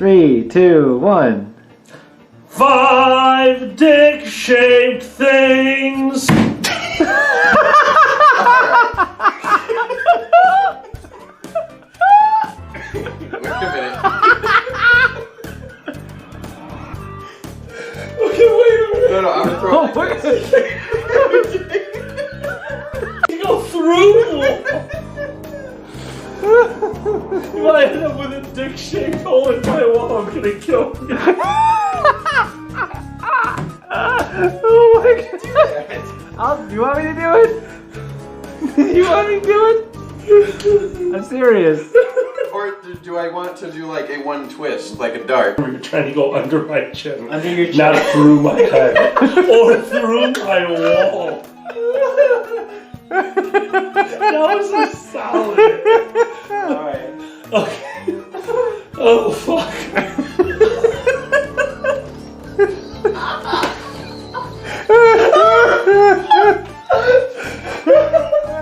3, 2, 1. 5 dick-shaped things. Wait a minute. Okay, wait a minute. No, I'm gonna throw it like this. You go through. If I end up with a dick-shaped hole in my wall, I'm gonna kill you. Oh my god. You want me to do it? You want me to do it? I'm serious. Or do I want to do like a one twist, like a dart? You're trying to go under my chin. Under your chin. Not through my head. Or through my wall. That was so solid. Alright. Okay. Oh, fuck.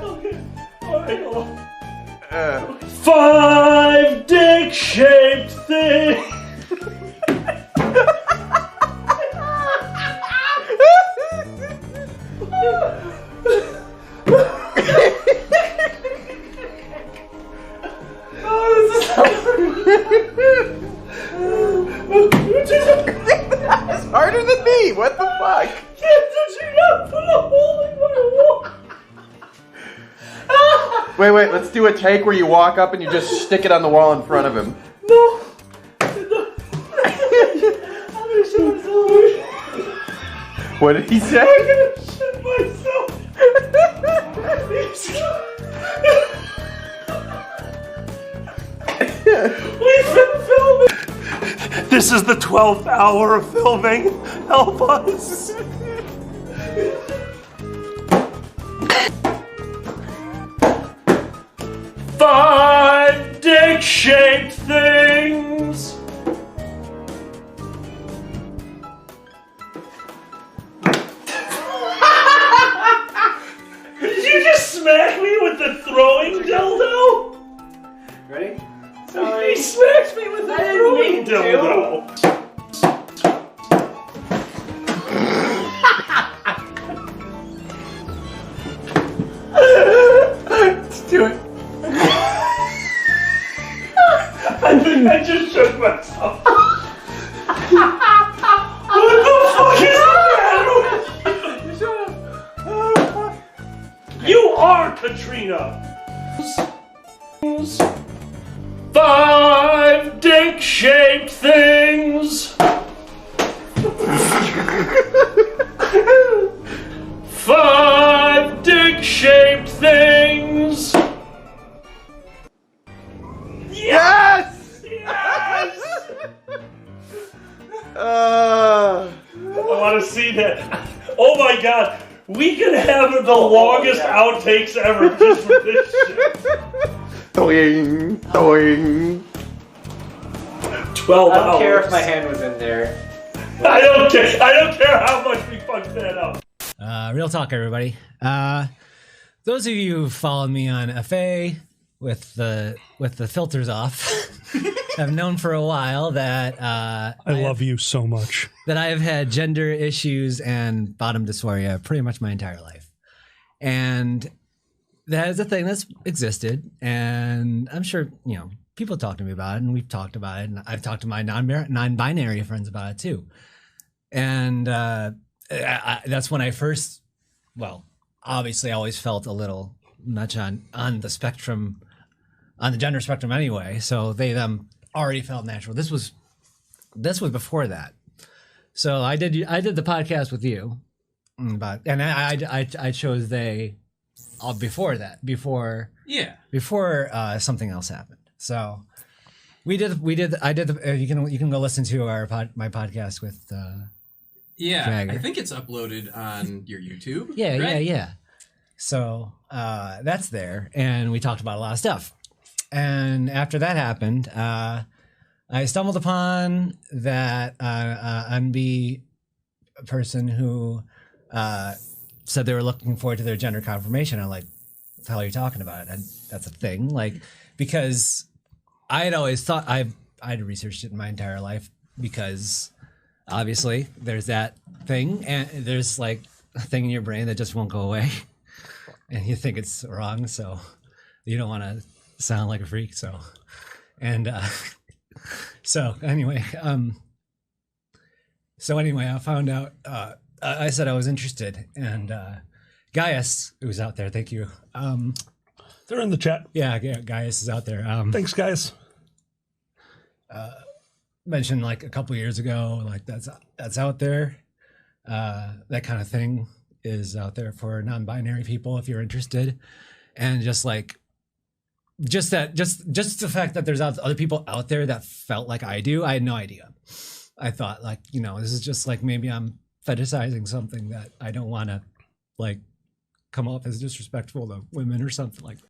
Okay. Alright, hold on. 5 dick-shaped things. It's harder than me. What the fuck? Did you not put a hole in my wall? Wait. Let's do a take where you walk up and you just stick it on the wall in front of him. No. I'm gonna shit myself. What did he say? I'm gonna shit myself. We've been filming. This is the 12th hour of filming. Help us. Five dick-shaped things. Did you just smack me with the throwing dildo? Ready? He smacked me with the throwing dildo. Let's do it. I think I just shook myself. What the fuck is the matter with you? You are Katrina. 5 dick-shaped things. 5 dick-shaped things. Yes! Yes! Uh, I want to see that. Oh my god, we could have the longest outtakes ever just for this shit. Doing. 12 I don't hours. care if my hand was in there. I don't care. I don't care how much we fucked that up. Real talk, everybody. Those of you who followed me on FA with the filters off have known for a while that I love you so much. that I have had gender issues and bottom dysphoria pretty much my entire life, and that is a thing that's existed. And I'm sure people talk to me about it, and we've talked about it, and I've talked to my non-binary friends about it too. And that's when I first, obviously I always felt a little much on the spectrum, on the gender spectrum anyway. So them already felt natural. This was before that. So I did the podcast with you, and I chose they before that, before something else happened. So I did you can go listen to my podcast with Jagger. I think it's uploaded on your YouTube. Yeah. So that's there, and we talked about a lot of stuff. And after that happened, I stumbled upon that unbe person who said they were looking forward to their gender confirmation. I'm like, what the hell are you talking about? And that's a thing, like, because I had always thought I'd researched it my entire life because obviously there's that thing, and there's like a thing in your brain that just won't go away, and you think it's wrong, so you don't want to sound like a freak. And so anyway, I found out. I said I was interested, and Gaius, who's out there, thank you. They're in the chat. Yeah, Gaius is out there. Thanks, guys. Mentioned like a couple years ago, like that's out there. That kind of thing is out there for non-binary people if you're interested, and just the fact that there's other people out there that felt like I do. I had no idea. I thought like, this is just like maybe I'm fetishizing something that I don't want to like come off as disrespectful to women or something like that.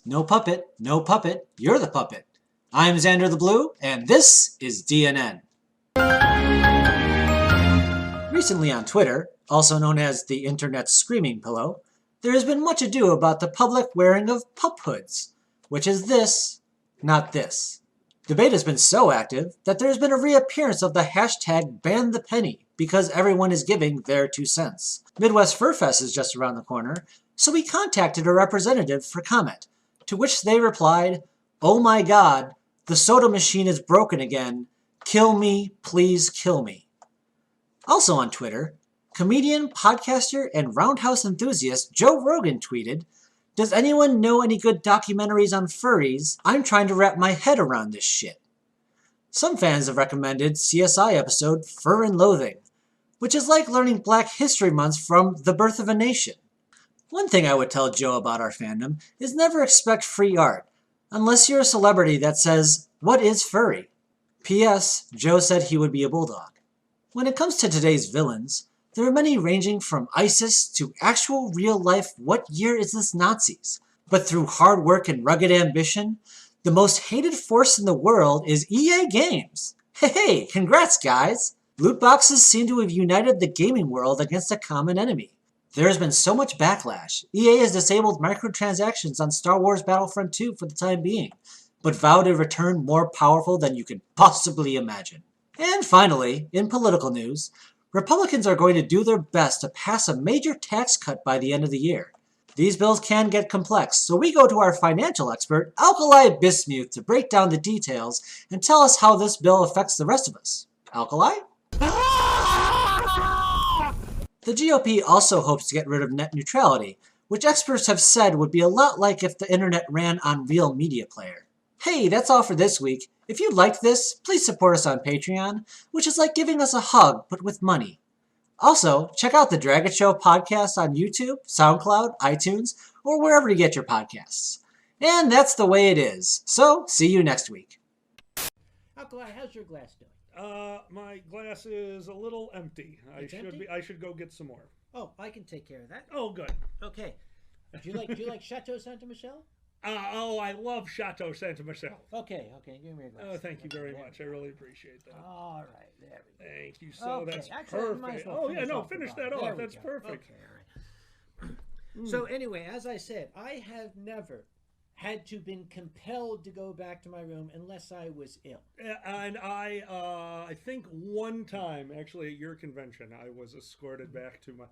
No puppet, no puppet, you're the puppet. I'm Xander the Blue, and this is DNN. Recently on Twitter, also known as the internet's screaming pillow, there has been much ado about the public wearing of pup hoods, which is this, not this. Debate has been so active that there has been a reappearance of the hashtag #BanThePenny because everyone is giving their 2 cents. Midwest Fur Fest is just around the corner, so we contacted a representative for comment, to which they replied, "Oh my god, the soda machine is broken again. Kill me, please kill me." Also on Twitter, comedian, podcaster, and roundhouse enthusiast Joe Rogan tweeted, "Does anyone know any good documentaries on furries? I'm trying to wrap my head around this shit." Some fans have recommended CSI episode Fur and Loathing, which is like learning Black History Month from The Birth of a Nation. One thing I would tell Joe about our fandom is never expect free art, unless you're a celebrity that says, "What is furry?" P.S. Joe said he would be a bulldog. When it comes to today's villains, there are many ranging from ISIS to actual real-life "what year is this Nazis?" But through hard work and rugged ambition, the most hated force in the world is EA Games. Hey, congrats guys! Loot boxes seem to have united the gaming world against a common enemy. There has been so much backlash. EA has disabled microtransactions on Star Wars Battlefront 2 for the time being, but vowed to return more powerful than you could possibly imagine. And finally, in political news, Republicans are going to do their best to pass a major tax cut by the end of the year. These bills can get complex, so we go to our financial expert, Alkali Bismuth, to break down the details and tell us how this bill affects the rest of us. Alkali? The GOP also hopes to get rid of net neutrality, which experts have said would be a lot like if the internet ran on Real Media Player. Hey, that's all for this week. If you liked this, please support us on Patreon, which is like giving us a hug, but with money. Also, check out the Dragon Show podcast on YouTube, SoundCloud, iTunes, or wherever you get your podcasts. And that's the way it is. So, see you next week. Alkali, how's your glass doing? My glass is a little empty. Empty? I should go get some more. Oh, I can take care of that. Oh, good. Okay. Do you like Chateau Santa Michelle? I love Chateau Santa Michelle. Okay, give me a glass. Oh, thank you very much. I really appreciate that. All right, there we go. Thank you. So Okay, that's actually, I might as perfect. well Oh yeah, finish no, off the finish bottle. that There off. we That's go. perfect. Okay, all right. So anyway, as I said, I have never had to been compelled to go back to my room unless I was ill. And I think one time, actually at your convention, I was escorted back to my...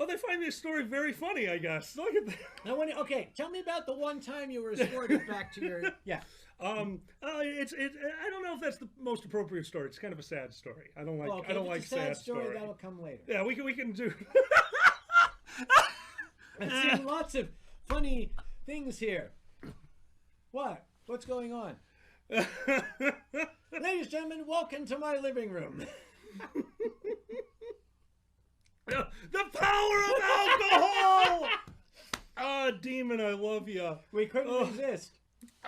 Oh, they find this story very funny, I guess. Look at that. Okay, tell me about the one time you were escorted back to your... Yeah. It's I don't know if that's the most appropriate story. It's kind of a sad story. I don't like Well, okay, I don't if like it's a sad story. story. That'll come later. Yeah, we can do. I've seen lots of funny things here. What? What's going on? Ladies and gentlemen, welcome to my living room. The power of alcohol! Ah, demon, I love you. We couldn't resist.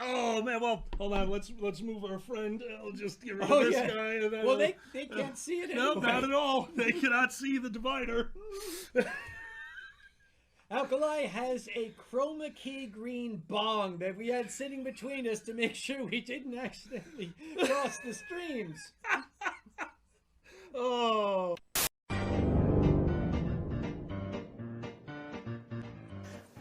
Oh man, well, hold on. Let's move our friend. I'll just get rid of this guy. And then well, they can't see it anyway. No, not at all. They cannot see the divider. Alkali has a chroma key green bong that we had sitting between us to make sure we didn't accidentally cross the streams. Oh.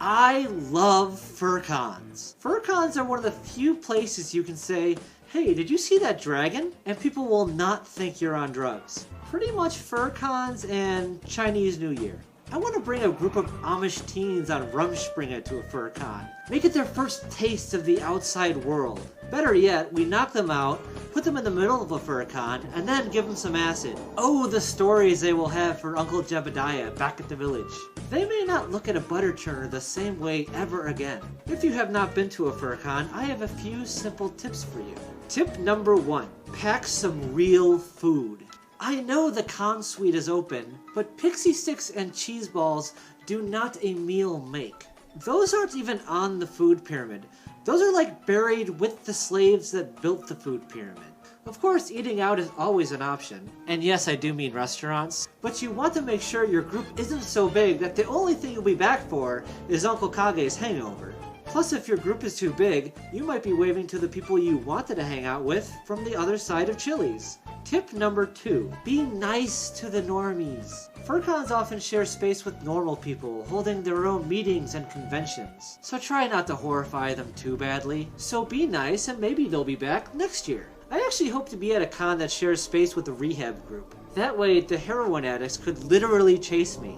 I love fur cons. Fur cons are one of the few places you can say, hey, did you see that dragon? And people will not think you're on drugs. Pretty much fur cons and Chinese New Year. I want to bring a group of Amish teens on Rumspringa to a fur con. Make it their first taste of the outside world. Better yet, we knock them out, put them in the middle of a fur con, and then give them some acid. Oh, the stories they will have for Uncle Jebediah back at the village. They may not look at a butter churner the same way ever again. If you have not been to a fur con, I have a few simple tips for you. Tip number 1. Pack some real food. I know the con suite is open, but pixie sticks and cheese balls do not a meal make. Those aren't even on the food pyramid. Those are like buried with the slaves that built the food pyramid. Of course, eating out is always an option. And yes, I do mean restaurants. But you want to make sure your group isn't so big that the only thing you'll be back for is Uncle Kage's hangover. Plus, if your group is too big, you might be waving to the people you wanted to hang out with from the other side of Chili's. Tip number 2. Be nice to the normies. FurCons often share space with normal people, holding their own meetings and conventions. So try not to horrify them too badly. So be nice and maybe they'll be back next year. I actually hope to be at a con that shares space with the rehab group. That way, the heroin addicts could literally chase me.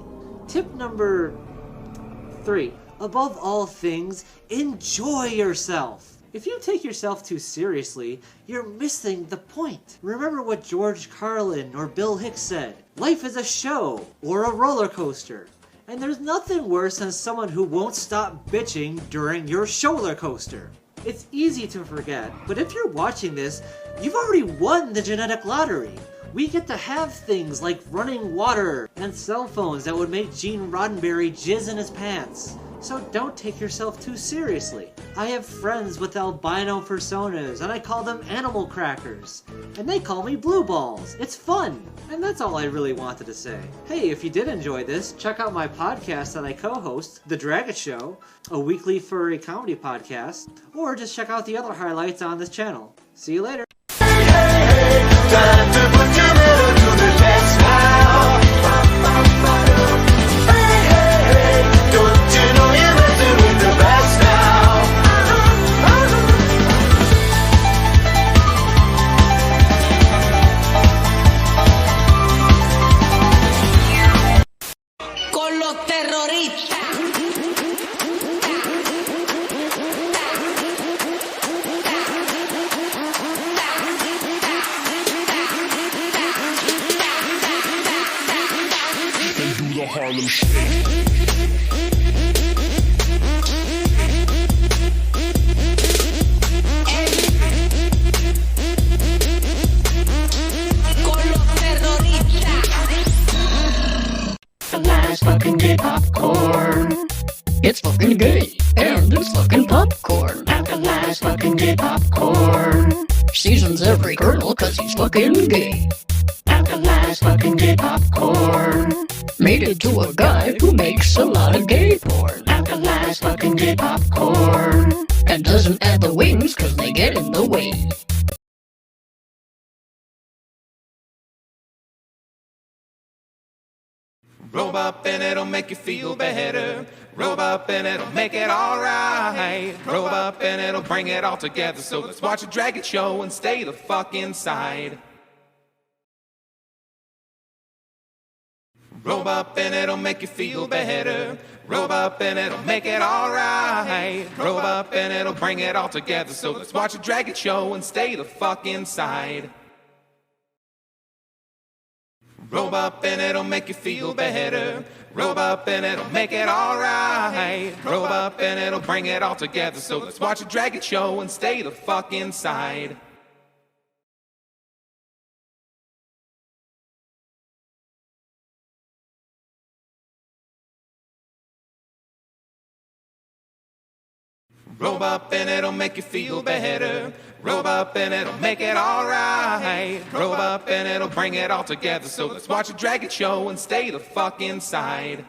Tip number 3. Above all things, enjoy yourself. If you take yourself too seriously, you're missing the point. Remember what George Carlin or Bill Hicks said. Life is a show or a roller coaster. And there's nothing worse than someone who won't stop bitching during your shoulder coaster. It's easy to forget, but if you're watching this, you've already won the genetic lottery. We get to have things like running water and cell phones that would make Gene Roddenberry jizz in his pants. So don't take yourself too seriously. I have friends with albino personas and I call them animal crackers. And they call me blue balls. It's fun. And that's all I really wanted to say. Hey, if you did enjoy this, check out my podcast that I co-host, The Dragon Show, a weekly furry comedy podcast, or just check out the other highlights on this channel. See you later. Time to put your little to the test now. Hey, hey, hey, don't you know you're doing the best now? Con los terroristas. Harlem Shake. Last fucking gay popcorn. It's fucking gay, and it's fucking popcorn. At the last fucking gay popcorn. Seasons every kernel cause he's fucking gay. At the last fucking gay popcorn. Made it to a guy who makes a lot of gay porn. At the last fucking gay popcorn. And doesn't add the wings cause they get in the way. Roll up and it'll make you feel better. Roll up and it'll make it alright. Roll up and it'll bring it all together. So let's watch a dragon show and stay the fuck inside. Robe up and it'll make you feel better. Robe up and it'll make it alright. Robe up and it'll bring it all together. So let's watch a dragon show and stay the fuck inside. Robe up and it'll make you feel better. Robe up and it'll make it alright. Robe up and it'll bring it all together. So let's watch a dragon show and stay the fuck inside. Robe up and it'll make you feel better. Robe up and it'll make it alright. Robe up and it'll bring it all together. So let's watch a dragon show and stay the fuck inside.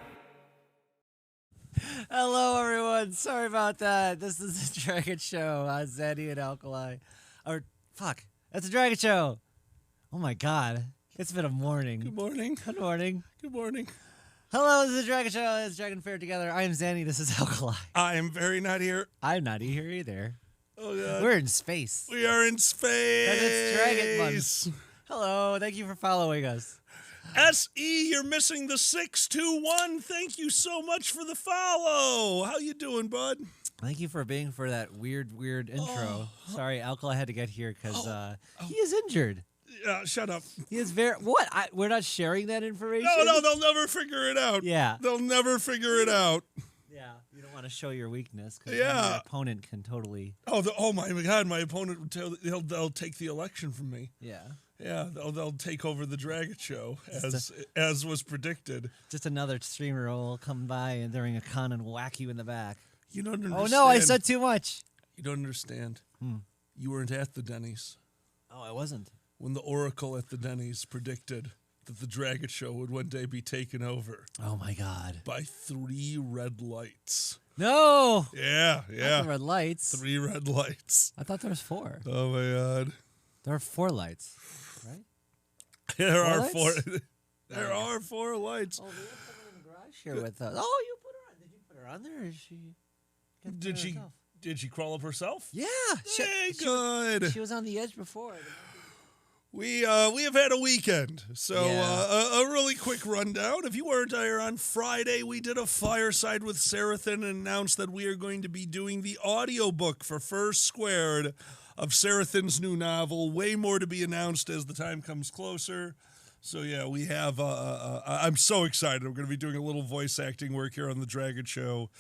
Hello, everyone. Sorry about that. This is the Dragon Show on Zanny and Alkali. Or, fuck. That's a Dragon Show. Oh, my God. It's been a morning. Good morning. Good morning. Good morning. Hello, this is the Dragon Show. It's Dragon Fair Together. I am Zanny. This is Alkali. I am very not here. I'm not here either. Oh, God. We're in space. We are in space. And it's Dragon Month. Hello. Thank you for following us. SE, you're missing the 621. Thank you so much for the follow. How you doing, bud? Thank you for being for that weird intro. Sorry, Alkali had to get here because he is injured. Shut up. He is very... What? We're not sharing that information? No, they'll never figure it out. Yeah. They'll never figure it out. Yeah, you don't want to show your weakness because your opponent can totally... Oh my God, my opponent would tell... They'll take the election from me. Yeah. Yeah, they'll take over the Dragon Show, as was predicted. Just another streamer will come by and during a con and whack you in the back. You don't understand. Oh no, I said too much. You don't understand. You weren't at the Denny's. Oh, I wasn't. When the Oracle at the Denny's predicted that the Dragon Show would one day be taken over. Oh my God. By 3 red lights. No. Yeah. Not the red lights. 3 red lights. I thought there was 4. Oh my God. There are 4 lights, right? There are lights? 4. There are 4 lights. Oh, we have someone in the garage here with us. Oh, you put her on. Did you put her on there? Or is she? Did she crawl up herself? Yeah. Good. She was on the edge before. We have had a weekend, so a really quick rundown. If you weren't here on Friday, we did a fireside with Sarathan and announced that we are going to be doing the audiobook for First Squared of Sarathan's new novel. Way more to be announced as the time comes closer. So yeah, we have. I'm so excited. We're going to be doing a little voice acting work here on the Dragon Show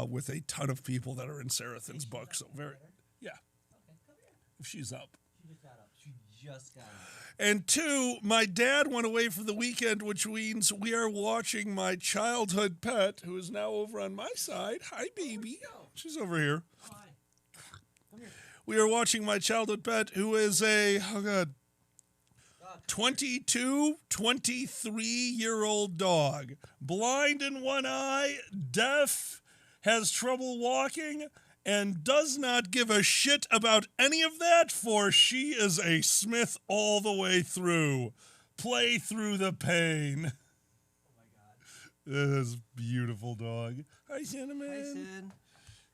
with a ton of people that are in Sarathan's book. So Okay, come here. If she's up. Just got it. And 2, my dad went away for the weekend, which means we are watching my childhood pet, who is now over on my side. Hi, baby. She's over here. Hi. Come here. We are watching my childhood pet, who is a, 22, 23-year-old dog. Blind in one eye, deaf, has trouble walking, and does not give a shit about any of that, for she is a Smith all the way through. Play through the pain. Oh my God. This is a beautiful dog. Hi, Cinnamon. Hi, Sid.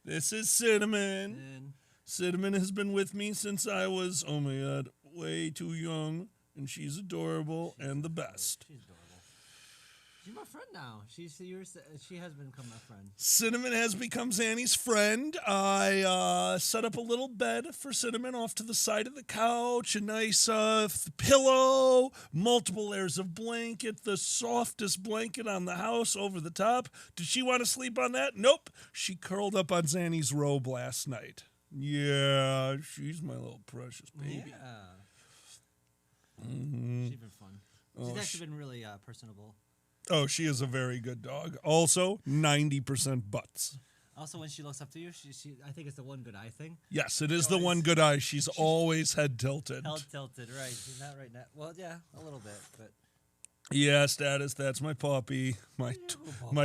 This is Cinnamon. Cinnamon has been with me since I was, oh my God, way too young, and she's adorable and the best. She's adorable. She's my friend now. She has become my friend. Cinnamon has become Zanny's friend. I set up a little bed for Cinnamon off to the side of the couch, a nice pillow, multiple layers of blanket, the softest blanket on the house over the top. Did she want to sleep on that? Nope. She curled up on Zanny's robe last night. Yeah, she's my little precious baby. Yeah. She's been fun. She's actually been really personable. Oh, she is a very good dog. Also, 90% butts. Also, when she looks up to you, she I think it's the one good eye thing. Yes, it is the one good eye. She's always head tilted. Head tilted, right. She's not right now. Well, yeah, a little bit, but... Yeah, status, that's my puppy. My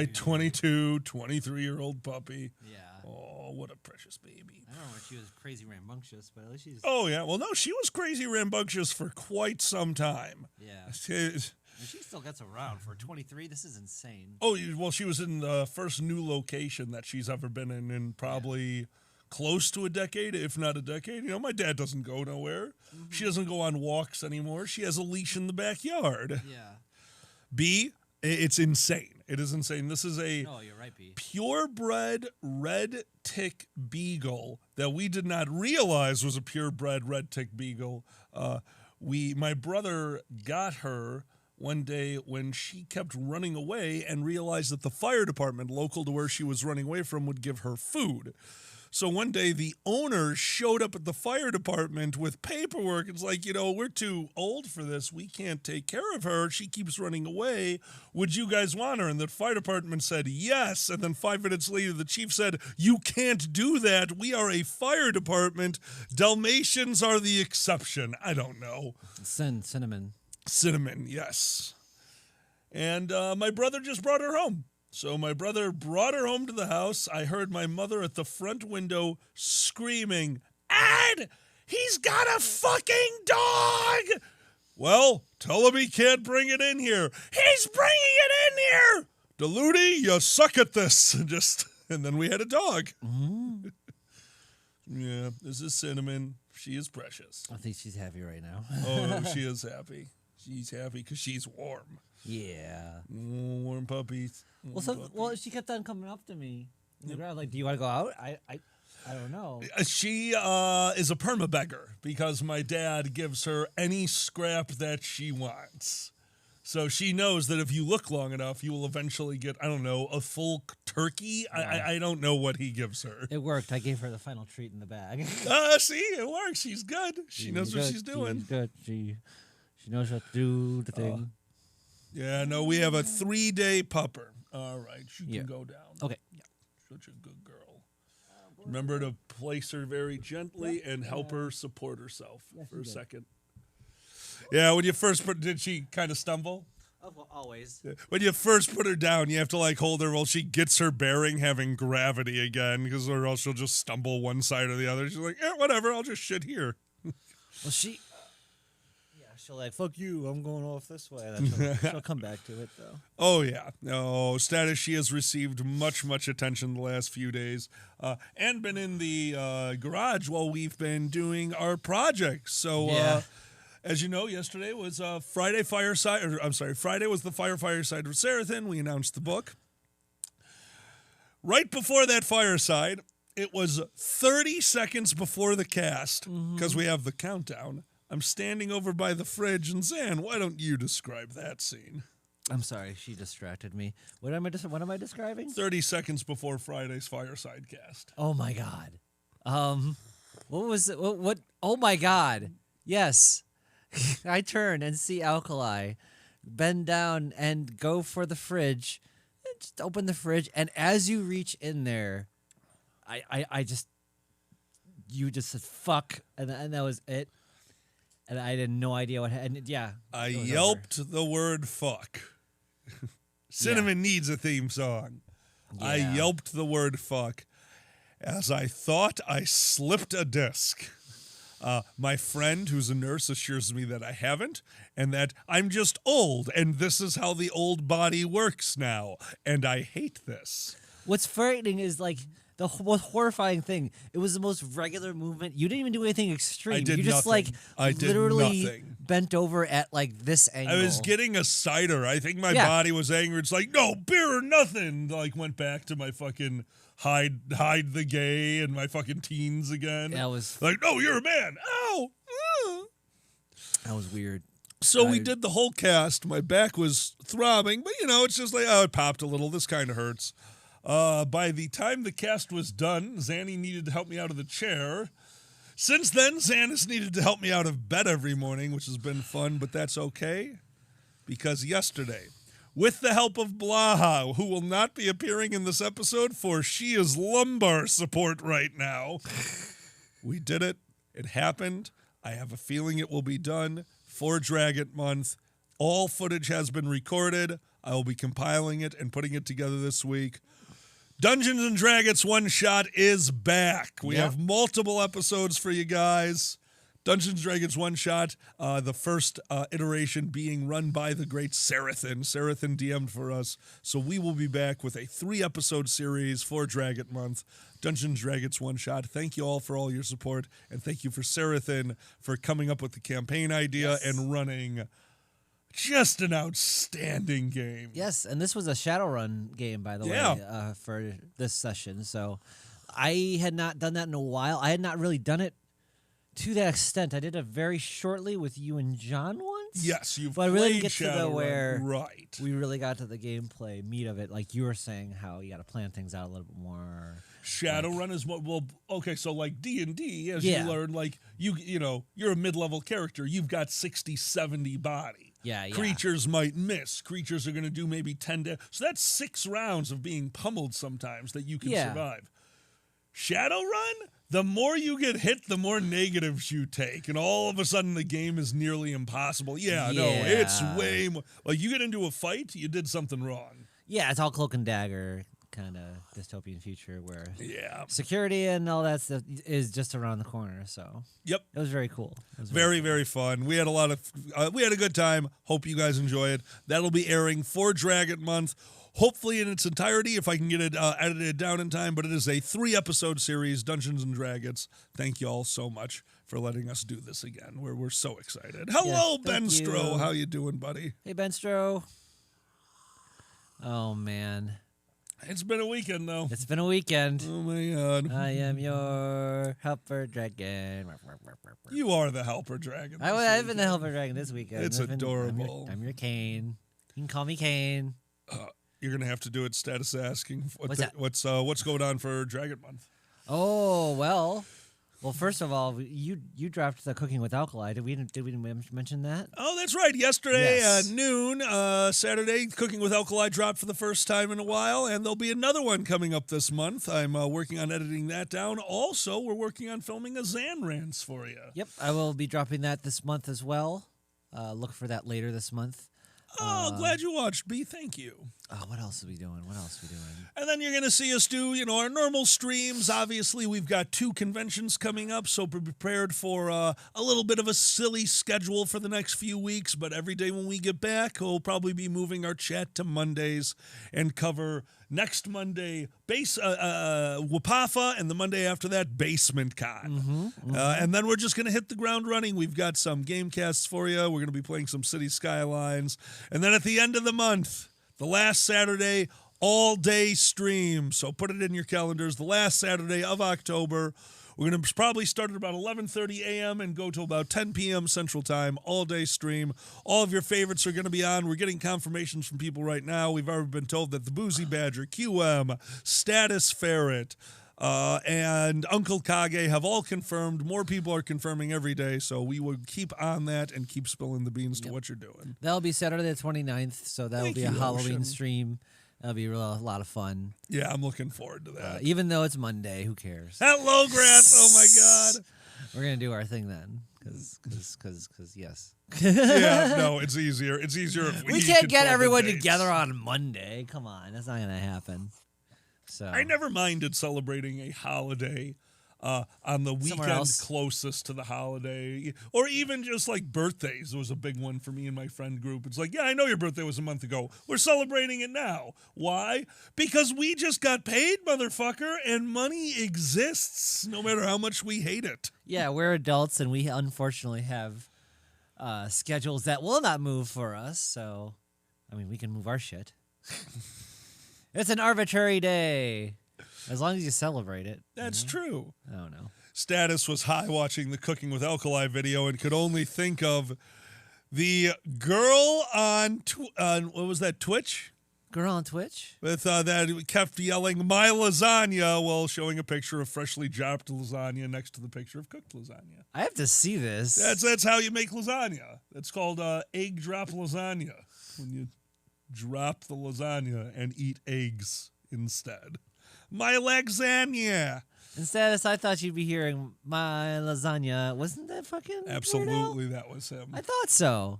22, 23-year-old puppy. Yeah. Oh, what a precious baby. I don't know if she was crazy rambunctious, but at least she's... Oh, yeah. Well, no, she was crazy rambunctious for quite some time. Yeah. She still gets around for 23. This is insane. Oh, well, she was in the first new location that she's ever been in probably close to a decade, if not a decade. You know, my dad doesn't go nowhere. She doesn't go on walks anymore. She has a leash in the backyard. Yeah. B, It's insane. It is insane. This is a Oh, you're right, B. purebred red tick beagle that we did not realize was a purebred red tick beagle. My brother got her one day when she kept running away and realized that the fire department local to where she was running away from would give her food. So one day the owner showed up at the fire department with paperwork. It's like, we're too old for this. We can't take care of her. She keeps running away. Would you guys want her? And the fire department said yes. And then 5 minutes later, the chief said, you can't do that. We are a fire department. Dalmatians are the exception. I don't know. Cinnamon. Cinnamon, yes. And my brother just brought her home. So my brother brought her home to the house. I heard my mother at the front window screaming, Ed, he's got a fucking dog! Well, tell him he can't bring it in here. He's bringing it in here! Deludi, you suck at this. And then we had a dog. Mm-hmm. Yeah, this is Cinnamon. She is precious. I think she's happy right now. Oh, she is happy. She's happy because she's warm. Yeah. Warm puppies. Well, she kept on coming up to me in the ground, like, do you want to go out? I don't know. She is a perma beggar because my dad gives her any scrap that she wants. So she knows that if you look long enough, you will eventually get, I don't know, a full turkey. Yeah. I don't know what he gives her. It worked. I gave her the final treat in the bag. See, it works. She's good. She knows what she's doing. She's good. She knows what to do, the thing. Yeah, no, we have a 3-day pupper. All right, she can go down. Okay. Such a good girl. Remember to place her very gently and help her support herself for a second. Yeah, when you first did she kind of stumble? Oh, well, always. When you first put her down, you have to hold her while she gets her bearing, having gravity again, because or else she'll just stumble one side or the other. She's like, whatever, I'll just shit here. Well, she'll like, fuck you, I'm going off this way. She'll come back to it, though. Oh, yeah. No, status, she has received much, much attention the last few days and been in the garage while we've been doing our projects. So, as you know, yesterday was Friday Fireside, Friday was the Fireside with Sarathan. We announced the book. Right before that fireside, it was 30 seconds before the cast, because we have the countdown. I'm standing over by the fridge, and Zan, why don't you describe that scene? I'm sorry, she distracted me. What am I describing? 30 seconds before Friday's Fireside cast. Oh my god. What was it? What? Oh my god. Yes. I turn and see Alkali bend down and go for the fridge. Just open the fridge, and as you reach in there, you just said fuck, and that was it. And I had no idea what happened. Yeah. I yelped the word fuck. Cinnamon needs a theme song. Yeah. I yelped the word fuck as I thought I slipped a disc. My friend, who's a nurse, assures me that I haven't, and that I'm just old, and this is how the old body works now, and I hate this. What's frightening is, like, the most horrifying thing, it was the most regular movement. You didn't even do anything extreme. I did You just, nothing. I did literally nothing. bent over at, like, this angle. I was getting a cider. I think my body was angry. It's like, no, beer or nothing. Like, went back to my fucking hide the gay and my fucking teens again. That was... Like, no, you're a man. Ow! That was weird. So we did the whole cast. My back was throbbing, but, it's just like, it popped a little. This kind of hurts. By the time the cast was done, Zanny needed to help me out of the chair. Since then, Zan has needed to help me out of bed every morning, which has been fun, but that's okay. Because yesterday, with the help of Blaha, who will not be appearing in this episode for she is lumbar support right now, we did it. It happened. I have a feeling it will be done for Dragon Month. All footage has been recorded. I will be compiling it and putting it together this week. Dungeons and Dragons One Shot is back. We have multiple episodes for you guys. Dungeons & Dragons One Shot, the first iteration being run by the great Sarathan. Sarathan DM'd for us. So we will be back with a 3-episode series for Dragon Month. Dungeons & Dragons One Shot. Thank you all for all your support. And thank you for Sarathan for coming up with the campaign idea and running Just an outstanding game. Yes, and this was a Shadowrun game, by the way, for this session. So I had not done that in a while. I had not really done it to that extent. I did it very shortly with you and John once. Yes, you've but I really played didn't get to the Shadowrun, where right. we really got to the gameplay meat of it, like you were saying, how you got to plan things out a little bit more. Shadowrun is what, well, okay, so like D&D, as you learn, like, you know, you're a mid-level character. You've got 60, 70 body. Yeah. Creatures might miss. Creatures are going to do maybe 10 damage. So that's 6 rounds of being pummeled sometimes that you can survive. Shadowrun, the more you get hit, the more negatives you take. And all of a sudden, the game is nearly impossible. No, it's way more. Like, you get into a fight, you did something wrong. Yeah, it's all cloak and dagger kind of dystopian future where security and all that stuff is just around the corner. So it was very cool. It was very, very fun. We had a lot of we had a good time. Hope you guys enjoy it. That'll be airing for Dragon Month, hopefully in its entirety if I can get it edited down in time. But it is a 3-episode series, Dungeons and Dragons. Thank you all so much for letting us do this again. We're so excited. Hello, Ben Stro. How you doing, buddy? Hey, Ben Stro. Oh man. It's been a weekend, though. It's been a weekend. Oh, my God. I am your helper dragon. You are the helper dragon. I've been the helper dragon this weekend. It's adorable. I'm your Kane. You can call me Kane. You're going to have to do it status asking. What's what's going on for Dragon Month? Oh, well, first of all, you dropped the Cooking with Alkali. Did we mention that? Oh, that's right. Yesterday noon, Saturday, Cooking with Alkali dropped for the first time in a while, and there'll be another one coming up this month. I'm working on editing that down. Also, we're working on filming a Zan Rants for you. Yep, I will be dropping that this month as well. Look for that later this month. Oh, glad you watched, B. Thank you. Oh, what else are we doing? And then you're going to see us do, our normal streams. Obviously, we've got 2 conventions coming up, so be prepared for a little bit of a silly schedule for the next few weeks. But every day when we get back, we'll probably be moving our chat to Mondays and cover next Monday Wapafa, and the Monday after that, Basement Con. And then we're just going to hit the ground running. We've got some game casts for you. We're going to be playing some City Skylines. And then at the end of the month, the last Saturday, all-day stream. So put it in your calendars. The last Saturday of October. We're going to probably start at about 11:30 a.m. and go till about 10 p.m. Central Time, all-day stream. All of your favorites are going to be on. We're getting confirmations from people right now. We've already been told that the Boozy Badger, QM, Status Ferret, and Uncle Kage have all confirmed. More people are confirming every day, so we will keep on that and keep spilling the beans to what you're doing. That'll be Saturday the 29th, so that'll be a Halloween stream. That'll be a lot of fun. Yeah, I'm looking forward to that. Even though it's Monday, who cares? Hello, Grant. Oh, my God. We're going to do our thing then, because yes. Yeah, no, it's easier. It's easier if we can't get everyone together on Monday. Come on, that's not going to happen. So I never minded celebrating a holiday on the weekend closest to the holiday, or even just like birthdays. There was a big one for me and my friend group. It's like, yeah, I know your birthday was a month ago. We're celebrating it now. Why? Because we just got paid, motherfucker, and money exists no matter how much we hate it. Yeah, we're adults, and we unfortunately have schedules that will not move for us. So, I mean, we can move our shit. It's an arbitrary day. As long as you celebrate it. That's true. I don't know. Status was high watching the Cooking with Alkali video and could only think of the girl on, what was that, Twitch? Girl on Twitch? With that kept yelling, my lasagna, while showing a picture of freshly dropped lasagna next to the picture of cooked lasagna. I have to see this. That's how you make lasagna. That's called egg drop lasagna. When you drop the lasagna and eat eggs instead. My lasagna. Instead, I thought you'd be hearing my lasagna. Wasn't that fucking Absolutely, weirdo? That was him. I thought so.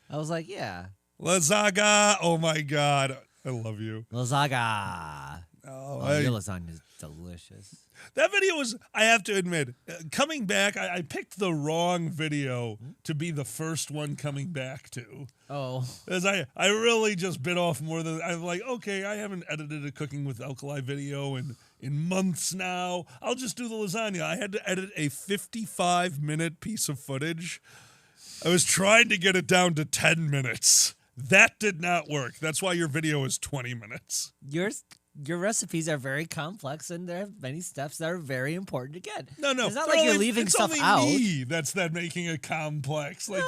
I was like, yeah. Lazaga. Oh, my God. I love you. Lazaga. Oh, your lasagna is delicious. That video was, I have to admit, coming back, I picked the wrong video to be the first one coming back to. Oh. As I really just bit off more than, I'm like, okay, I haven't edited a Cooking with Alkali video in months now. I'll just do the lasagna. I had to edit a 55-minute piece of footage. I was trying to get it down to 10 minutes. That did not work. That's why your video is 20 minutes. Your recipes are very complex, and there are many steps that are very important to get. No. It's not like you're leaving stuff out. It's only me that's making it complex. Like,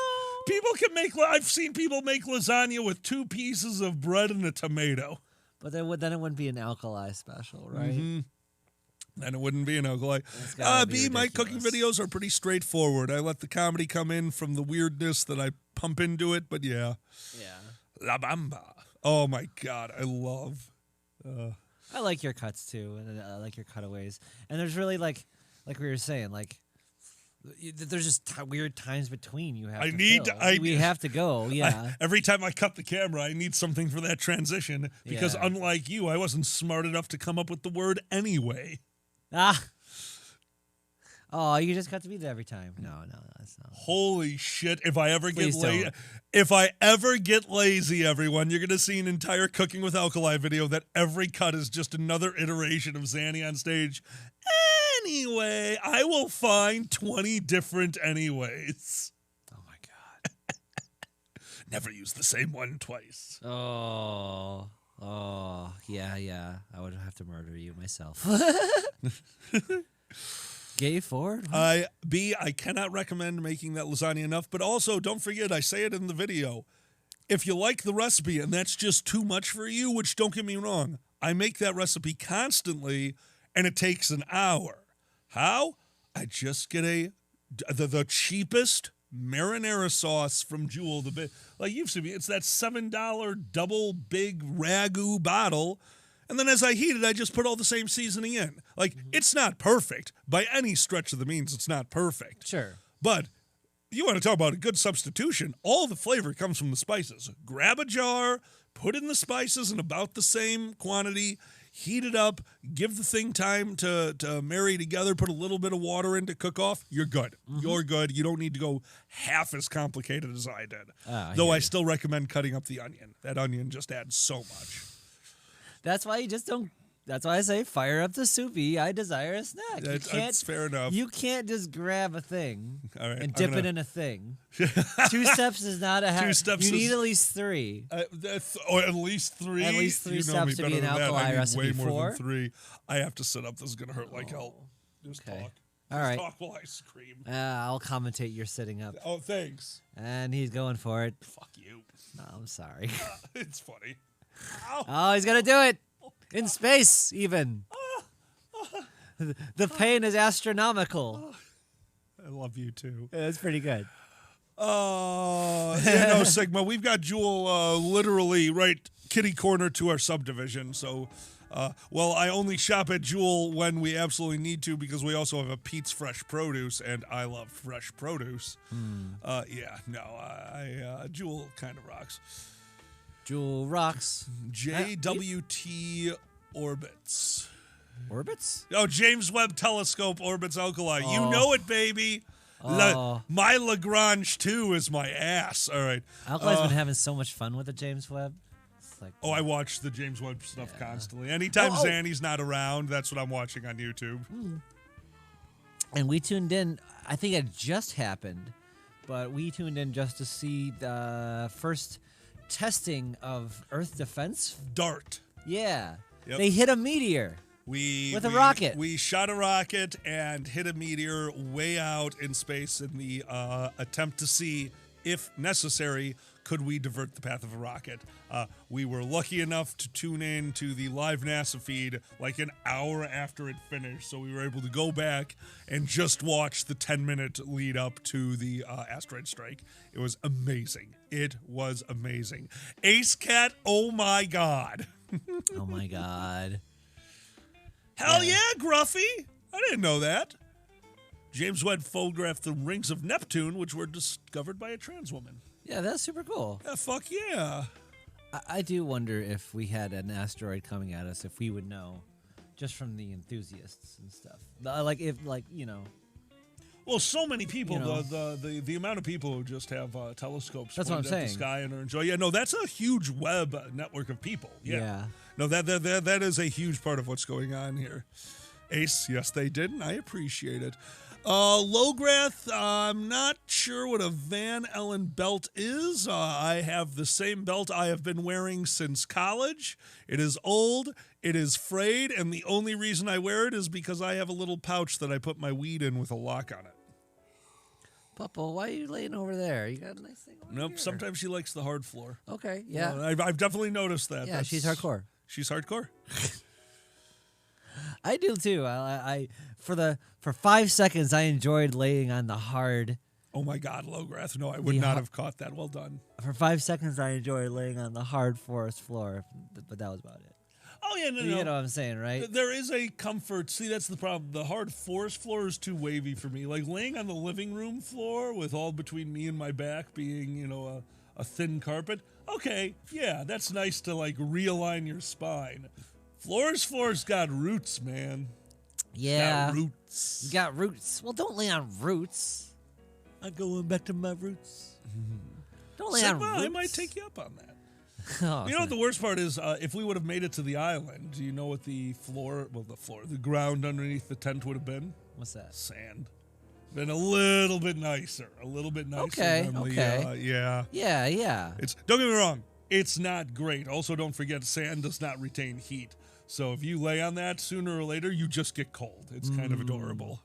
people can make... I've seen people make lasagna with 2 pieces of bread and a tomato. But then it wouldn't be an alkali special, right? Mm-hmm. Then it wouldn't be an alkali. My cooking videos are pretty straightforward. I let the comedy come in from the weirdness that I pump into it, but yeah. Yeah. La Bamba. Oh my God, I love... I like your cuts too, and I like your cutaways. And there's really like we were saying, like there's just weird times between you have. We have to go. Yeah. Every time I cut the camera, I need something for that transition because unlike you, I wasn't smart enough to come up with the word anyway. Oh, you just got to be there every time. No, that's not. Holy shit! If I ever Please get lazy, everyone, you're gonna see an entire Cooking with Alkali video that every cut is just another iteration of Zanny on stage. Anyway, I will find 20 different anyways. Oh my God! Never use the same one twice. Oh, yeah. I would have to murder you myself. Gay forward? I cannot recommend making that lasagna enough, but also don't forget, I say it in the video, if you like the recipe and that's just too much for you, which don't get me wrong, I make that recipe constantly and it takes an hour. How? I just get the cheapest marinara sauce from Jewel. Like you've seen me, it's that $7 double big ragu bottle. And then as I heat it, I just put all the same seasoning in. Like, it's not perfect. By any stretch of the means, it's not perfect. Sure. But you want to talk about a good substitution, all the flavor comes from the spices. Grab a jar, put in the spices in about the same quantity, heat it up, give the thing time to marry together, put a little bit of water in to cook off, you're good. You're good. You don't need to go half as complicated as I did. Though I still recommend cutting up the onion. That onion just adds so much. That's why you just don't. That's why I say fire up the soupy. I desire a snack. That's fair enough. You can't just grab a thing and dip it in a thing. 2 steps is not a 2 steps. You need at least 3. Or at least 3. At least 3 you know steps to be an alkali recipe. Way more than 3. I have to sit up. This is gonna hurt like hell. Just talk. All right. Talk while I scream. I'll commentate your sitting up. Oh, thanks. And he's going for it. Fuck you. No, I'm sorry. It's funny. Ow. Oh, he's gonna do it. In space, even. The pain is astronomical. I love you, too. Yeah, that's pretty good. Sigma. We've got Jewel literally right kitty corner to our subdivision. So, I only shop at Jewel when we absolutely need to because we also have a Pete's Fresh Produce, and I love fresh produce. Jewel kind of rocks. Jewel rocks. JWT Orbits. Orbits? Oh, James Webb Telescope Orbits Alkali. Oh. You know it, baby. Oh. My Lagrange 2 is my ass. All right. Alkali's been having so much fun with the James Webb. It's like, I watch the James Webb stuff constantly. Anytime Zanny's not around, that's what I'm watching on YouTube. And we tuned in. I think it just happened, but we tuned in just to see the first testing of Earth defense. DART. Yeah. Yep. They hit a meteor with a rocket. We shot a rocket and hit a meteor way out in space in the attempt to see, if necessary, could we divert the path of a rocket. We were lucky enough to tune in to the live NASA feed like an hour after it finished, so we were able to go back and just watch the 10-minute lead up to the asteroid strike. It was amazing. It was amazing. Ace Cat, oh my God. Oh my God. Hell yeah, Gruffy. I didn't know that. James Webb photographed the rings of Neptune, which were discovered by a trans woman. Yeah, that's super cool. Yeah, fuck yeah. I do wonder if we had an asteroid coming at us, if we would know, just from the enthusiasts and stuff. Well, so many people, You know. the amount of people who just have telescopes That's what pointed I'm at the saying. sky and are enjoying. Yeah, no, that's a huge web network of people. Yeah. No, that is a huge part of what's going on here. Ace, yes, they did, and I appreciate it. Lograth, I'm not sure what a Van Ellen belt is. I have the same belt I have been wearing since college. It is old, it is frayed, and the only reason I wear it is because I have a little pouch that I put my weed in with a lock on it. Puppo, why are you laying over there? You got a nice thing over Nope, here. sometimes she likes the hard floor. Okay, yeah. I've definitely noticed that. Yeah, she's hardcore. She's hardcore. I do too. I for 5 seconds I enjoyed laying on the hard. Oh my God, Lograth! No, I would not have caught that. Well done. For 5 seconds I enjoyed laying on the hard forest floor, but that was about it. Oh yeah, no. You know what I'm saying, right? There is a comfort. See, that's the problem. The hard forest floor is too wavy for me. Like laying on the living room floor with all between me and my back being, a thin carpet. Okay, yeah, that's nice to like realign your spine. Floor's got roots, man. Yeah. Got roots. You got roots. Well, don't lay on roots. I'm going back to my roots. Don't lay on Well, roots. I might take you up on that. Oh, You know what the worst part is? If we would have made it to the island, do you know what the ground underneath the tent would have been? What's that? Sand. Been a little bit nicer. Okay, than okay. yeah. Yeah. Don't get me wrong. It's not great. Also, don't forget, sand does not retain heat. So if you lay on that, sooner or later, you just get cold. It's kind of adorable.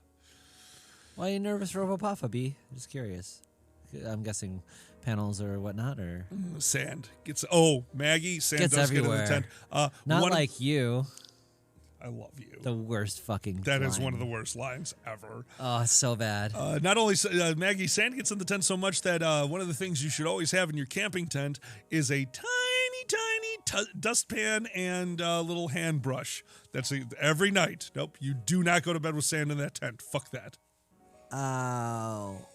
Why are you nervous, Robopapa B? Just curious. I'm guessing panels or whatnot, or Sand Maggie, sand gets does everywhere. get in the tent. Not like you. I love you. The worst fucking. That is line. one of the worst lines ever. Oh, it's so bad. Not only Maggie, sand gets in the tent so much that one of the things you should always have in your camping tent is a tiny dustpan and a little hand brush. That's every night. Nope, you do not go to bed with sand in that tent. Fuck that. Ow.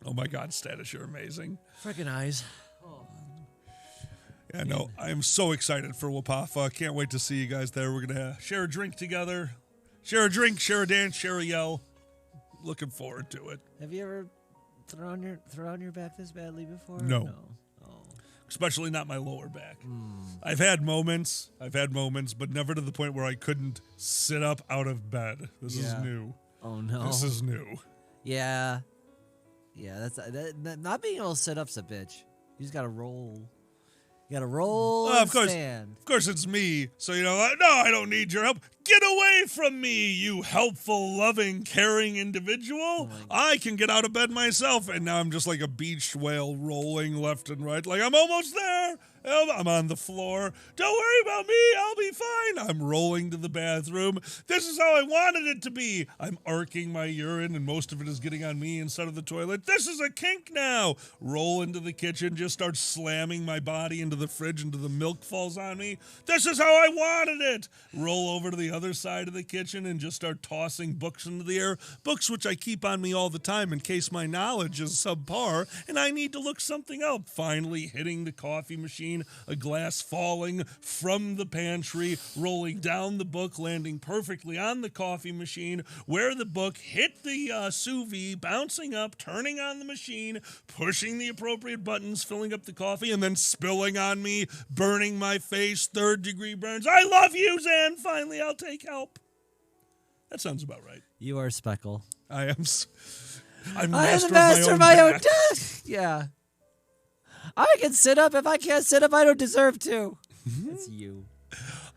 Oh my God, Status, you're amazing. Freaking eyes. Yeah, no, I am so excited for Wapafa. Can't wait to see you guys there. We're going to share a drink together. Share a drink, share a dance, share a yell. Looking forward to it. Have you ever thrown your back this badly before? No. Oh. Especially not my lower back. I've had moments, but never to the point where I couldn't sit up out of bed. This is new. Oh, no. This is new. Yeah. Yeah, that not being able to sit up's a bitch. You just got to roll. You got to roll and stand. Of course, it's me. So, no, I don't need your help. Get away from me, you helpful, loving, caring individual. I can get out of bed myself. And now I'm just like a beached whale rolling left and right. Like, I'm almost there. I'm on the floor. Don't worry about me. I'll be fine. I'm rolling to the bathroom. This is how I wanted it to be. I'm arcing my urine, and most of it is getting on me instead of the toilet. This is a kink now. Roll into the kitchen, just start slamming my body into the fridge until the milk falls on me. This is how I wanted it. Roll over to the other side of the kitchen and just start tossing books into the air. Books which I keep on me all the time in case my knowledge is subpar and I need to look something up. Finally hitting the coffee machine, a glass falling from the pantry, rolling down the book, landing perfectly on the coffee machine, where the book hit the sous vide, bouncing up, turning on the machine, pushing the appropriate buttons, filling up the coffee, and then spilling on me, burning my face, 3rd-degree burns. I love you, Zan. Finally, I'll take help. That sounds about right. You are Speckle. I am. I'm I am the master master of my own back. death. Yeah. I can sit up. If I can't sit up, I don't deserve to. It's you.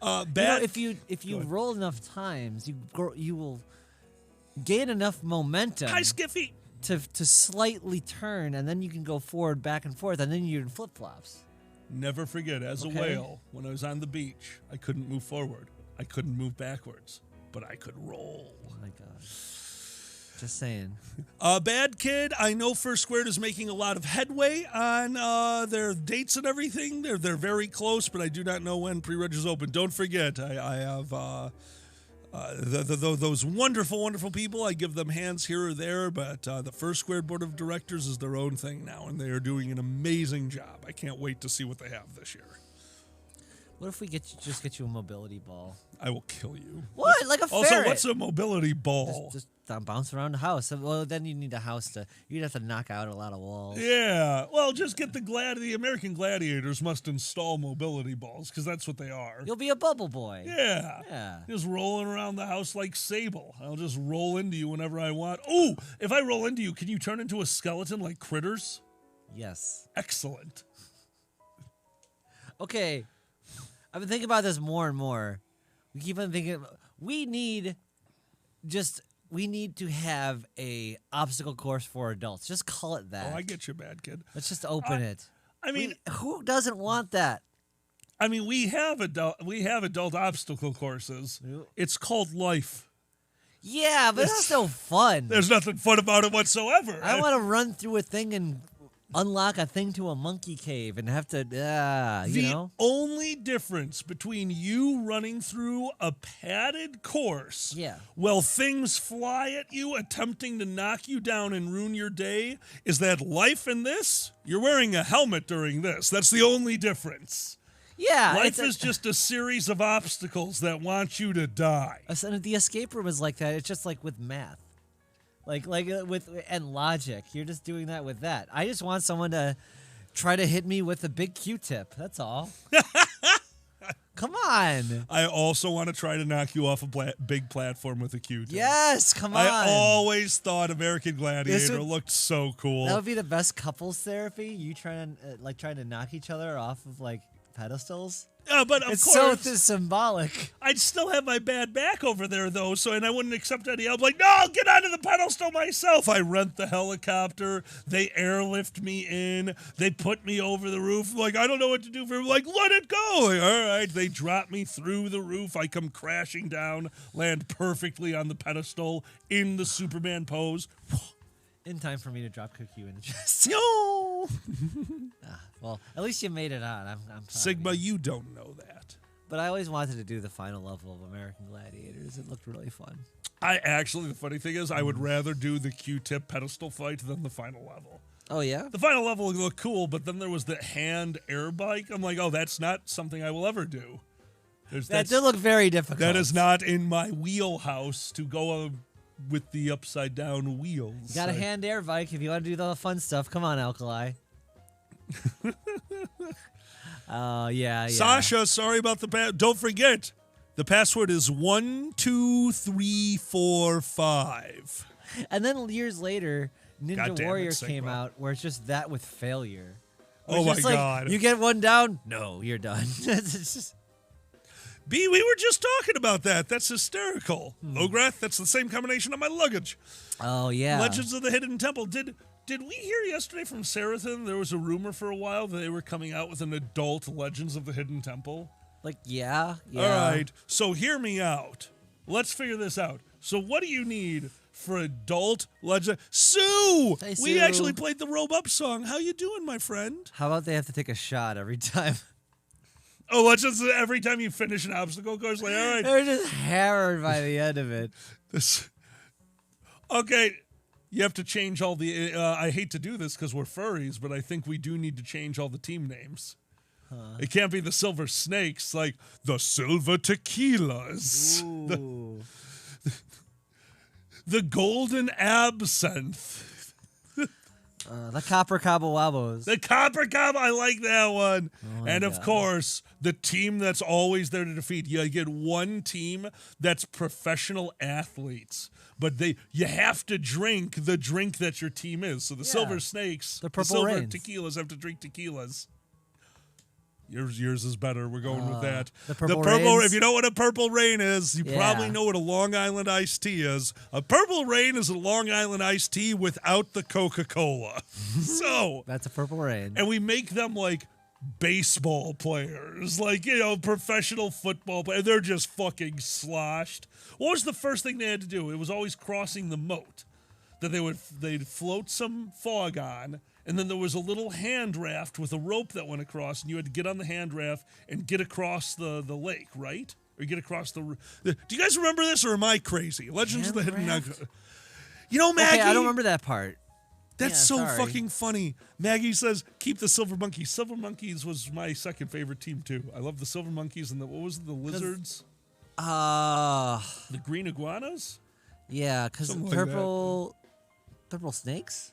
Bad. If you roll enough times, you will gain enough momentum. Hi, Skiffy. To slightly turn, and then you can go forward, back and forth, and then you're in flip flops. Never forget, as a Okay. whale, when I was on the beach, I couldn't move forward. I couldn't move backwards, but I could roll. Oh my God. Just saying. Bad Kid, I know First Squared is making a lot of headway on their dates and everything. They're very close, but I do not know when pre-reg is open. Don't forget, I have those wonderful, wonderful people. I give them hands here or there, but the First Squared Board of Directors is their own thing now, and they are doing an amazing job. I can't wait to see what they have this year. What if we just get you a mobility ball? I will kill you. What? Like a ferret? Also, what's a mobility ball? Just bounce around the house. Well, then you need a house you'd have to knock out a lot of walls. Yeah. Well, just get the American Gladiators must install mobility balls because that's what they are. You'll be a bubble boy. Yeah. Yeah. Just rolling around the house like Sable. I'll just roll into you whenever I want. Oh, if I roll into you, can you turn into a skeleton like Critters? Yes. Excellent. Okay. I've been thinking about this more and more. We keep on thinking we need to have a obstacle course for adults. Just call it that. Oh, I get you, bad kid. Let's just open it. I mean, who doesn't want that? I mean, we have adult obstacle courses. It's called life. Yeah, but that's no fun. There's nothing fun about it whatsoever. I want to run through a thing and unlock a thing to a monkey cave and have to, you know? The only difference between you running through a padded course while things fly at you attempting to knock you down and ruin your day is that life in this, you're wearing a helmet during this. That's the only difference. Yeah. Life is just a series of obstacles that want you to die. The escape room is like that. It's just like with math. Like with and logic. You're just doing that with that. I just want someone to try to hit me with a big Q-tip. That's all. Come on. I also want to try to knock you off a big platform with a Q-tip. Yes, come on. I always thought American Gladiator looked so cool. That would be the best couples therapy. You trying to knock each other off of like pedestals. But of it's course, so symbolic. I'd still have my bad back over there, though, and I wouldn't accept any help. Like, no, I'll get onto the pedestal myself. I rent the helicopter. They airlift me in. They put me over the roof. Like, I don't know what to do for him. Like, let it go. Like, all right. They drop me through the roof. I come crashing down, land perfectly on the pedestal in the Superman pose. In time for me to drop kick you in the chest. No. Well, at least you made it on. I'm Sigma, you don't know that. But I always wanted to do the final level of American Gladiators. It looked really fun. The funny thing is, I would rather do the Q-tip pedestal fight than the final level. Oh, yeah? The final level looked cool, but then there was the hand air bike. I'm like, oh, that's not something I will ever do. That did look very difficult. That is not in my wheelhouse to go with the upside down wheels. You got a hand air bike if you want to do the fun stuff. Come on, Alkali. Oh, yeah. Sasha, sorry about the don't forget, the password is 12345. And then years later, Ninja Warrior came out where it's just that with failure. Oh my God. You get one down? No, you're done. It's just... B, we were just talking about that. That's hysterical. Ograth, that's the same combination on my luggage. Oh, yeah. Legends of the Hidden Temple. Did we hear yesterday from Sarathon there was a rumor for a while that they were coming out with an adult Legends of the Hidden Temple? Like, yeah. All right. So hear me out. Let's figure this out. So what do you need for adult Legend? Sue! Hey, We Sue. actually played the Robe Up song. How you doing, my friend? How about they have to take a shot every time? Oh, Legends, every time you finish an obstacle course, like, all right. They're just hammered by the end of it. Okay. You have to change all the. I hate to do this because we're furries, but I think we do need to change all the team names. It can't be the Silver Snakes, like the Silver Tequilas, the Golden Absinthe, the Copper Cabo Wabos. the Copper Cabo. I like that one. Oh And of course, the team that's always there to defeat. You get one team that's professional athletes. But you have to drink the drink that your team is. So the Silver Snakes, the Purple Silver Rains. Tequilas have to drink tequilas. Yours is better. We're going with that. The Purple Rains. Rains. If you know what a Purple Rain is, you probably know what a Long Island iced tea is. A Purple Rain is a Long Island iced tea without the Coca-Cola. So that's a Purple Rain. And we make them like baseball players, like, professional football players. They're just fucking sloshed. What was the first thing they had to do? It was always crossing the moat that they'd float some fog on, and then there was a little hand raft with a rope that went across, and you had to get on the hand raft and get across the lake, right? Or get across do you guys remember this, or am I crazy? Legends of the Hidden... Maggie. Okay, I don't remember that part. That's Yeah, so sorry. fucking funny. Maggie says, keep the Silver Monkeys. Silver Monkeys was my second favorite team, too. I love the Silver Monkeys and what was it, the Lizards? The Green Iguanas? Yeah, because Something like that. purple snakes?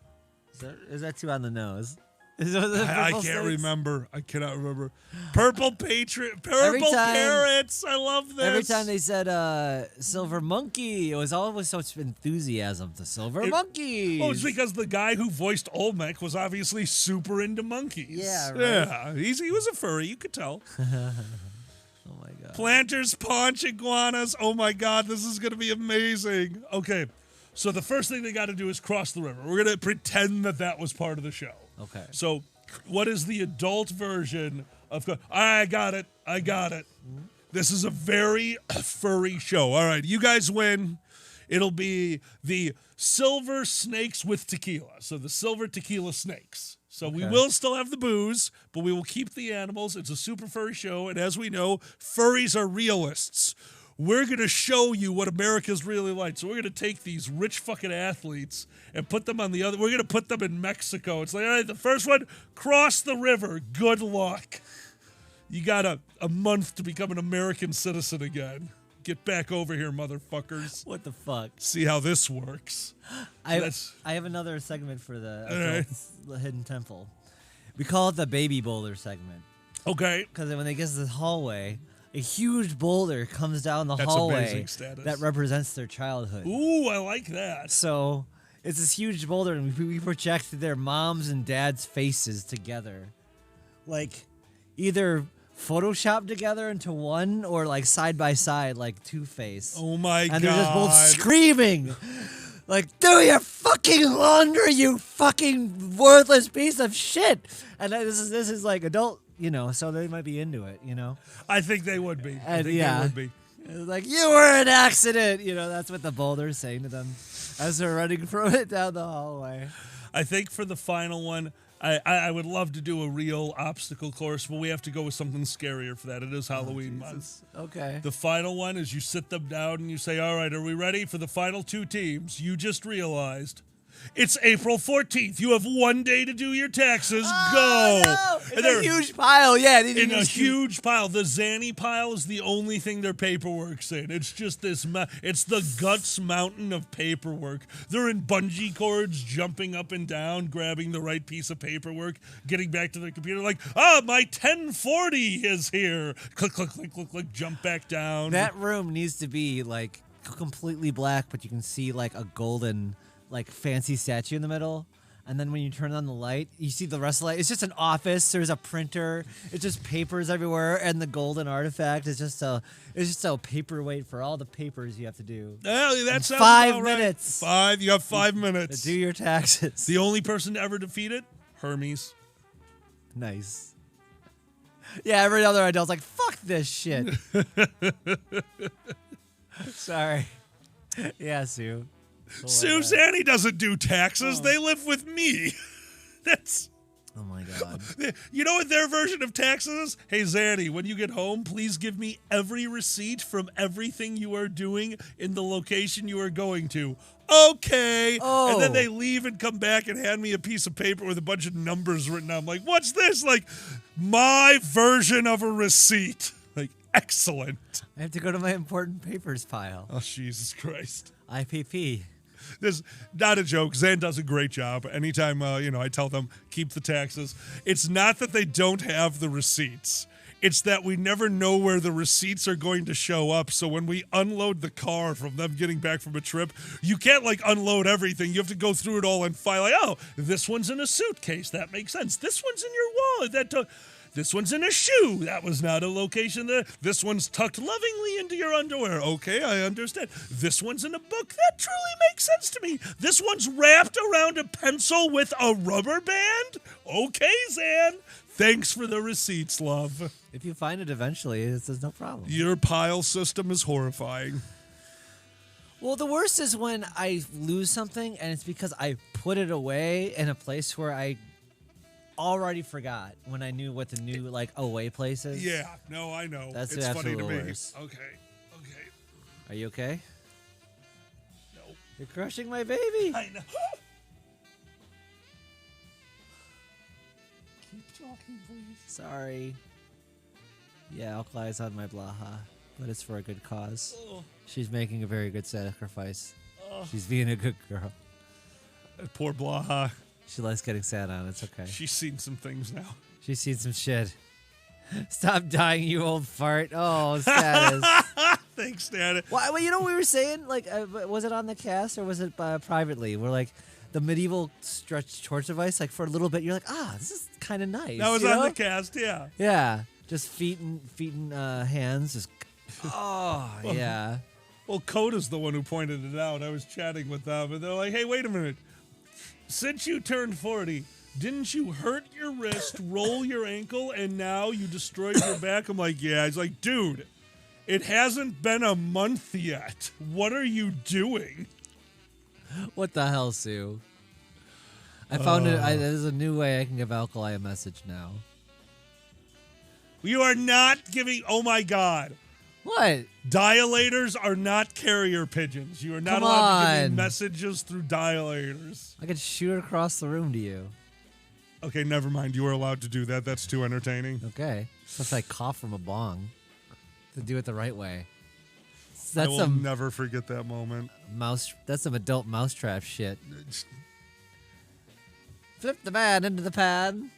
Is that too on the nose? I can't remember. I cannot remember. Purple Every time- parrots. I love this. Every time they said silver monkey, it was always such enthusiasm. The silver monkey. Oh, it's because the guy who voiced Olmec was obviously super into monkeys. Yeah, right. Yeah, he was a furry. You could tell. Oh my god. Planters, paunch iguanas. Oh my god, this is going to be amazing. Okay, so the first thing they got to do is cross the river. We're going to pretend that was part of the show. Okay. So, what is the adult version of? I got it. This is a very furry show. All right, you guys win. It'll be the silver snakes with tequila. So the silver tequila snakes. So we will still have the booze, but we will keep the animals. It's a super furry show, and as we know, furries are realists. We're going to show you what America's really like. So we're going to take these rich fucking athletes and put them on the other. We're going to put them in Mexico. It's like, all right, the first one, cross the river. Good luck. You got a month to become an American citizen again. Get back over here, motherfuckers. What the fuck? See how this works. I have another segment for the Hidden Temple. We call it the baby boulder segment. Okay. Because when they get to the hallway, a huge boulder comes down the hallway amazing status. that represents their childhood. Ooh, I like that. So it's this huge boulder, and we project their moms and dads' faces together. Like, either photoshopped together into one or like side by side, like Two-Face. Oh my god. And they're just both screaming. Like, do your fucking laundry, you fucking worthless piece of shit. And this is like adult, so they might be into it, I think they would be. And they would be. It's like, you were an accident. That's what the boulder's saying to them as they're running from it down the hallway. I think for the final one, I would love to do a real obstacle course, but we have to go with something scarier for that. It is Halloween month. Okay. The final one is you sit them down and you say, all right, are we ready for the final two teams? You just realized it's April 14th. You have 1 day to do your taxes. Go. No. In a huge pile. Yeah. In a huge pile. The Zanny pile is the only thing their paperwork's in. It's just this. It's the guts mountain of paperwork. They're in bungee cords, jumping up and down, grabbing the right piece of paperwork, getting back to their computer like, my 1040 is here. Click, click, click, click, click, jump back down. That room needs to be like completely black, but you can see like a golden, like fancy statue in the middle. And then when you turn on the light, you see the rest of the light. It's just an office. There's a printer. It's just papers everywhere, and the golden artifact is just a paperweight for all the papers you have to do. Oh, that sounds 5 about right. minutes. You have 5 minutes To do your taxes. The only person to ever defeat it, Hermes. Nice. Yeah, every other adult's like, fuck this shit. Sorry. Yeah, Sue. Sue Zanny doesn't do taxes. They live with me. That's. Oh my god. You know what their version of taxes is? Hey Zanny, when you get home, please give me every receipt from everything you are doing in the location you are going to. Okay. Oh. And then they leave and come back and hand me a piece of paper with a bunch of numbers written on. I'm like, what's this? Like, my version of a receipt. Like, excellent. I have to go to my important papers pile. Oh, Jesus Christ. IPP. This not a joke. Zan does a great job. Anytime, I tell them, keep the taxes. It's not that they don't have the receipts. It's that we never know where the receipts are going to show up. So when we unload the car from them getting back from a trip, you can't unload everything. You have to go through it all and file. This one's in a suitcase. That makes sense. This one's in your wallet. This one's in a shoe. That was not a location there. This one's tucked lovingly into your underwear. Okay, I understand. This one's in a book. That truly makes sense to me. This one's wrapped around a pencil with a rubber band. Okay, Zan. Thanks for the receipts, love. If you find it eventually, there's no problem. Your pile system is horrifying. Well, the worst is when I lose something and it's because I put it away in a place where I already forgot when I knew what the new away place is. Yeah, no, I know. That's it's funny to me. worst. Okay. Are you okay? No. You're crushing my baby. I know. talking, please. Sorry. Yeah, alkali's on my Blaha, but it's for a good cause. Oh. She's making a very good sacrifice. Oh. She's being a good girl. Poor Blaha. She likes getting sat on. It's okay. She's seen some things now. She's seen some shit. Stop dying, you old fart. Oh, status. Thanks, Status. Well, you know what we were saying? Like, was it on the cast or was it privately? We're like, the medieval stretch torch device, like for a little bit, you're like, this is kind of nice. That was on the cast, yeah. Yeah. Just feet and hands. Just, yeah. Well, Coda's the one who pointed it out. I was chatting with them, and they're like, hey, wait a minute. Since you turned 40, didn't you hurt your wrist, roll your ankle, and now you destroyed your back? I'm like, yeah. He's like, dude, it hasn't been a month yet. What are you doing? What the hell, Sue? I found it. There's a new way I can give Alkali a message now. You are not giving... Oh, my God. What? Dilators are not carrier pigeons. You are not allowed to give me messages through dilators. I could shoot across the room to you. Okay, never mind. You are allowed to do that. That's too entertaining. Okay. Since I cough from a bong. To do it the right way. I will never forget that moment. That's some adult mousetrap shit. Flip the man into the pan.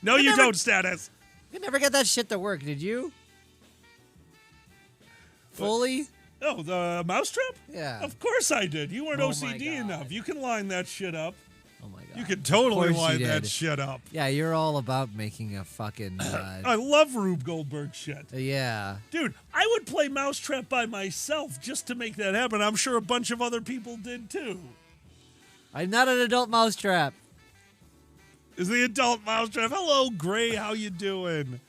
No, you don't, Status. You never get that shit to work, did you? Fully? Oh, the mousetrap? Yeah. Of course I did. You weren't Oh OCD enough. You can line that shit up. Oh my god. You can totally Of course line you that did. shit up. Yeah, you're all about making a fucking... I love Rube Goldberg shit. Yeah. Dude, I would play Mousetrap by myself just to make that happen. I'm sure a bunch of other people did too. I'm not an adult mousetrap. Is the adult Mousetrap? Hello, Gray. How you doing?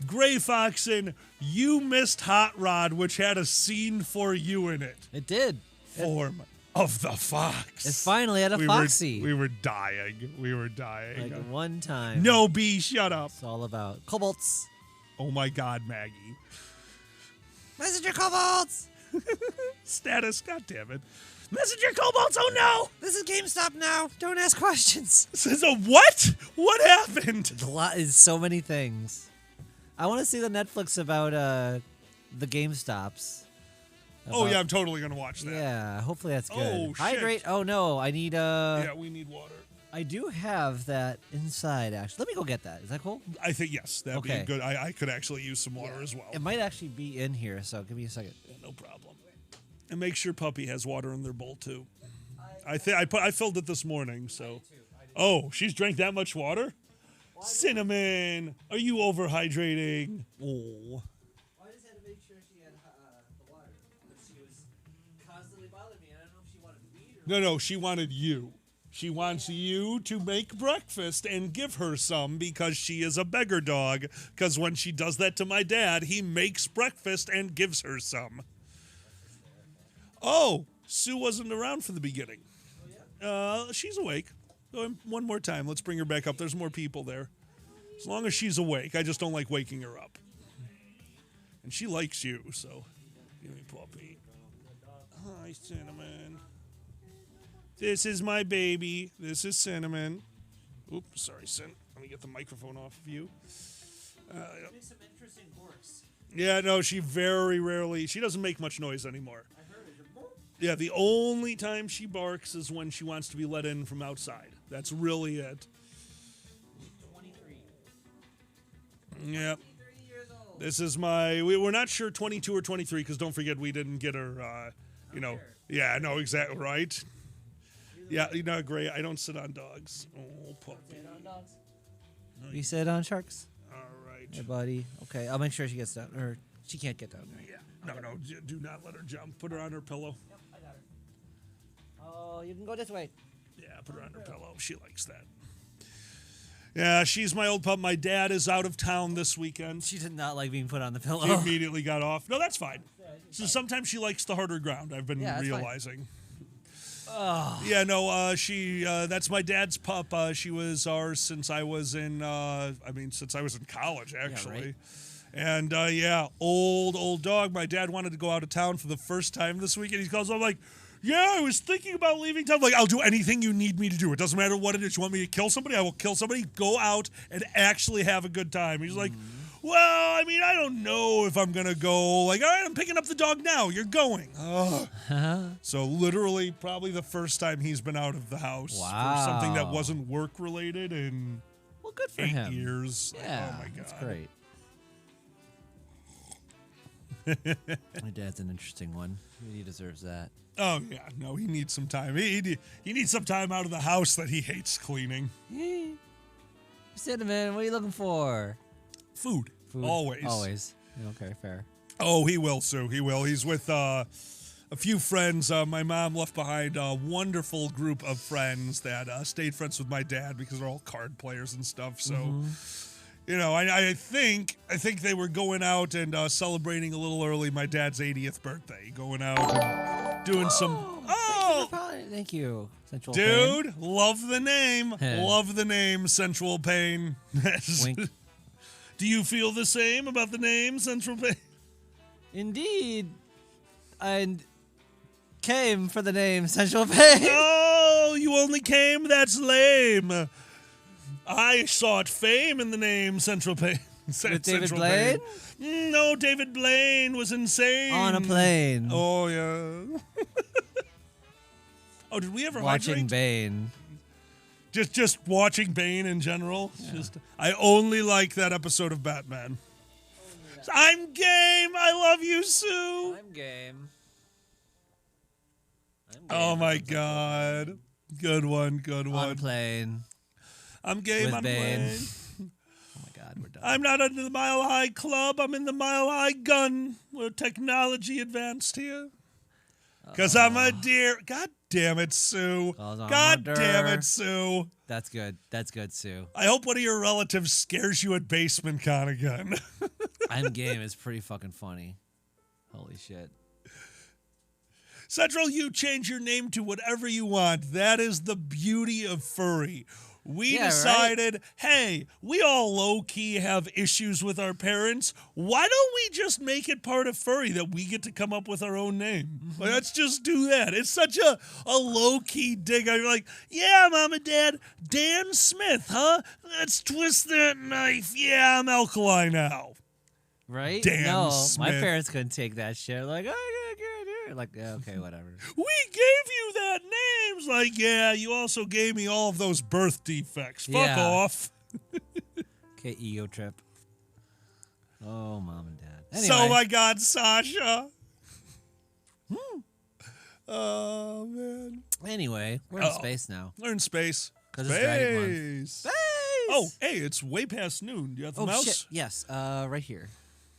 Gray Foxen, you missed Hot Rod, which had a scene for you in it. It did. Form of the Fox. It finally had a Foxy. We were dying. We were dying. Like one time. No, B, shut up. It's all about kobolds. Oh my God, Maggie. Messenger kobolds! Status, God damn it. Messenger kobolds, oh no! This is GameStop now. Don't ask questions. This is a what? What happened? A lot is so many things. I want to see the Netflix about the GameStops. Oh yeah, I'm totally gonna watch that. Yeah, hopefully that's good. Oh shit. Hydrate. Oh no, I need Yeah, we need water. I do have that inside actually. Let me go get that. Is that cool? I think yes, that'd be good. I could actually use some water as well. It might actually be in here, so give me a second. Yeah, no problem. And make sure Puppy has water in their bowl too. I filled it this morning, so. Oh, she's drank that much water? Cinnamon, are you overhydrating? Oh. I just had to make sure she had the water. Because she was constantly bothering me. I don't know if she wanted me or... No, she wanted you. She wants you to make breakfast and give her some because she is a beggar dog. Because when she does that to my dad, he makes breakfast and gives her some. Oh, Sue wasn't around for the beginning. She's awake. One more time. Let's bring her back up. There's more people there. As long as she's awake. I just don't like waking her up. And she likes you, so give me Puppy. Hi, Cinnamon. This is my baby. This is Cinnamon. Oops, sorry, Sin. Let me get the microphone off of you. Makes some interesting barks. Yeah, no, she very rarely... She doesn't make much noise anymore. Yeah, the only time she barks is when she wants to be let in from outside. That's really it. 23. Yeah. 23 years old. This is we're not sure 22 or 23 because don't forget we didn't get her, Yeah, no, exactly, right? Yeah, Gray, I don't sit on dogs. Oh, Puppy. Sit on dogs. We sit on sharks. All right. Hey, buddy. Okay, I'll make sure she gets down. Or she can't get down. Right? Yeah. No, do not let her jump. Put her on her pillow. Yep, I got her. Oh, you can go this way. Yeah, put her on her pillow. She likes that. Yeah, she's my old pup. My dad is out of town this weekend. She did not like being put on the pillow. She immediately got off. No, that's fine. So sometimes she likes the harder ground, I've been realizing. Oh. Yeah, no, that's my dad's pup. She was ours since I was in, since I was in college, actually. Yeah, right. And, old dog. My dad wanted to go out of town for the first time this weekend. He calls, I'm like, Yeah, I was thinking about leaving town. Like, I'll do anything you need me to do. It doesn't matter what it is. You want me to kill somebody? I will kill somebody. Go out and actually have a good time. He's like, well, I mean, I don't know if I'm going to go. Like, all right, I'm picking up the dog now. You're going. So literally probably the first time he's been out of the house for something that wasn't work-related in good for 8 him. years. Yeah, oh, my God. That's great. My dad's an interesting one. He deserves that. Oh, yeah. No, he needs some time. He needs some time out of the house that he hates cleaning. Cinnamon, what are you looking for? Food. Always. Always. Okay, fair. Oh, he will, Sue. He will. He's with a few friends. My mom left behind a wonderful group of friends that stayed friends with my dad because they're all card players and stuff. So, you know, I think they were going out and celebrating a little early my dad's 80th birthday. Going out and doing some... Thank you. Central Dude, Pain. love the name. Love the name, Central Pain. Wink. Do you feel the same about the name, Central Pain? Indeed. I came for the name Central Pain. Oh, you only came? That's lame. I sought fame in the name Central Pain. With David Blaine? No, David Blaine was insane. On a plane. Oh, yeah. Oh, did we ever Watching hydrate? Bane. Just watching Bane in general. Yeah. I only like that episode of Batman. I'm game. I love you, Sue. I'm game. Oh my God. Good one. Good one. On a plane. I'm game with on Bane. plane. Oh my God, we're done. I'm not under the Mile High Club. I'm in the Mile High Gun. We're technology advanced here. Because I'm a deer. God damn it, Sue. God damn it, Sue. That's good. That's good, Sue. I hope one of your relatives scares you at Basement Con again. I'm game. It's pretty fucking funny. Holy shit. Central, you change your name to whatever you want. That is the beauty of furry. We decided, hey, we all low-key have issues with our parents. Why don't we just make it part of furry that we get to come up with our own name? Like, let's just do that. It's such a low-key dig. I'm like, yeah, Mom and Dad, Dan Smith, huh? Let's twist that knife. Yeah, I'm alkali now. Right? Dan Smith. My parents couldn't take that shit. Like, like, yeah, okay, whatever. We gave you that name. It's like, yeah, you also gave me all of those birth defects. Fuck off. Okay, ego trip. Oh, Mom and Dad. Anyway. So, my God, Sasha. Oh, man. Anyway, we're in space now. We're in space. Because it's Dragon Month. Space. Oh, hey, it's way past noon. Do you have the mouse? Shit. Yes, right here.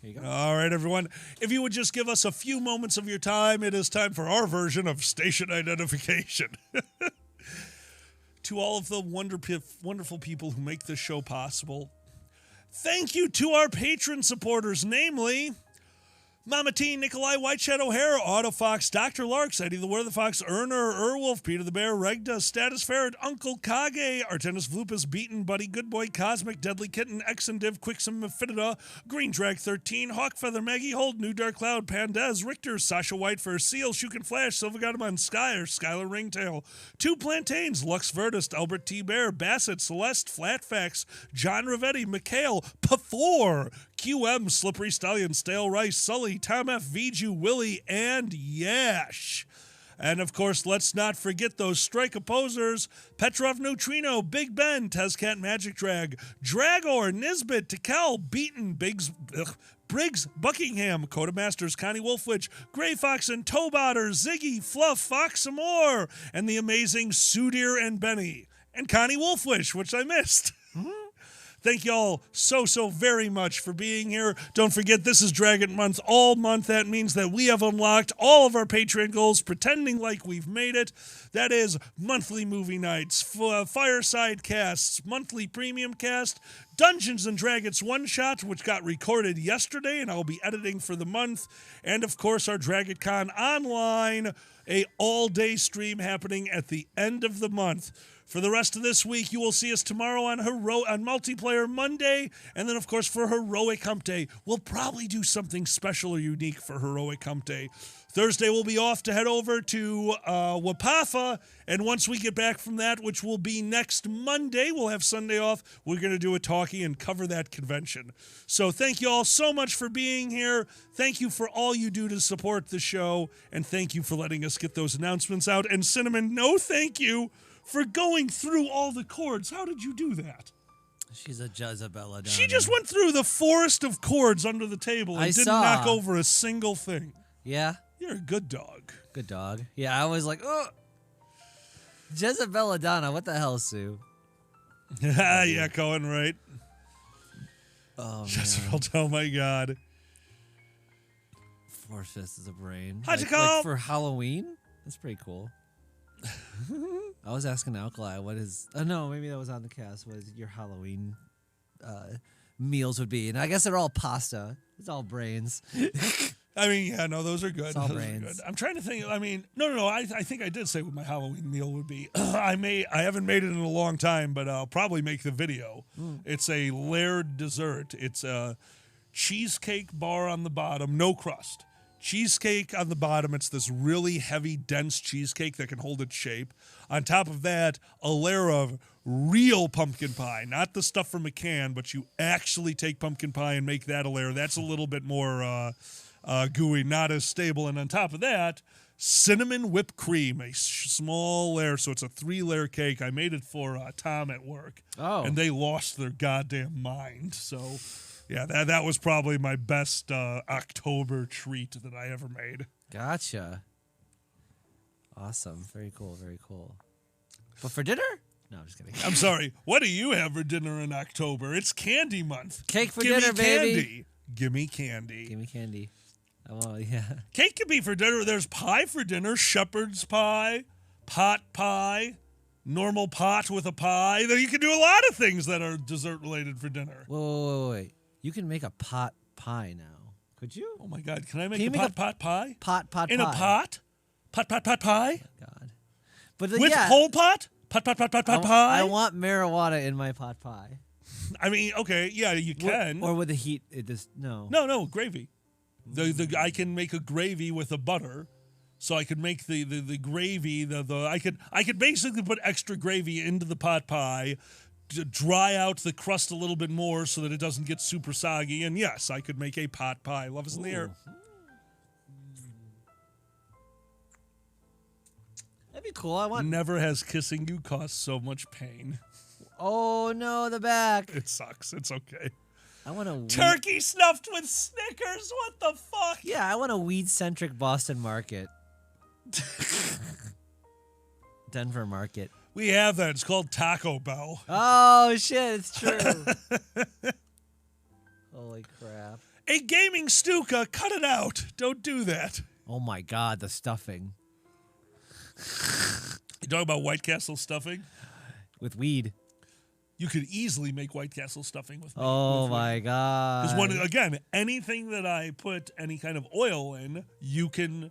Here you go. All right, everyone. If you would just give us a few moments of your time, it is time for our version of station identification. To all of the wonderful people who make this show possible, thank you to our patron supporters, namely Mama T, Nikolai, White Shadow Hair, Autofox, Dr. Larks, Eddie the Were the Fox, Erner, Erwolf, Peter the Bear, Regda, Status Ferret, Uncle Kage, Artenis Vlupus, Beaten, Buddy, Good Boy, Cosmic, Deadly Kitten, Exendiv, Quixum, Mephidida, Green Drag 13, Hawkfeather, Maggie Hold, New Dark Cloud, Pandez, Richter, Sasha Whitefur, Seal, Shukin Flash, Silvergadamon, Skyer, Skylar Ringtail, Two Plantains, Lux Verdist, Albert T. Bear, Bassett, Celeste, Flatfax, John Ravetti, Mikhail, Pafor, QM, Slippery Stallion, Stale Rice, Sully, Tom F, Viju, Willie, and Yash. And of course, let's not forget those strike opposers: Petrov Neutrino, Big Ben, Tezcat Magic Drag, Dragor, Nisbet, Tikel, Beaton, Briggs, Buckingham, Coda Masters, Connie Wolfwitch, Gray Fox and Tobotter, Ziggy, Fluff, Fox Amore, and the amazing Sudir and Benny, and Connie Wolfwitch, which I missed. Thank you all so very much for being here. Don't forget, this is Dragon Month all month. That means that we have unlocked all of our Patreon goals, pretending like we've made it. That is monthly movie nights, fireside casts, monthly premium cast, Dungeons and Dragons One Shot, which got recorded yesterday, and I'll be editing for the month. And of course, our DragonCon Online, a all-day stream happening at the end of the month. For the rest of this week, you will see us tomorrow on Multiplayer Monday, and then, of course, for Heroic Hump Day, we'll probably do something special or unique for Heroic Hump Day. Thursday, we'll be off to head over to Wapapa, and once we get back from that, which will be next Monday, we'll have Sunday off, we're going to do a talkie and cover that convention. So thank you all so much for being here. Thank you for all you do to support the show, and thank you for letting us get those announcements out. And Cinnamon, no thank you for going through all the chords. How did you do that? She's a Jezebel. She just went through the forest of chords under the table and didn't knock over a single thing. Yeah? You're a good dog. Good dog. Yeah, I was like, oh. Jezebel Adana, what the hell, Sue? Yeah, Cohen, right? Oh, Jezebel, oh my God. 4/5 is a brain. How'd you like, call? Like for Halloween? That's pretty cool. I was asking Alkali what his... Oh, no, maybe that was on the cast. What your Halloween meals would be. And I guess they're all pasta. It's all brains. I mean, yeah, no, those are good. It's all Those are brains. good. I'm trying to think. I mean, no. I think I did say what my Halloween meal would be. I haven't made it in a long time, but I'll probably make the video. It's a layered dessert. It's a cheesecake bar on the bottom, no crust. Cheesecake on the bottom. It's this really heavy, dense cheesecake that can hold its shape. On top of that, a layer of real pumpkin pie, not the stuff from a can, but you actually take pumpkin pie and make that a layer. That's a little bit more gooey, not as stable. And on top of that, cinnamon whipped cream, a small layer. So it's a 3-layer cake. I made it for Tom at work. Oh. And they lost their goddamn mind. So, yeah, that was probably my best October treat that I ever made. Gotcha. Awesome. Very cool. Very cool. But for dinner? No, I'm just kidding. I'm sorry. What do you have for dinner in October? It's candy month. Cake for Give dinner, me candy. baby. Give me candy. Give me candy. Oh, yeah. Cake can be for dinner. There's pie for dinner. Shepherd's pie, pot pie, normal pot with a pie. You can do a lot of things that are dessert related for dinner. Wait. You can make a pot pie now. Could you? Oh, my God. Can I make Can you a make pot pie? Pot In pie. a pot? Pot pie? God. But With yeah, whole pot? Pot pie? I want marijuana in my pot pie. I mean, okay, yeah, you can. Or with the heat, it just, no. No, gravy. I can make a gravy with a butter, so I could make the gravy. I could basically put extra gravy into the pot pie, to dry out the crust a little bit more so that it doesn't get super soggy. And yes, I could make a pot pie. Love is in the air. That'd be cool. I want. Never has kissing you caused so much pain. Oh no, the back. It sucks. It's okay. I want a turkey stuffed with Snickers. What the fuck? Yeah, I want a weed-centric Boston market. Denver market. We have that. It's called Taco Bell. Oh shit, it's true. Holy crap. A gaming Stuka, cut it out. Don't do that. Oh my god, the stuffing. You talking about White Castle stuffing? With weed. You could easily make White Castle stuffing with weed. Oh my god. Because again, anything that I put any kind of oil in, you can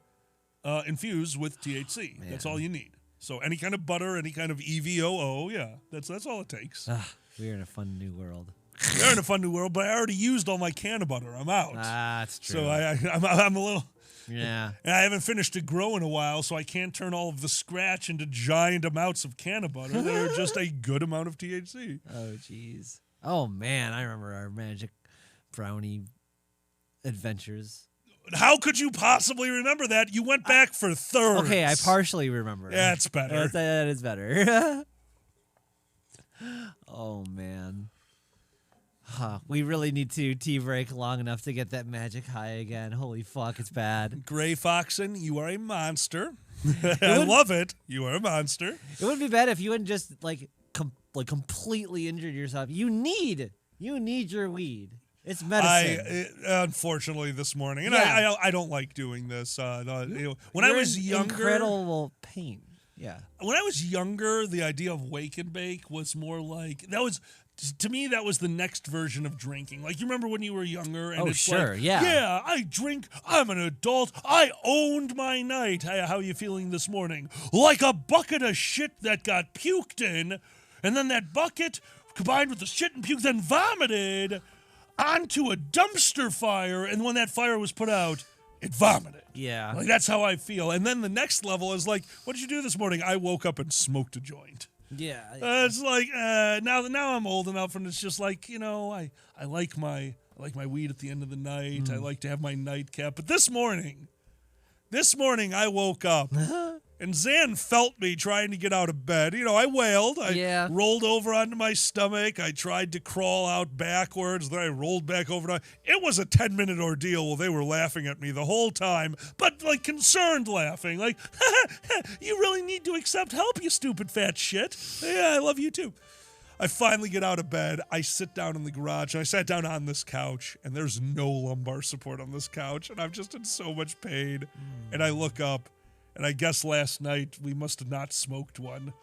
infuse with THC. Man. That's all you need. So any kind of butter, any kind of EVOO, yeah, that's all it takes. We're in a fun new world. We're in a fun new world, but I already used all my can of butter. I'm out. That's true. So I'm a little... Yeah. And I haven't finished to grow in a while, so I can't turn all of the scratch into giant amounts of can of butter. They're just a good amount of THC. Oh, jeez. Oh, man. I remember our magic brownie adventures. How could you possibly remember that? You went back for thirds. Okay, I partially remember. That's better. That is better. Oh, man. We really need to tea-break long enough to get that magic high again. Holy fuck, it's bad. Gray Foxen, you are a monster. I love it. You are a monster. It wouldn't be bad if you hadn't just, completely injured yourself. You need your weed. It's medicine. Unfortunately, this morning, and Yeah. I don't like doing this. When I You're was in younger, incredible pain. Yeah. When I was younger, the idea of wake and bake was more like to me, that was the next version of drinking. Like, you remember when you were younger? And Oh, it's sure, like, yeah. Yeah, I drink. I'm an adult. I owned my night. Hey, how are you feeling this morning? Like a bucket of shit that got puked in, and then that bucket, combined with the shit and puke, then vomited onto a dumpster fire, and when that fire was put out, it vomited. Yeah. Like, that's how I feel. And then the next level is like, what did you do this morning? I woke up and smoked a joint. Yeah. It's like now I'm old enough, and it's just like, I like my weed at the end of the night. I like to have my nightcap. But this morning I woke up and Zan felt me trying to get out of bed. I wailed. I rolled over onto my stomach. I tried to crawl out backwards. Then I rolled back over. It was a 10-minute ordeal while they were laughing at me the whole time, but like concerned laughing. Like, you really need to accept help, you stupid fat shit. Yeah, I love you too. I finally get out of bed. I sit down in the garage, and I sat down on this couch, and there's no lumbar support on this couch, and I'm just in so much pain. And I look up, and I guess last night we must have not smoked one.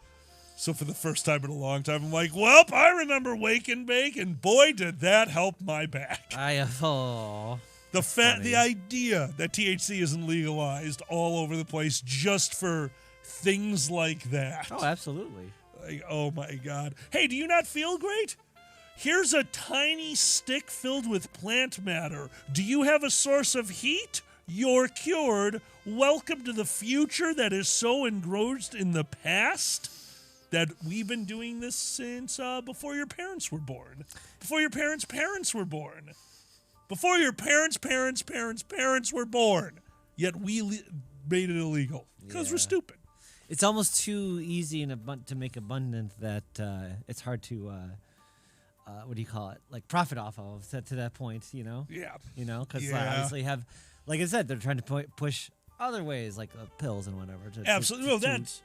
So for the first time in a long time, I'm like, well, I remember Wake and Bake, and boy, did that help my back. The idea that THC isn't legalized all over the place just for things like that. Oh, absolutely. Like, oh my God. Hey, do you not feel great? Here's a tiny stick filled with plant matter. Do you have a source of heat? You're cured. Welcome to the future that is so engrossed in the past that we've been doing this since before your parents were born. Before your parents' parents were born. Before your parents' parents were born. Yet we made it illegal because we're stupid. It's almost too easy to make abundant that it's hard to, what do you call it? Like profit off of to that point, Yeah. Because obviously have, like I said, they're trying to push other ways like pills and whatever. Absolutely. That's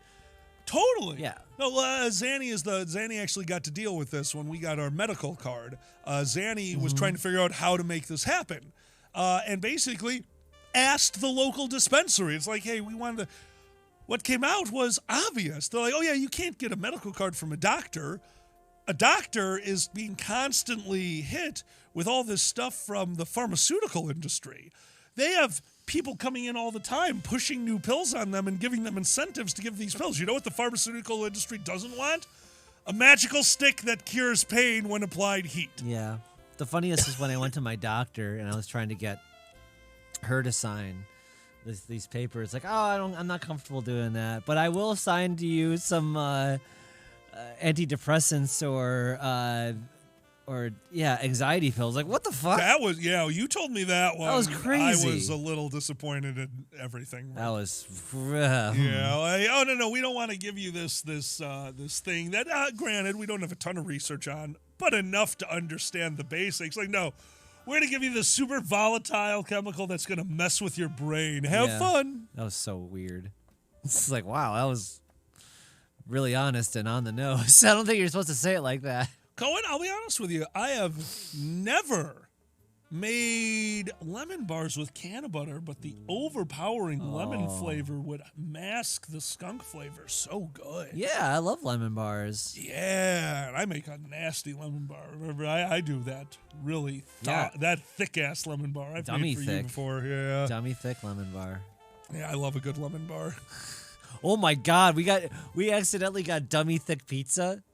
totally. Yeah. No, Zanny actually got to deal with this when we got our medical card. Zanny was trying to figure out how to make this happen, and basically asked the local dispensary. It's like, hey, we wanted to. What came out was obvious. They're like, oh, yeah, you can't get a medical card from a doctor. A doctor is being constantly hit with all this stuff from the pharmaceutical industry. They have people coming in all the time, pushing new pills on them and giving them incentives to give these pills. You know what the pharmaceutical industry doesn't want? A magical stick that cures pain when applied heat. Yeah. The funniest is when I went to my doctor and I was trying to get her to sign these papers, like, I'm not comfortable doing that, but I will sign to you some antidepressants or anxiety pills. Like, what the fuck? That was you told me that one. That was crazy. I was a little disappointed in everything. That was no, we don't want to give you this thing that granted we don't have a ton of research on, but enough to understand the basics. Like, no. We're going to give you the super volatile chemical that's going to mess with your brain. Have fun. That was so weird. It's like, wow, that was really honest and on the nose. I don't think you're supposed to say it like that. Cohen, I'll be honest with you. I have never made lemon bars with canna butter, but the overpowering lemon flavor would mask the skunk flavor so good. Yeah, I love lemon bars. Yeah, and I make a nasty lemon bar. Remember, I do that really that thick-ass lemon bar. I've made for you before. Yeah. Dummy thick lemon bar. Yeah, I love a good lemon bar. Oh my God, we accidentally got dummy thick pizza.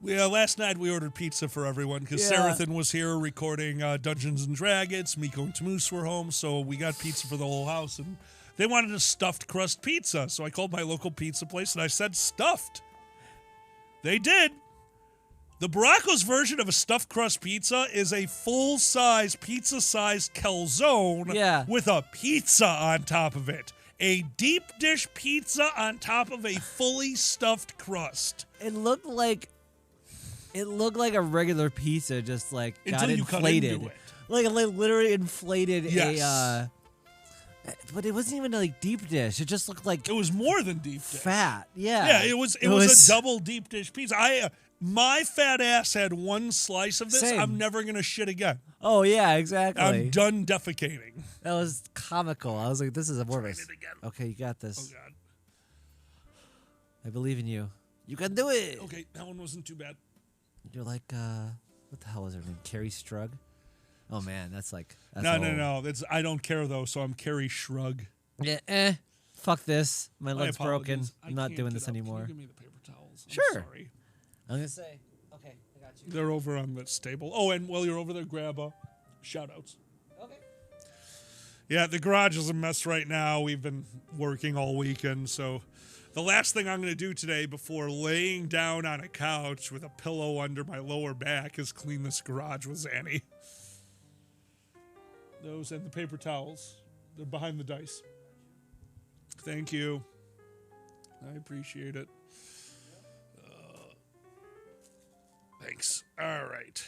Last night we ordered pizza for everyone because Sarathan was here recording Dungeons and Dragons. Miko and Tamoose were home, so we got pizza for the whole house. And they wanted a stuffed crust pizza, so I called my local pizza place and I said stuffed. They did. The Baracco's version of a stuffed crust pizza is a full-size, pizza-sized calzone with a pizza on top of it. A deep dish pizza on top of a fully stuffed crust. It looked like a regular pizza, just like until got you inflated. cut into it. Like literally inflated Yes. but it wasn't even like deep dish. It just looked like it was more than deep dish. Fat. Yeah. Yeah, it was a double deep dish pizza. My fat ass had one slice of this. Same. I'm never gonna shit again. Oh yeah, exactly. I'm done defecating. That was comical. I was like, this is a more of a... Okay, you got this. Oh God. I believe in you. You can do it. Okay, that one wasn't too bad. You're like, what the hell was her name? Carrie Strug? Oh man, that's No. That's I don't care though, so I'm Carrie Shrug. Yeah, fuck this. My My leg's broken. apologies. I'm not can't doing get this up. Can anymore. you give me the paper towels? I'm Sure. sorry. I'm gonna say, okay, I got you. They're over on the table. Oh, and while you're over there, grab shout outs. Okay. Yeah, the garage is a mess right now. We've been working all weekend, so the last thing I'm going to do today before laying down on a couch with a pillow under my lower back is clean this garage with Zanny. Those and the paper towels. They're behind the dice. Thank you. I appreciate it. Thanks. All right.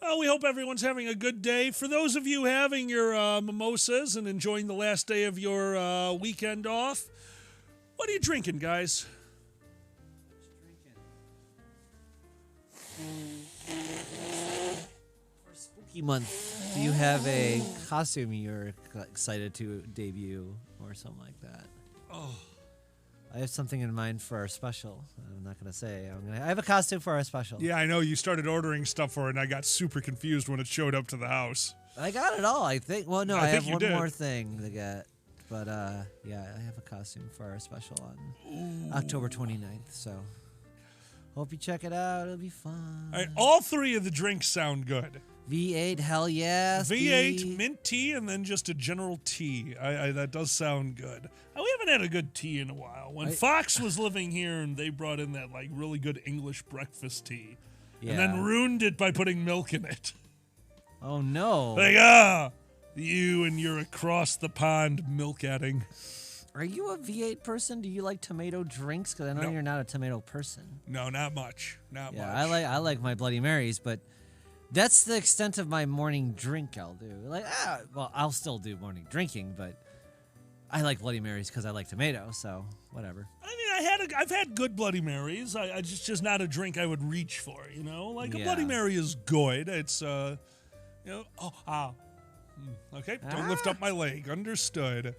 Well, we hope everyone's having a good day. For those of you having your mimosas and enjoying the last day of your weekend off, what are you drinking, guys? For Spooky Month, do you have a costume you're excited to debut or something like that? Oh. I have something in mind for our special. I'm not going to say. I have a costume for our special. Yeah, I know you started ordering stuff for it, and I got super confused when it showed up to the house. I got it all, I think. Well, no, I think have you one did. more thing to get. But, yeah, I have a costume for our special on October 29th. So, hope you check it out. It'll be fun. All right, all three of the drinks sound good. V8, hell yes. V8, mint tea, and then just a general tea. That does sound good. We haven't had a good tea in a while. When Fox was living here and they brought in that like really good English breakfast tea, and then ruined it by putting milk in it. Oh no! Like you and your across the pond milk adding. Are you a V8 person? Do you like tomato drinks? Because I know you're not a tomato person. No, not much. Not much. I like my Bloody Marys, but that's the extent of my morning drink. I'll do well. I'll still do morning drinking, but I like Bloody Marys because I like tomato. So whatever. I mean, I've had good Bloody Marys. I just not a drink I would reach for. You know, like a Bloody Mary is good. It's okay. Don't lift up my leg. Understood.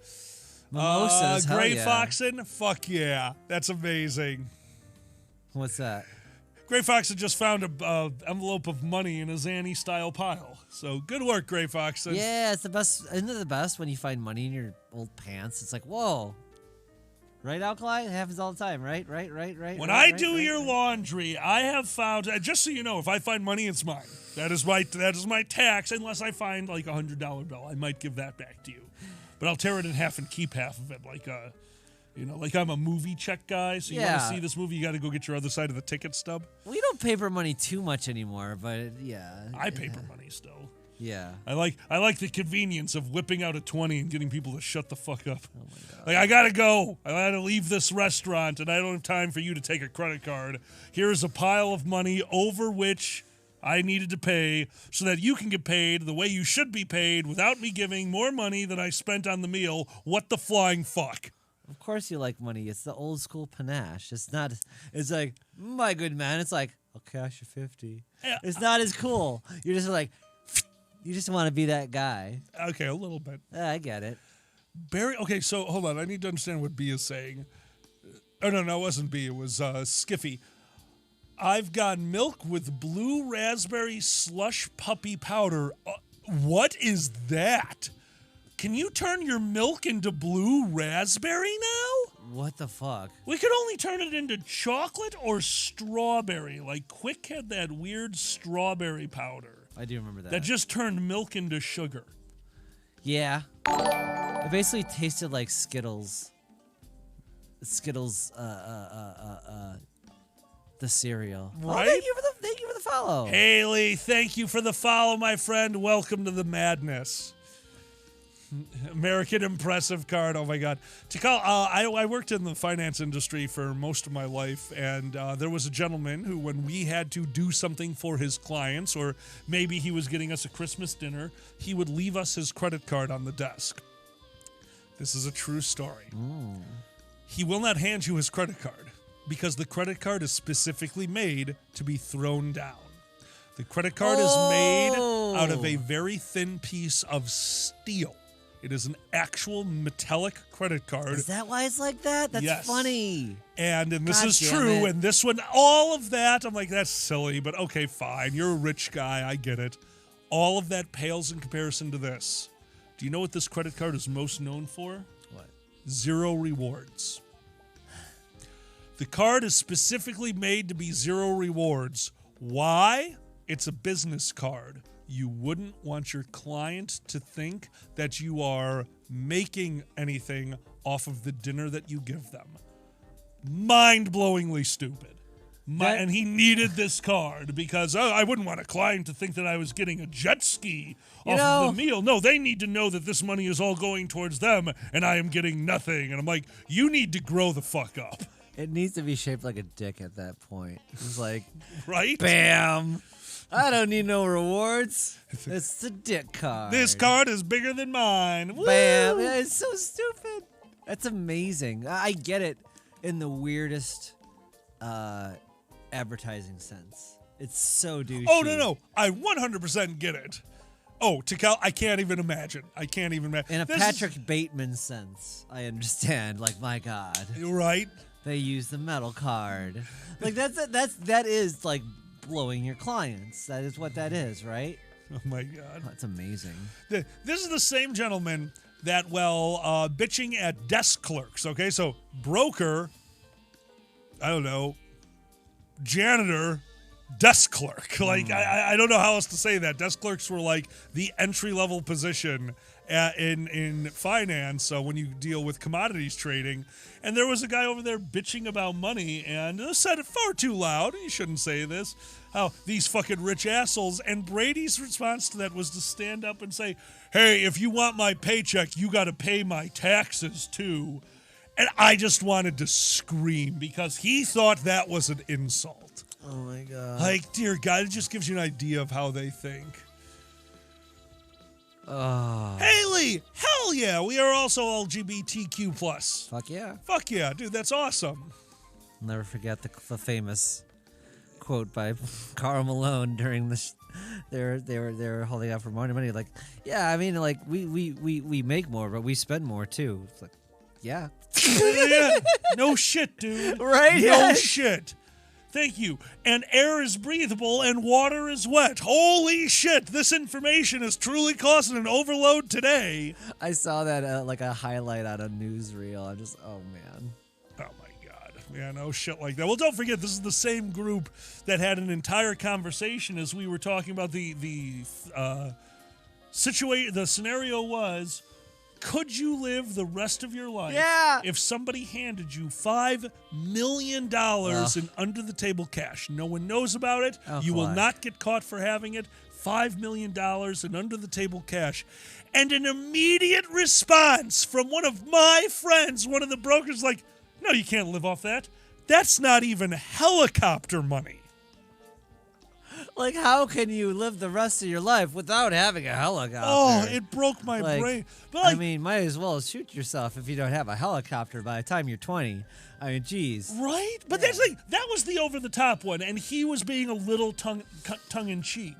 Mimosas, hell Grey yeah. Foxin', fuck yeah, that's amazing. What's that? Grey Foxin' just found a envelope of money in a Zanny style pile. So good work, Grey Foxin'. Yeah, it's the best. Isn't it the best when you find money in your old pants? It's like, whoa. Right, Alkali? It happens all the time, right? When I do your laundry, I have found, just so you know, if I find money, it's mine. That is my tax, unless I find like a $100 bill. I might give that back to you. But I'll tear it in half and keep half of it, like I'm a movie check guy. So you want to see this movie, you got to go get your other side of the ticket stub. We don't paper money too much anymore, but yeah. I paper money still. Yeah. I like the convenience of whipping out a 20 and getting people to shut the fuck up. Oh my God. Like, I gotta go. I gotta leave this restaurant, and I don't have time for you to take a credit card. Here's a pile of money over which I needed to pay so that you can get paid the way you should be paid without me giving more money than I spent on the meal. What the flying fuck? Of course you like money. It's the old school panache. It's not, it's like, my good man. It's like, I'll cash you 50. Yeah. It's not as cool. You're just like, you just want to be that guy. Okay, a little bit. I get it. Barry, okay, so hold on. I need to understand what B is saying. Oh, no, it wasn't B. It was Skiffy. I've got milk with blue raspberry slush puppy powder. What is that? Can you turn your milk into blue raspberry now? What the fuck? We could only turn it into chocolate or strawberry. Like Quick had that weird strawberry powder. I do remember that. That just turned milk into sugar. Yeah. It basically tasted like Skittles. Skittles, the cereal. Right? Oh, thank you for the follow. Haley, thank you for the follow, my friend. Welcome to the madness. American Impressive Card. Oh my God. Tikal, I worked in the finance industry for most of my life, and there was a gentleman who, when we had to do something for his clients, or maybe he was getting us a Christmas dinner, he would leave us his credit card on the desk. This is a true story. He will not hand you his credit card because the credit card is specifically made to be thrown down. The credit card is made out of a very thin piece of steel. It is an actual metallic credit card. Is that why it's like that? That's Yes. funny. And this God is damn true. it. And this one, all of that, I'm like, that's silly, but okay, fine. You're a rich guy. I get it. All of that pales in comparison to this. Do you know what this credit card is most known for? What? 0 rewards. The card is specifically made to be 0 rewards. Why? It's a business card. You wouldn't want your client to think that you are making anything off of the dinner that you give them. Mind-blowingly stupid. And he needed this card because I wouldn't want a client to think that I was getting a jet ski off of the meal. No, they need to know that this money is all going towards them and I am getting nothing. And I'm like, you need to grow the fuck up. It needs to be shaped like a dick at that point. It's like, right? Bam. I don't need no rewards. It's the dick card. This card is bigger than mine. Woo! Bam. Yeah, it's so stupid. That's amazing. I get it in the weirdest advertising sense. It's so douchey. Oh, no. I 100% get it. Oh, I can't even imagine. In a Patrick Bateman sense, I understand. Like, my God. You're right. They use the metal card. Like, that is like blowing your clients. That is what that is, right? Oh my God. That's amazing. This is the same gentleman that, bitching at desk clerks, okay? So, broker, I don't know, janitor, desk clerk. Like, I don't know how else to say that. Desk clerks were like the entry-level position in finance when you deal with commodities trading. And there was a guy over there bitching about money and said it far too loud. You shouldn't say this. How these fucking rich assholes. And Brady's response to that was to stand up and say, hey, if you want my paycheck, you got to pay my taxes too. And I just wanted to scream because he thought that was an insult. Oh my God. Like, dear God, it just gives you an idea of how they think. Haley, hell yeah, we are also LGBTQ+. Fuck yeah. Fuck yeah, dude, that's awesome. I'll never forget the famous quote by Karl Malone during the they were holding out for more money. Like, yeah, I mean, like we make more, but we spend more too. It's like, yeah. Yeah. No shit, dude. Right? No Yeah. shit. Thank you. And air is breathable and water is wet. Holy shit, this information is truly causing an overload today. I saw that like a highlight on a newsreel. I'm just, oh man. Oh my God. Yeah, no shit like that. Well, don't forget, this is the same group that had an entire conversation as we were talking about the situation. The scenario was, could you live the rest of your life if somebody handed you $5 million in under-the-table cash? No one knows about it. You will not get caught for having it. $5 million in under-the-table cash. And an immediate response from one of my friends, one of the brokers, like, no, you can't live off that. That's not even helicopter money. Like, how can you live the rest of your life without having a helicopter? Oh, it broke my brain. But I mean, might as well shoot yourself if you don't have a helicopter by the time you're 20. I mean, geez. Right? But that's like, that was the over-the-top one, and he was being a little tongue-in-cheek.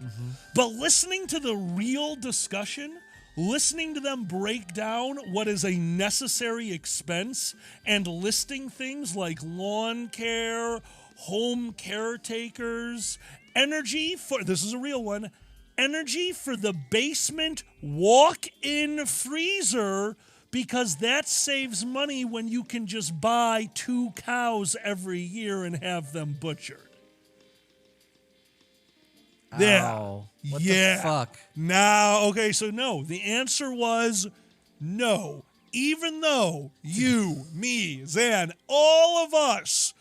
But listening to the real discussion, listening to them break down what is a necessary expense, and listing things like lawn care, home caretakers, energy for, this is a real one, energy for the basement walk-in freezer, because that saves money when you can just buy 2 cows every year and have them butchered. Yeah. Ow. What the fuck? Now, okay, so no. The answer was no. Even though you, me, Zan, all of us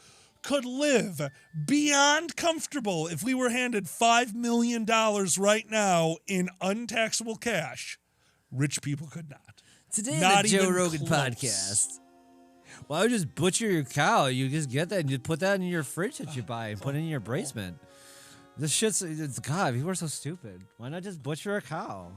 could live beyond comfortable if we were handed $5 million right now in untaxable cash, rich people could not. Today on Not the Joe even Rogan close. podcast. Why would you just butcher your cow? You just get that and you put that in your fridge that you buy and put it in your basement. This shit's, God, people are so stupid. Why not just butcher a cow?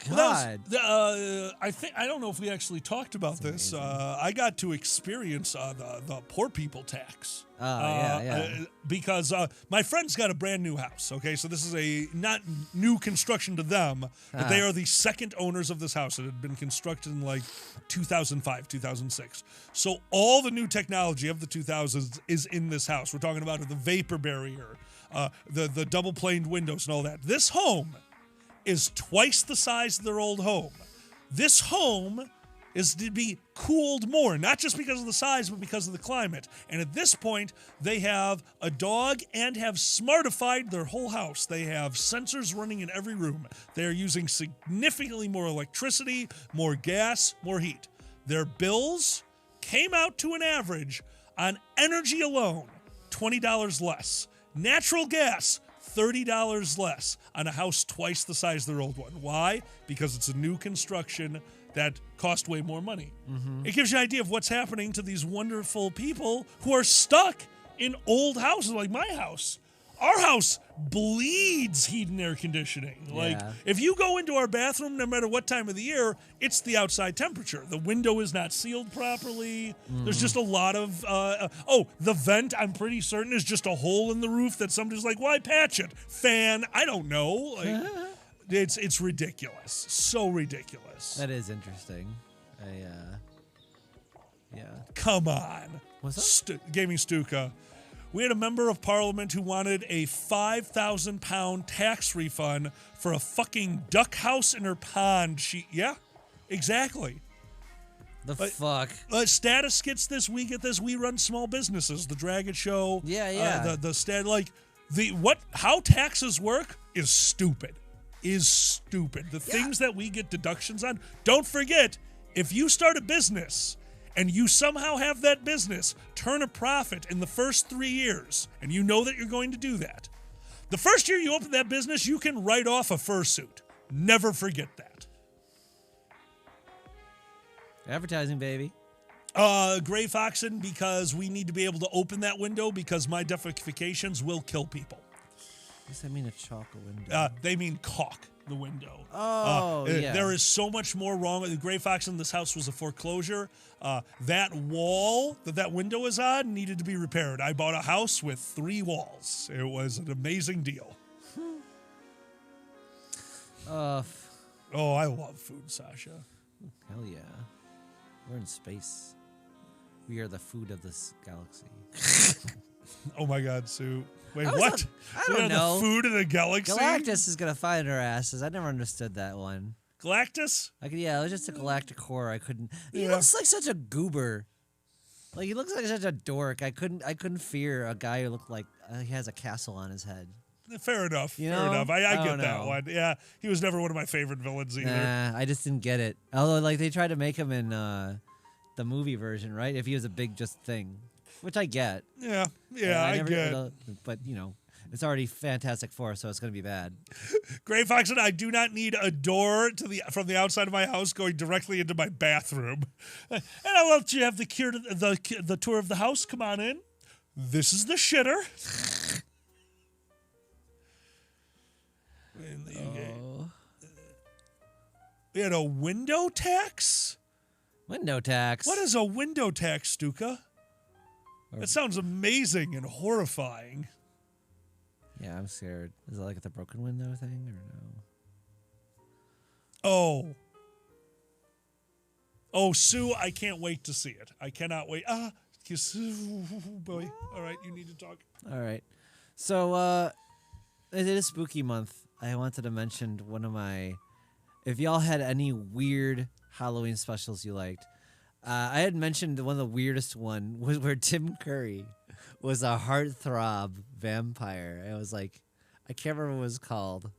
God. I don't know if we actually talked about this. I got to experience the poor people tax. Because my friend's got a brand new house. Okay, so this is a not new construction to them, but they are the second owners of this house. It had been constructed in like 2005, 2006. So all the new technology of the 2000s is in this house. We're talking about the vapor barrier, the double planed windows, and all that. This home is twice the size of their old home. This home is to be cooled more, not just because of the size, but because of the climate. And at this point, they have a dog and have smartified their whole house. They have sensors running in every room. They are using significantly more electricity, more gas, more heat. Their bills came out to an average on energy alone, $20 less. Natural gas, $30 less on a house twice the size of their old one. Why? Because it's a new construction that cost way more money. It gives you an idea of what's happening to these wonderful people who are stuck in old houses like my house. Our house bleeds heat and air conditioning. Like, if you go into our bathroom, no matter what time of the year, it's the outside temperature. The window is not sealed properly. There's just a lot of, the vent, I'm pretty certain, is just a hole in the roof that somebody's like, why patch it? Fan, I don't know. Like, it's ridiculous. So ridiculous. That is interesting. Come on. What's up? Gaming Stuka. We had a member of parliament who wanted a 5,000-pound tax refund for a fucking duck house in her pond. Yeah, exactly. The fuck? Status skits this week at this. We run small businesses. The Dragon Show. Yeah. How taxes work is stupid. The things that we get deductions on. Don't forget, if you start a business and you somehow have that business turn a profit in the first 3 years, and you know that you're going to do that, the first year you open that business, you can write off a fursuit. Never forget that. Advertising, baby. Gray Foxen, because we need to be able to open that window because my defecations will kill people. Does that mean a chalk a window? They mean caulk the window. Yeah. There is so much more wrong with the Gray Fox in this house was a foreclosure. That wall that window is on needed to be repaired. I bought a house with 3 walls. It was an amazing deal. I love food, Sasha. Hell yeah. We're in space. We are the food of this galaxy. Oh my God, Sue. Wait, I what? I don't know. The food of the galaxy? Galactus is gonna find our asses. I never understood that one. Galactus? It was just a galactic horror. I couldn't. He looks like such a goober. Like, he looks like such a dork. I couldn't fear a guy who looked like he has a castle on his head. Fair enough. Fair enough. I get that one. Yeah, he was never one of my favorite villains either. Nah, I just didn't get it. Although, like, they tried to make him in the movie version, right? If he was a big just thing, which I get. Yeah, I get. But it's already Fantastic Four, so it's gonna be bad. Gray Fox and I do not need a door from the outside of my house going directly into my bathroom. And I'll let you have the tour of the house. Come on in. This is the shitter. We had a window tax? Window tax? What is a window tax, Stuka? That sounds amazing and horrifying. Yeah, I'm scared. Is it like the broken window thing or no? Oh, Sue, I can't wait to see it. I cannot wait. Boy. All right, you need to talk. All right. So, it is spooky month. I wanted to mention one of my... If y'all had any weird Halloween specials you liked, I had mentioned one of the weirdest one was where Tim Curry was a heartthrob vampire. It was like, I can't remember what it was called.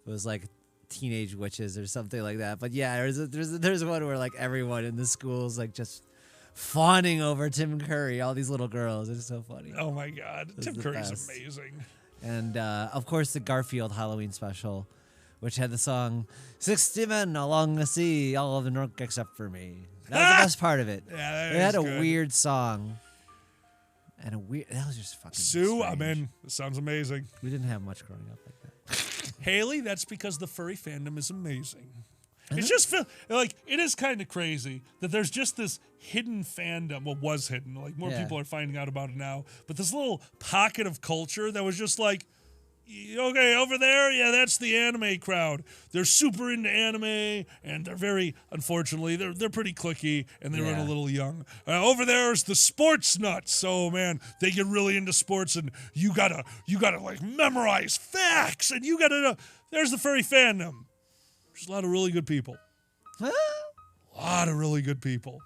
It was like Teenage Witches or something like that. But yeah, there's one where like everyone in the school is like just fawning over Tim Curry, all these little girls. It's so funny. Oh my God. Tim Curry's amazing. And of course the Garfield Halloween special, which had the song 60 Men Along the Sea, all of the Nork except for me. That was the best part of it. Yeah, it had a weird song. And that was just fucking Sue, strange. I'm in. This sounds amazing. We didn't have much growing up like Haley, that's because the furry fandom is amazing. It's just like it is kind of crazy that there's just this hidden fandom. Well, was hidden. Like more people are finding out about it now. But this little pocket of culture that was just like, okay, over there, yeah, that's the anime crowd. They're super into anime, and they're very, unfortunately, they're pretty cliquey, and they run a little young. Over there's the sports nuts. Oh man, they get really into sports, and you gotta like memorize facts, and you gotta know. There's the furry fandom. There's a lot of really good people. A lot of really good people.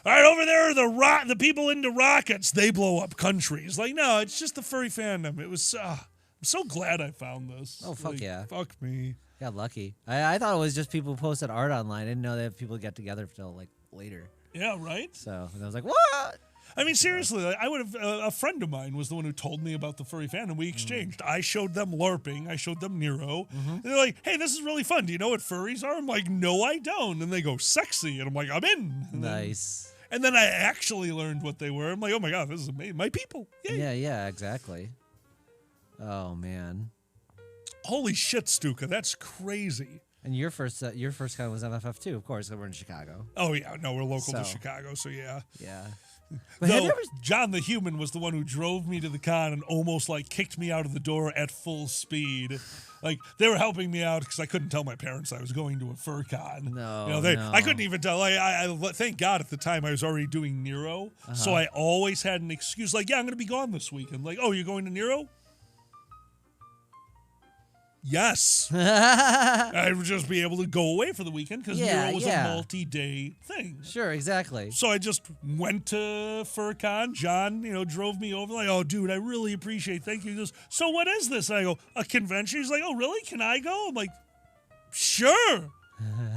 All right, over there are the people into rockets. They blow up countries. Like, no, it's just the furry fandom. It was. I'm so glad I found this. Oh, fuck yeah. Fuck me. Got lucky. I thought it was just people who posted art online. I didn't know that people get together till like later. Yeah, right? So and I was like, what? I mean, seriously, I would have. A friend of mine was the one who told me about the furry fandom. We exchanged. I showed them LARPing. I showed them Nero. And they're like, hey, this is really fun. Do you know what furries are? I'm like, no, I don't. And they go, sexy. And I'm like, I'm in. Nice. And then I actually learned what they were. I'm like, oh my God, this is amazing. My people. Yay. Yeah, exactly. Oh, man. Holy shit, Stuka. That's crazy. And your first con was MFF too, of course, 'cause we're in Chicago. Oh, yeah. No, we're local to Chicago, so yeah. Yeah. Though John the Human was the one who drove me to the con and almost like kicked me out of the door at full speed. Like they were helping me out because I couldn't tell my parents I was going to a fur con. No, I couldn't even tell. Like I thank God at the time I was already doing Nero, so I always had an excuse. Like, yeah, I'm going to be gone this weekend. Like, oh, you're going to Nero? Yes. I would just be able to go away for the weekend because Nero was a multi-day thing. Sure, exactly. So I just went to FurCon. John, drove me over. Like, oh, dude, I really appreciate it. Thank you. He goes, so what is this? And I go, a convention? He's like, oh, really? Can I go? I'm like, sure.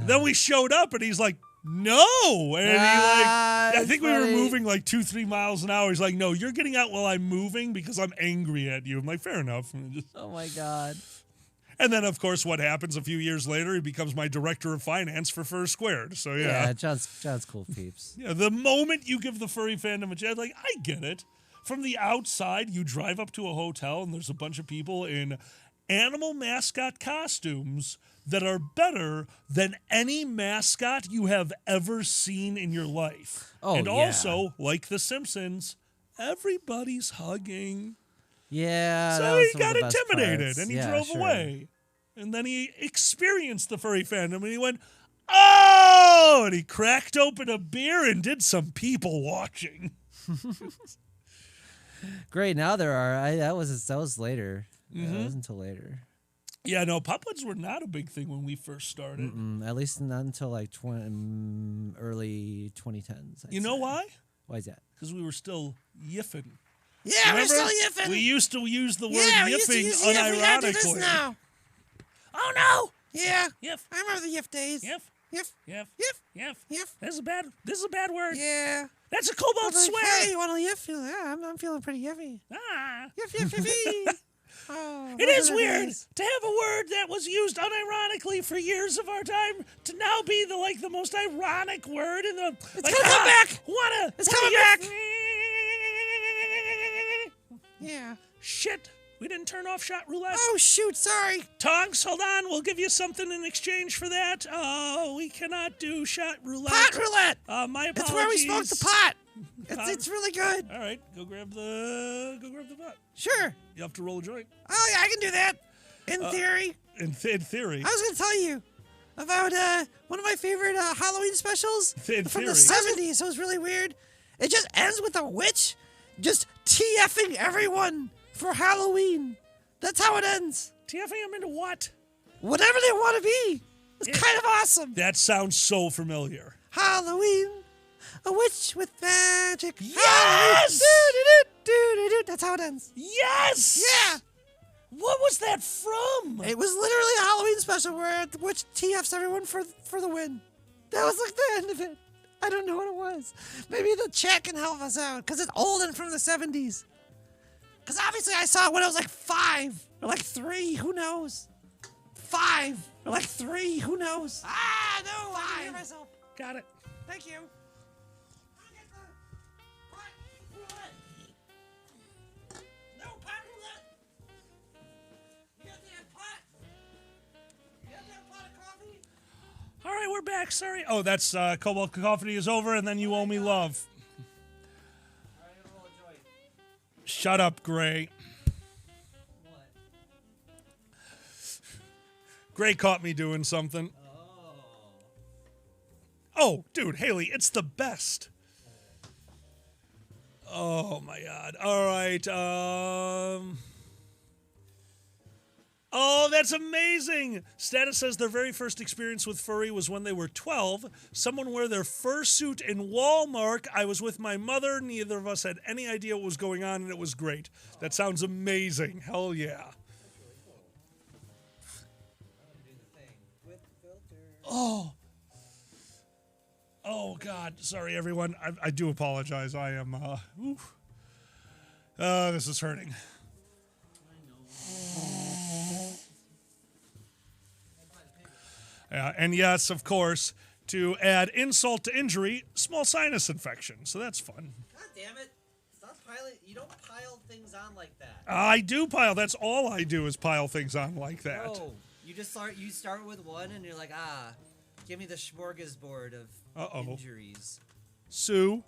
Then we showed up, and he's like, no. And I think we were moving like 2-3 miles an hour. He's like, no, you're getting out while I'm moving because I'm angry at you. I'm like, fair enough. Oh, my God. And then, of course, what happens a few years later, he becomes my director of finance for Fur Squared. So, yeah. Yeah, John's cool peeps. Yeah, the moment you give the furry fandom a chance, like, I get it. From the outside, you drive up to a hotel, and there's a bunch of people in animal mascot costumes that are better than any mascot you have ever seen in your life. Oh, and also, like The Simpsons, everybody's hugging. Yeah. So he got intimidated and he drove away. And then he experienced the furry fandom and he went, oh! And he cracked open a beer and did some people watching. Great. Now there are. That was later. Mm-hmm. That wasn't until later. Yeah, no, Pop-Uds were not a big thing when we first started. At least not until like early 2010s. You know why? Why is that? Because we were still yiffing. Yeah, we're still yiffing. We used to use the word yiffing unironically. We gotta do this now. Oh no! Yeah. Yiff. I remember the yiff days. Yiff. Yiff. Yiff. Yiff. Yiff. Yiff. This is a bad word. Yeah. That's a cobalt Like, swear. hey, you want to yiff? Yeah, I'm feeling pretty yiffy. Ah. Yiff, yiff, yiffy. Oh, it is weird to have a word that was used unironically for years of our time to now be the most ironic word in the. It's gonna come back. It's coming back. Yeah. Shit. We didn't turn off shot roulette. Oh, shoot. Sorry. Tonks, hold on. We'll give you something in exchange for that. Oh, we cannot do shot roulette. Pot roulette. My apologies. It's where we smoke the pot. It's really good. All right. Go grab the pot. Sure. You have to roll a joint. Oh, yeah, I can do that. In theory. In theory. I was going to tell you about one of my favorite Halloween specials from the 70s. It was really weird. It just ends with a witch just TFing everyone for Halloween. That's how it ends. TFing them into what? Whatever they want to be. It's kind of awesome. That sounds so familiar. Halloween. A witch with magic. Yes! That's how it ends. Yes! Yeah. What was that from? It was literally a Halloween special where the witch TFs everyone for the win. That was like the end of it. I don't know what it was. Maybe the chat can help us out because it's old and from the 70s. Because obviously I saw it when I was like 5 or like 3. Who knows? 5 or like 3. Who knows? Ah, no. I can hear myself. Got it. Thank you. we're back. Sorry. Oh, that's Cobalt Cacophony is over, and then You Owe Me Love. Shut up, Gray. Gray caught me doing something. Oh, dude, Haley, it's the best. Oh, my God. All right. Oh, that's amazing. Status says their very first experience with furry was when they were 12. Someone wore their fursuit in Walmart. I was with my mother. Neither of us had any idea what was going on, and it was great. That sounds amazing. Hell yeah. Oh. Oh, God. Sorry, everyone. I do apologize. I am, this is hurting. And yes, of course, to add insult to injury, small sinus infection. So that's fun. God damn it. Stop piling. You don't pile things on like that. I do pile. That's all I do is pile things on like that. No. You just start with one and you're like, give me the smorgasbord of injuries. Sue,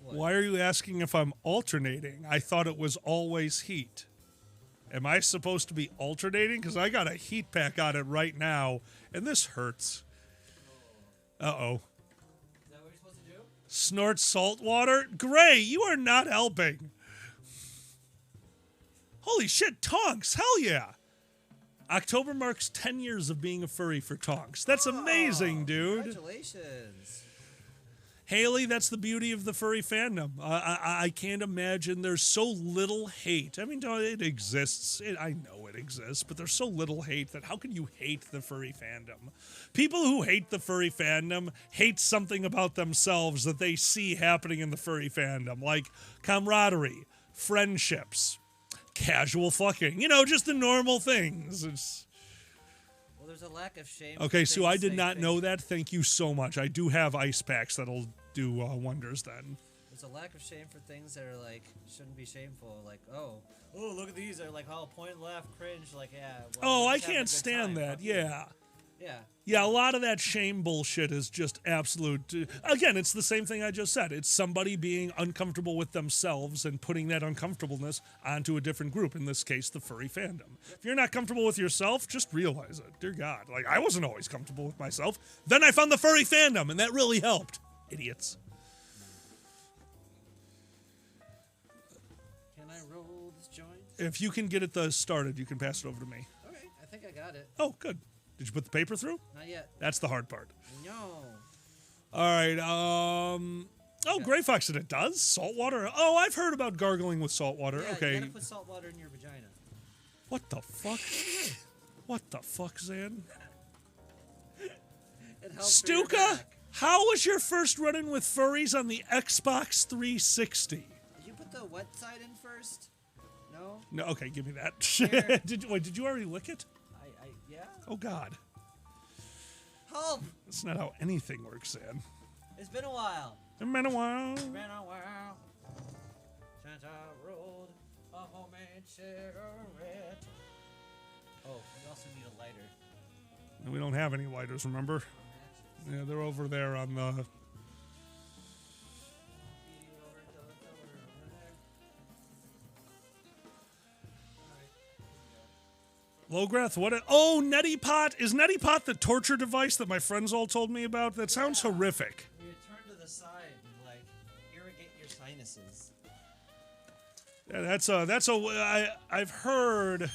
why are you asking if I'm alternating? I thought it was always heat. Am I supposed to be alternating? Because I got a heat pack on it right now, and this hurts. Uh-oh. Is that what you're supposed to do? Snort salt water? Gray, you are not helping. Holy shit, Tonks, hell yeah. October marks 10 years of being a furry for Tonks. That's amazing, dude. Congratulations. Haley, that's the beauty of the furry fandom. I can't imagine there's so little hate. I mean, it exists. I know it exists, but there's so little hate that how can you hate the furry fandom? People who hate the furry fandom hate something about themselves that they see happening in the furry fandom, like camaraderie, friendships, casual fucking, just the normal things. Well, there's a lack of shame. Okay, Sue, I did not know that. Thank you so much. I do have ice packs that'll do wonders then. There's a lack of shame for things that are like shouldn't be shameful. Like, oh, look at these. They're like, point left, cringe. Like, yeah. Well, I can't stand that. Yeah. Yeah. Yeah, a lot of that shame bullshit is just absolute. Again, it's the same thing I just said. It's somebody being uncomfortable with themselves and putting that uncomfortableness onto a different group, in this case, the furry fandom. If you're not comfortable with yourself, just realize it. Dear God. Like, I wasn't always comfortable with myself. Then I found the furry fandom, and that really helped. Idiots. Can I roll this joint? If you can get it started, you can pass it over to me. Okay, I think I got it. Oh, good. Did you put the paper through? Not yet. That's the hard part. No. All right. Gray Fox said it does? Salt water? Oh, I've heard about gargling with salt water. Yeah, okay. You gotta put salt water in your vagina. What the fuck? What the fuck, Zan? Stuka, how was your first run-in with furries on the Xbox 360? Did you put the wet side in first? No? No, okay, give me that. Here. Did you already lick it? Yeah. Oh, God. Help! That's not how anything works, Zan. It's been a while. It's been a while. It's been a while since I rolled a homemade cigarette. Oh, we also need a lighter. We don't have any lighters, remember? Yeah, they're over there on the... Lograth, what? Neti Pot. Is Neti Pot the torture device that my friends all told me about? That sounds horrific. You turn to the side and irrigate your sinuses. Yeah, I've heard.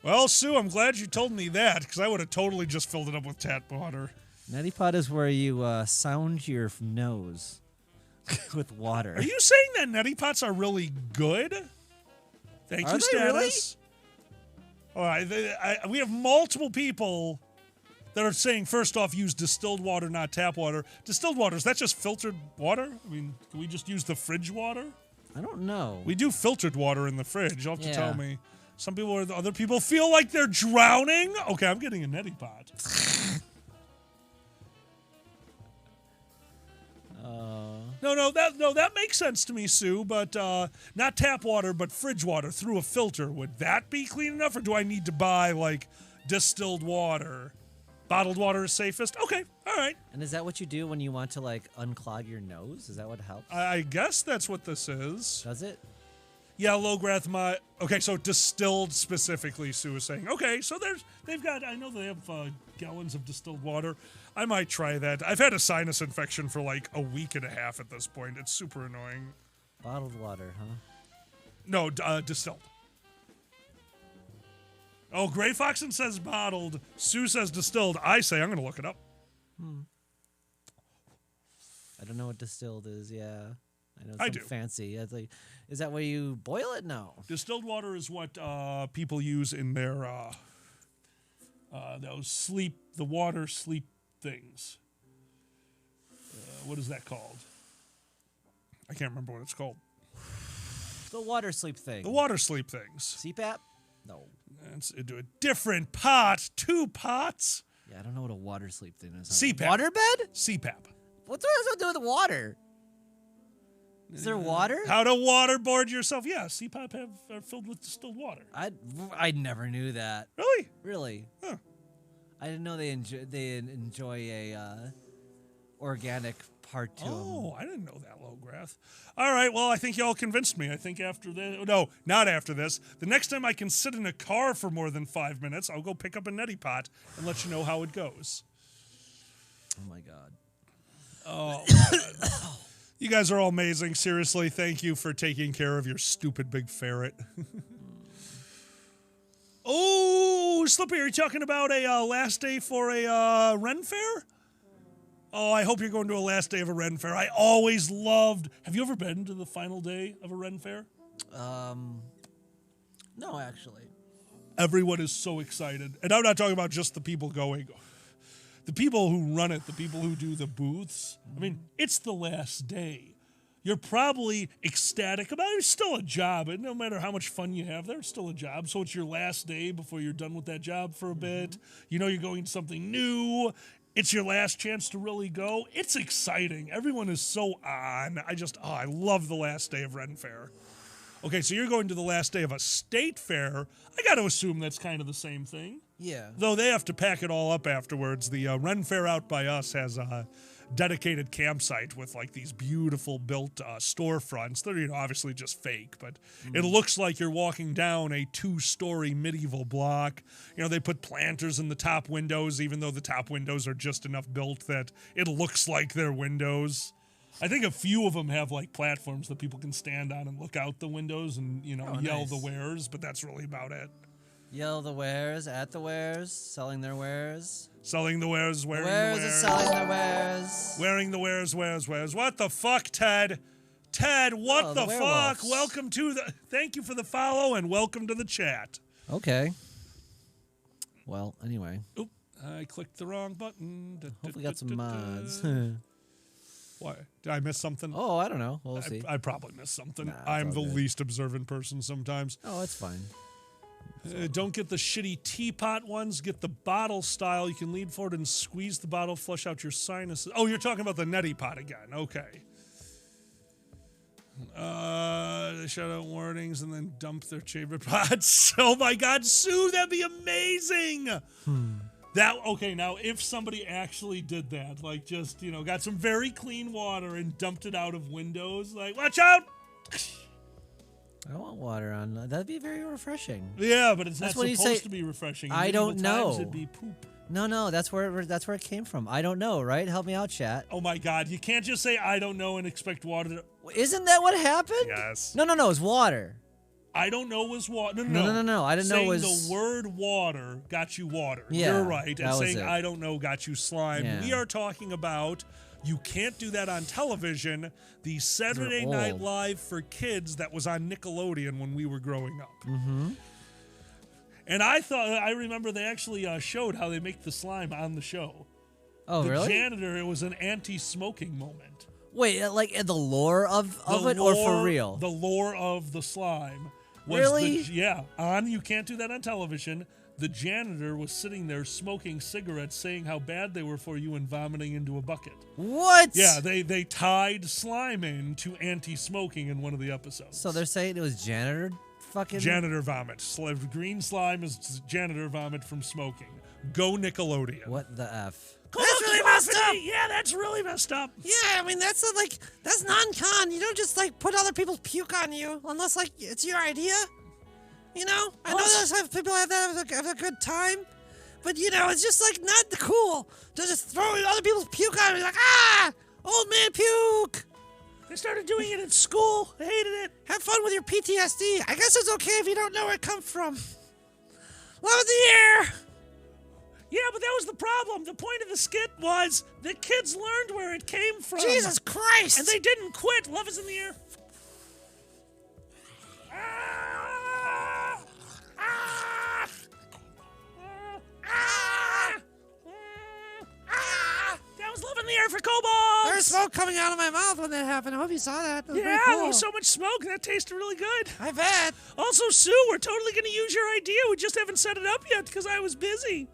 Well, Sue, I'm glad you told me that because I would have totally just filled it up with tap water. Neti Pot is where you sound your nose with water. Are you saying that Neti Pots are really good? Thank you, Status. All right, we have multiple people that are saying, first off, use distilled water, not tap water. Distilled water, is that just filtered water? I mean, can we just use the fridge water? I don't know. We do filtered water in the fridge. You'll have to tell me. Some people or other people feel like they're drowning. Okay, I'm getting a neti pot. No, that makes sense to me, Sue. But not tap water, but fridge water through a filter. Would that be clean enough, or do I need to buy distilled water? Bottled water is safest. Okay, all right. And is that what you do when you want to like unclog your nose? Is that what helps? I guess that's what this is. Does it? Yeah, Lograth. Okay, so distilled specifically, Sue is saying. Okay, so they've got, I know they have gallons of distilled water. I might try that. I've had a sinus infection for like a week and a half at this point. It's super annoying. Bottled water, huh? No, distilled. Oh, Gray Foxen says bottled. Sue says distilled. I say I'm going to look it up. I don't know what distilled is. Yeah, I know. I Some do. fancy. It's like, is that where you boil it? No. Distilled water is what people use in their the water sleep things. What is that called? I can't remember what it's called. The water sleep thing. The water sleep things. CPAP? No. It's into a different pot. 2 pots. Yeah, I don't know what a water sleep thing is. CPAP. Waterbed? CPAP. What's that to do with water? Is there water? How to waterboard yourself? Yeah, CPAP are filled with distilled water. I never knew that. Really? Really? Huh. I didn't know they enjoy a organic part to them. Oh, I didn't know that, Lograth. All right, well, I think y'all convinced me. I think after this... No, not after this. The next time I can sit in a car for more than 5 minutes, I'll go pick up a neti pot and let you know how it goes. Oh, my God. Oh, my God. You guys are all amazing. Seriously, thank you for taking care of your stupid big ferret. Oh, Slippy, are you talking about a last day for a Ren Fair? Oh, I hope you're going to a last day of a Ren Fair. I always loved... Have you ever been to the final day of a Ren Fair? No, actually. Everyone is so excited. And I'm not talking about just the people going. The people who run it, the people who do the booths. I mean, it's the last day. You're probably ecstatic about it. It's still a job. And no matter how much fun you have there, it's still a job. So it's your last day before you're done with that job for a bit. You know you're going to something new. It's your last chance to really go. It's exciting. Everyone is so on. I love the last day of Ren Fair. Okay, so you're going to the last day of a state fair. I got to assume that's kind of the same thing. Yeah. Though they have to pack it all up afterwards. The Ren Fair out by us has a dedicated campsite with like these beautiful built storefronts. They're obviously just fake, but it looks like you're walking down a 2-story medieval block. They put planters in the top windows, even though the top windows are just enough built that it looks like they're windows. I think a few of them have like platforms that people can stand on and look out the windows and yell nice. the wares, but that's really about it. Yell the wares, at the wares, selling their wares. Selling the wares, wearing the Wares wares. is selling their wares. Wearing the wares. What the fuck, Ted? Ted, what the fuck? werewolves. Welcome to the... Thank you for the follow and welcome to the chat. Okay. Well, anyway. Oop, I clicked the wrong button. Hope we got some mods. Why? Did I miss something? Oh, I don't know. We'll see. I probably missed something. Nah, I'm it's the all good. least observant person sometimes. Oh, it's fine. Don't get the shitty teapot ones. Get the bottle style. You can lean forward and squeeze the bottle, flush out your sinuses. Oh, you're talking about the neti pot again. Okay. They shout out warnings and then dump their chamber pots. Oh my God, Sue, that'd be amazing. Okay, now if somebody actually did that, like just, got some very clean water and dumped it out of windows, like, watch out! I want water on. That'd be very refreshing. Yeah, but it's not That's when you supposed say, to be refreshing. I don't know. It'd be poop. No, that's where it came from. I don't know, right? Help me out, chat. Oh my God, you can't just say I don't know and expect water to... Isn't that what happened? Yes. No, it's water. I don't know was water. No. I didn't know it was... Saying the word water got you water. Yeah, You're right. And that was saying it. I don't know got you slime. Yeah. We are talking about... You can't do that on television. The Saturday They're Night old. Live for kids that was on Nickelodeon when we were growing up. Mm-hmm. And I remember they actually showed how they make the slime on the show. Oh, the really? Janitor, it was an anti-smoking moment. Wait, like the lore of it, or for real? The lore of the slime. Was Really? Yeah. You can't do that on television. The janitor was sitting there smoking cigarettes, saying how bad they were for you and vomiting into a bucket. What? Yeah, they tied slime in to anti-smoking in one of the episodes. So they're saying it was janitor fucking... Janitor vomit. Green slime is janitor vomit from smoking. Go Nickelodeon. What the F? That's really messed up. Yeah, that's really messed up. Yeah, I mean that's that's non-con. You don't just like put other people's puke on you unless like it's your idea. You know, I know there's people have that have a good time, but you know it's just like not cool to just throw other people's puke on me like old man puke. They started doing it at school. I hated it. Have fun with your PTSD. I guess it's okay if you don't know where it comes from. Love of the year. Yeah, but that was the problem. The point of the skit was the kids learned where it came from. Jesus Christ! And they didn't quit. Love is in the air. That was love in the air for kobolds. There's smoke coming out of my mouth when that happened. I hope you saw that. That was Yeah, pretty cool. there was so much smoke. That tasted really good. I bet. Also, Sue, we're totally going to use your idea. We just haven't set it up yet because I was busy.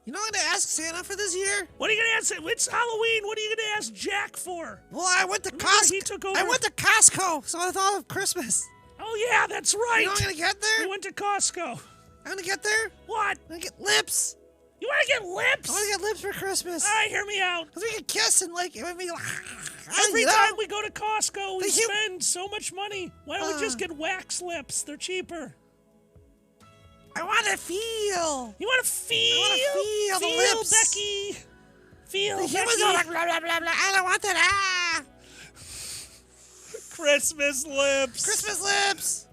You know what I'm going to ask Santa for this year? What are you going to ask? It's Halloween. What are you going to ask Jack for? Well, I went to Costco. He took over. I went to Costco, so I thought of Christmas. Oh, yeah, that's right. You know what I'm going to get there? We went to Costco. I'm going to get there? What? I'm going to get lips. You want to get lips? I want to get lips for Christmas. All right, hear me out. Because we can kiss and like, Every you know? time we go to Costco, we spend so much money. Why don't we just get wax lips? They're cheaper. I want to feel. You want to feel? I want to feel the lips. Becky. Feel, the humans Becky. are like, blah, blah, blah, blah. I don't want that. Christmas lips. Christmas lips.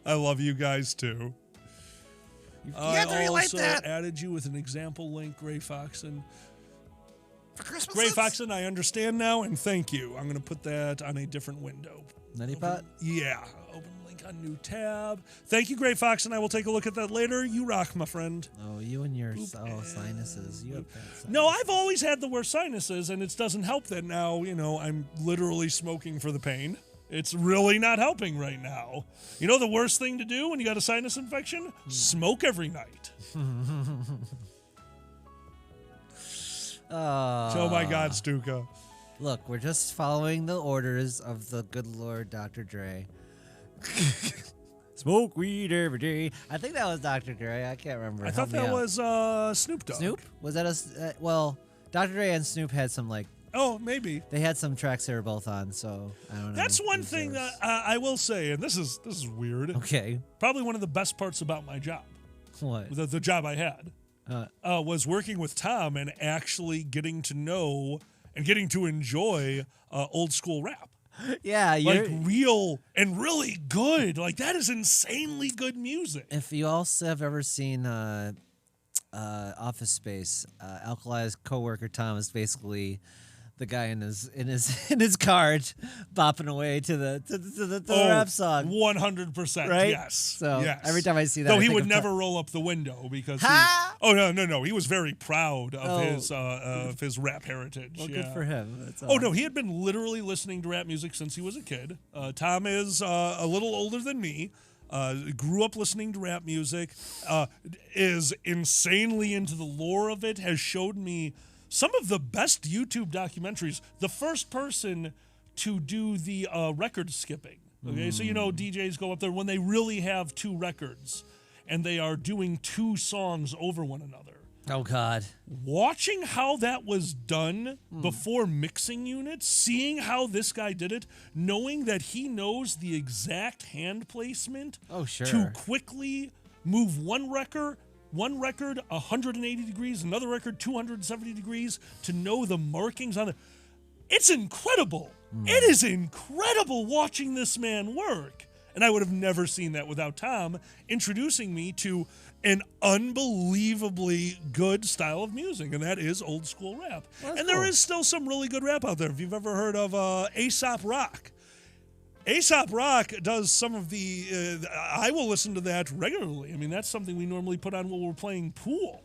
I love you guys too. have to relate also that. added you with an example link, Gray Foxen. For Christmas Gray lips? Foxen, I understand now, and thank you. I'm going to put that on a different window. Nutty Pot? Yeah. Open link on new tab. Thank you, Gray Foxen. I will take a look at that later. You rock, my friend. Oh, you and your sinuses. You have bad sinuses. No, I've always had the worst sinuses, and it doesn't help that now, I'm literally smoking for the pain. It's really not helping right now. You know the worst thing to do when you got a sinus infection? Smoke every night. Oh my God, Stuka. Look, we're just following the orders of the good Lord Dr. Dre. Smoke weed every day. I think that was Dr. Dre. I can't remember. I thought that was Snoop Dogg. Snoop? Was that well, Dr. Dre and Snoop had some Oh, maybe. They had some tracks they were both on, so I don't know. That's one thing that I will say, and this is weird. Okay. Probably one of the best parts about my job. What? The job I had was working with Tom and actually getting to know and getting to enjoy old school rap. Yeah, like real and really good. Like that is insanely good music. If you also have ever seen Office Space, Alkali's coworker Tom is basically the guy in his car bopping away to the rap song. 100%. Right? Yes. So yes. every time I see that, though I he think would of never roll up the window because no, he was very proud of his rap heritage. Well, good for him. That's Oh no, he had been literally listening to rap music since he was a kid. Tom is a little older than me. Grew up listening to rap music, is insanely into the lore of it, has showed me some of the best YouTube documentaries. The first person to do the record skipping. Okay, so DJs go up there when they really have two records and they are doing two songs over one another. Oh, God. Watching how that was done before mixing units, seeing how this guy did it, knowing that he knows the exact hand placement to quickly move one record 180 degrees, another record 270 degrees, to know the markings on it. It's incredible. It is incredible watching this man work. And I would have never seen that without Tom introducing me to an unbelievably good style of music, and that is old school rap. And there is still some really good rap out there. If you've ever heard of Aesop Rock, Aesop Rock does some of the, I will listen to that regularly. I mean, that's something we normally put on when we're playing pool.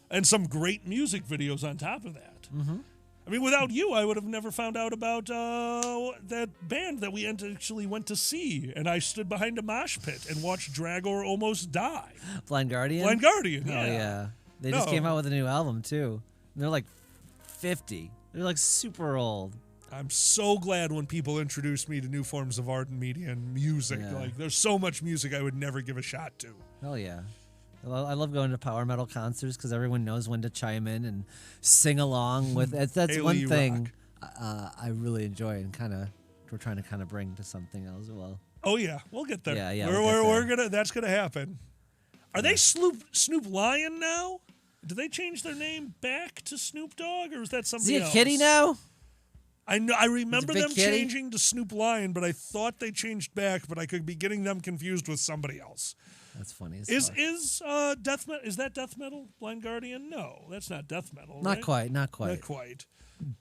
And some great music videos on top of that. I mean, without you, I would have never found out about that band that we actually went to see. And I stood behind a mosh pit and watched Dragor almost die. Blind Guardian? Blind Guardian, Oh, yeah. They just came out with a new album, too. And they're like 50. They're like super old. I'm so glad when people introduce me to new forms of art and media and music. Yeah. Like, there's so much music I would never give a shot to. Hell yeah. I love going to power metal concerts because everyone knows when to chime in and sing along with it. That's Haley, one you thing I really enjoy and we're trying to bring to something else as well. Oh yeah, we'll get there. Yeah, That's gonna happen. Are they Snoop Lion now? Did they change their name back to Snoop Dogg, or is that Is somebody he a else? kitty now? I know. I remember big them kitty? changing to Snoop Lion, but I thought they changed back. But I could be getting them confused with somebody else. That's funny. Is death metal? Is that death metal? Blind Guardian? No, that's not death metal. Not right? quite. Not quite. Not quite.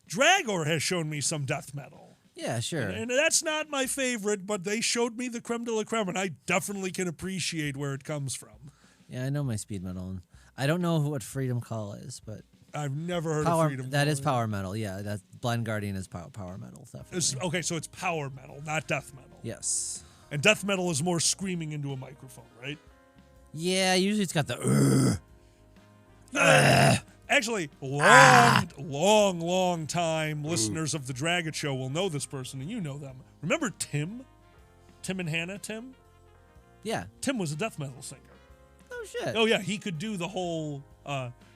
Dragor has shown me some death metal. Yeah, sure. And that's not my favorite, but they showed me the creme de la creme, and I definitely can appreciate where it comes from. Yeah, I know my speed metal. And I don't know what Freedom Call is, but I've never heard of Freedom That Call. is power metal. Yeah, that Blind Guardian is power metal. Definitely. Okay, so it's power metal, not death metal. Yes. And death metal is more screaming into a microphone, right? Yeah, usually it's got the. Actually, long time listeners of the Dragon Show will know this person, and you know them. Remember Tim? Tim and Hannah, Tim? Yeah. Tim was a death metal singer. Oh, shit. Oh, yeah, he could do the whole...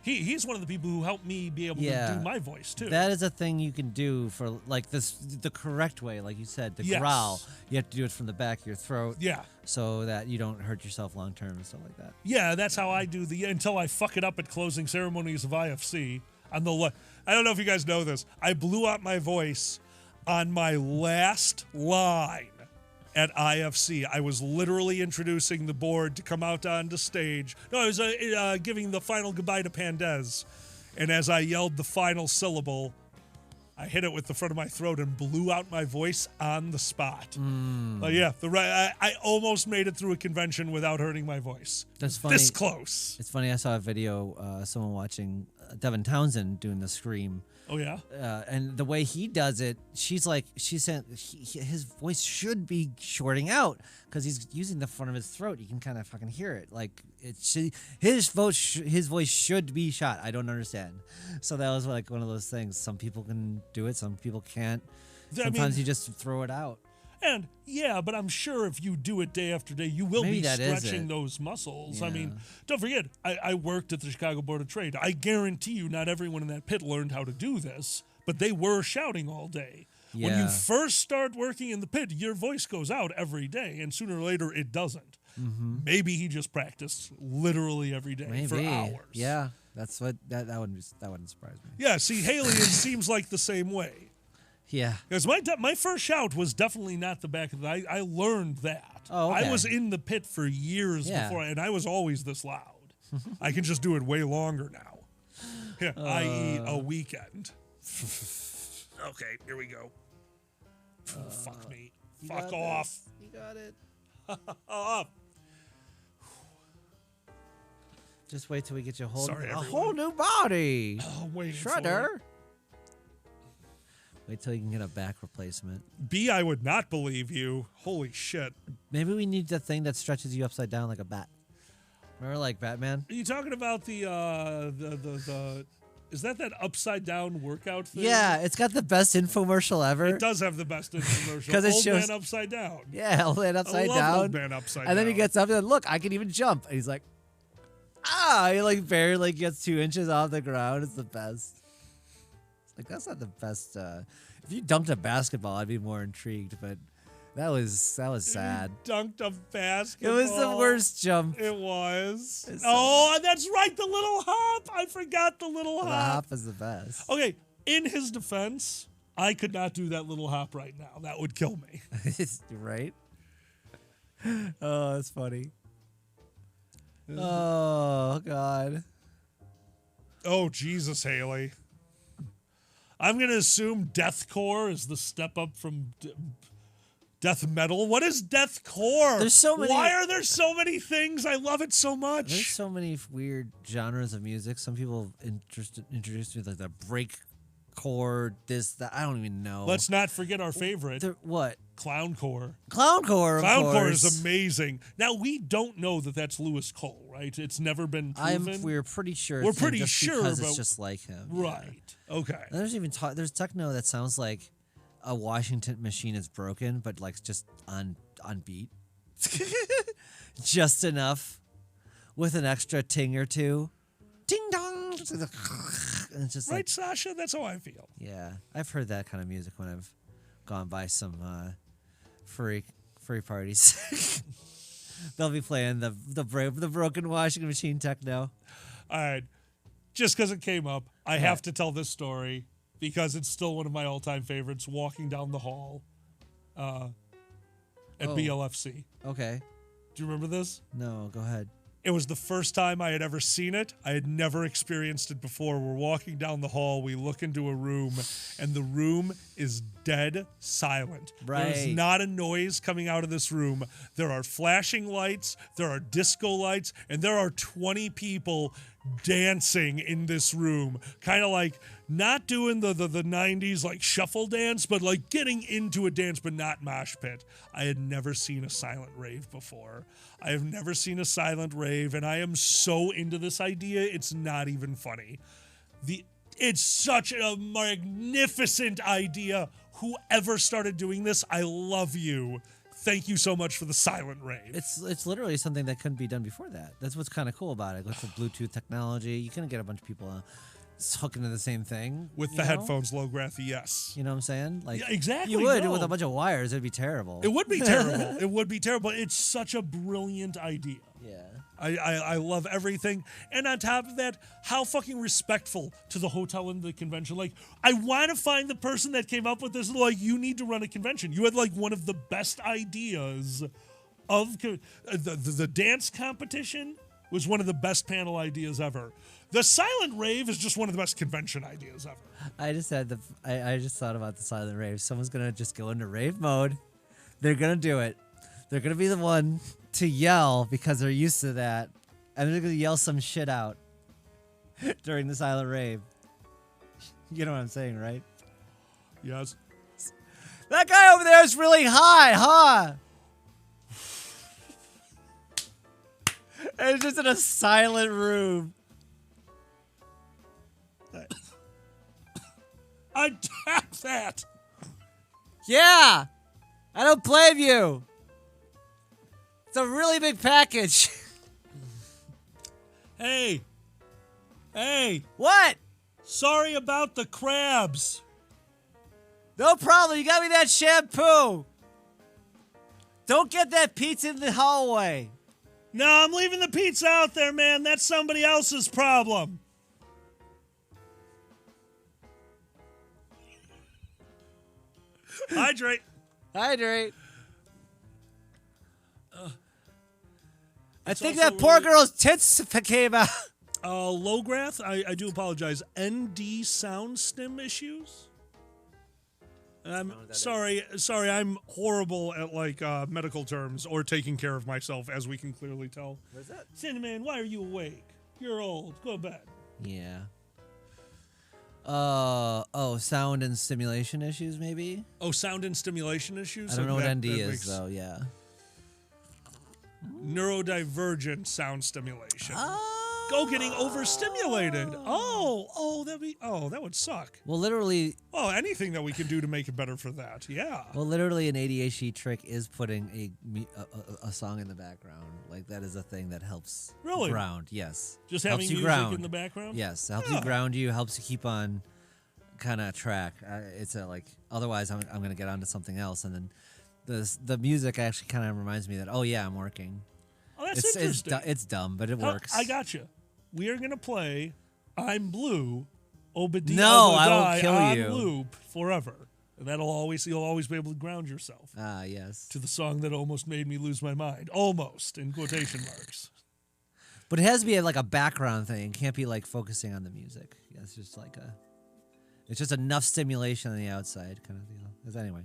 He's one of the people who helped me be able to do my voice, too. That is a thing you can do for, like, the correct way, like you said, the Yes. growl. You have to do it from the back of your throat. Yeah. So that you don't hurt yourself long term and stuff like that. Yeah, that's how I do until I fuck it up at closing ceremonies of IFC. I don't know if you guys know this. I blew out my voice on my last line at IFC. I was literally introducing the board to come out onto stage. No, I was giving the final goodbye to Pandez. And as I yelled the final syllable, I hit it with the front of my throat and blew out my voice on the spot. Yeah, I almost made it through a convention without hurting my voice. That's funny. This close. It's funny. I saw a video, someone watching Devin Townsend doing the scream. Oh yeah. And the way he does it, his voice should be shorting out because he's using the front of his throat. You can kind of fucking hear it. Like his voice should be shot. I don't understand. So that was like one of those things. Some people can do it. Some people can't. Sometimes you just throw it out. And yeah, but I'm sure if you do it day after day, you will Maybe be that is stretching it. those muscles. I Yeah. mean, don't forget, I worked at the Chicago Board of Trade. I guarantee you not everyone in that pit learned how to do this, but they were shouting all day. When you Yeah. first start working in the pit, your voice goes out every day, and sooner or later it doesn't. Maybe he just practiced literally every day for hours. Yeah, that's what that wouldn't surprise me. Yeah, see, Haley, it seems like the same way. Yeah. Because my first shout was definitely not the back of the... I learned that. Oh, okay. I was in the pit for years before, and I was always this loud. I can just do it way longer now. Yeah, i.e. a weekend. Okay, here we go. Fuck me. Fuck off. You got it. Up. Just wait till we get you a whole Sorry, whole new body. Oh, wait. Shredder. Wait till you can get a back replacement. B, I would not believe you. Holy shit. Maybe we need the thing that stretches you upside down like a bat. Remember, like Batman? Are you talking about the is that upside down workout thing? Yeah, it's got the best infomercial ever. It does have the best infomercial. Because it Old shows man upside down. Yeah, old man upside I love down. Old man upside and then he down. gets up and look, I can even jump. And he's like, he like barely gets 2 inches off the ground. It's the best. It's like that's not the best. If you dumped a basketball, I'd be more intrigued. But that was sad. Dunked a basketball. It was the worst jump. It was. It's That's right. The little hop. I forgot the little The hop. hop is the best. Okay. In his defense, I could not do that little hop right now. That would kill me. Right? Oh, that's funny. Oh, God. Oh, Jesus, Haley. I'm going to assume deathcore is the step up from death metal. What is deathcore? There's so many. Why are there so many things? I love it so much. There's so many weird genres of music. Some people introduced me to like the breakcore, this, that. I don't even know. Let's not forget our favorite. What? Clowncore. Clowncore, of Clowncore course. is amazing. Now, we don't know that that's Lewis Cole, right? It's never been proven. We're pretty sure. We're it's him pretty just sure, because but it's just like him. Right. Okay. And there's even there's techno that sounds like a Washington machine is broken, but like just on beat, just enough. with an extra ting or two. Ding dong. And it's just Right, like, Sasha? That's how I feel. yeah, I've heard that kind of music when I've gone by some furry parties. They'll be playing the broken washing machine techno. All right. Just because it came up, I have to tell this story because it's still one of my all-time favorites, walking down the hall at BLFC. Okay. Do you remember this? No, go ahead. It was the first time I had ever seen it. I had never experienced it before. We're walking down the hall. We look into a room, and the room is dead silent. Right. There's not a noise coming out of this room. There are flashing lights, there are disco lights, and there are 20 people dancing in this room. Kind of like not doing the 90s like shuffle dance, but like getting into a dance, but not mosh pit. I had never seen a silent rave before. I have never seen a silent rave, and I am so into this idea, it's not even funny. It's such a magnificent idea. Whoever started doing this, I love you. Thank you so much for the silent rave. It's literally something that couldn't be done before that. That's what's kind of cool about it. With the Bluetooth technology, you can get a bunch of people hooking to the same thing. With the headphones, low graph, yes. You know what I'm saying? Like, yeah, exactly. You would no. with a bunch of wires. It'd be terrible. It would be terrible. It would be terrible. It's such a brilliant idea. Yeah. I love everything. And on top of that, how fucking respectful to the hotel and the convention. Like, I want to find the person that came up with this. Like, you need to run a convention. You had, like, one of the best ideas of the dance competition was one of the best panel ideas ever. The silent rave is just one of the best convention ideas ever. I just thought about the silent rave. Someone's going to just go into rave mode. They're going to do it. They're going to be the one to yell because they're used to that. And they're going to yell some shit out during the silent rave. You know what I'm saying, right? Yes. That guy over there is really high, huh? And it's just in a silent room. I tap that. Yeah. I don't blame you. It's a really big package. Hey. What? Sorry about the crabs. No problem. You got me that shampoo. Don't get that pizza in the hallway. No, I'm leaving the pizza out there, man. That's somebody else's problem. Hydrate. I think that poor girl's tits came out. Lograth, I do apologize. ND sound stim issues? I'm sorry, I'm horrible at like medical terms or taking care of myself, as we can clearly tell. Where's that? Cinnamon, why are you awake? You're old. Go to bed. Yeah. Sound and stimulation issues, maybe? Oh, sound and stimulation issues? I don't know what ND is, makes though, yeah. Neurodivergent sound stimulation. Go getting overstimulated. That would suck. Well, literally... Oh, anything that we can do to make it better for that, yeah. Well, literally an ADHD trick is putting a song in the background. Like, that is a thing that helps ground, yes. Just helps having you music ground. in the background? Yes, it helps you ground you, helps you keep on kind of track. Otherwise I'm going to get onto something else, and then the music actually kind of reminds me that, oh yeah, I'm working. Oh, that's interesting. It's dumb, but it works. I got you. We are going to play I'm Blue, Obadiah No, I will Obadiah kill on you. loop forever. And you'll always be able to ground yourself. Ah, yes. To the song that almost made me lose my mind. Almost, in quotation marks. But it has to be like a background thing. It can't be like focusing on the music. Yeah, it's just enough stimulation on the outside kind of deal. Because anyway.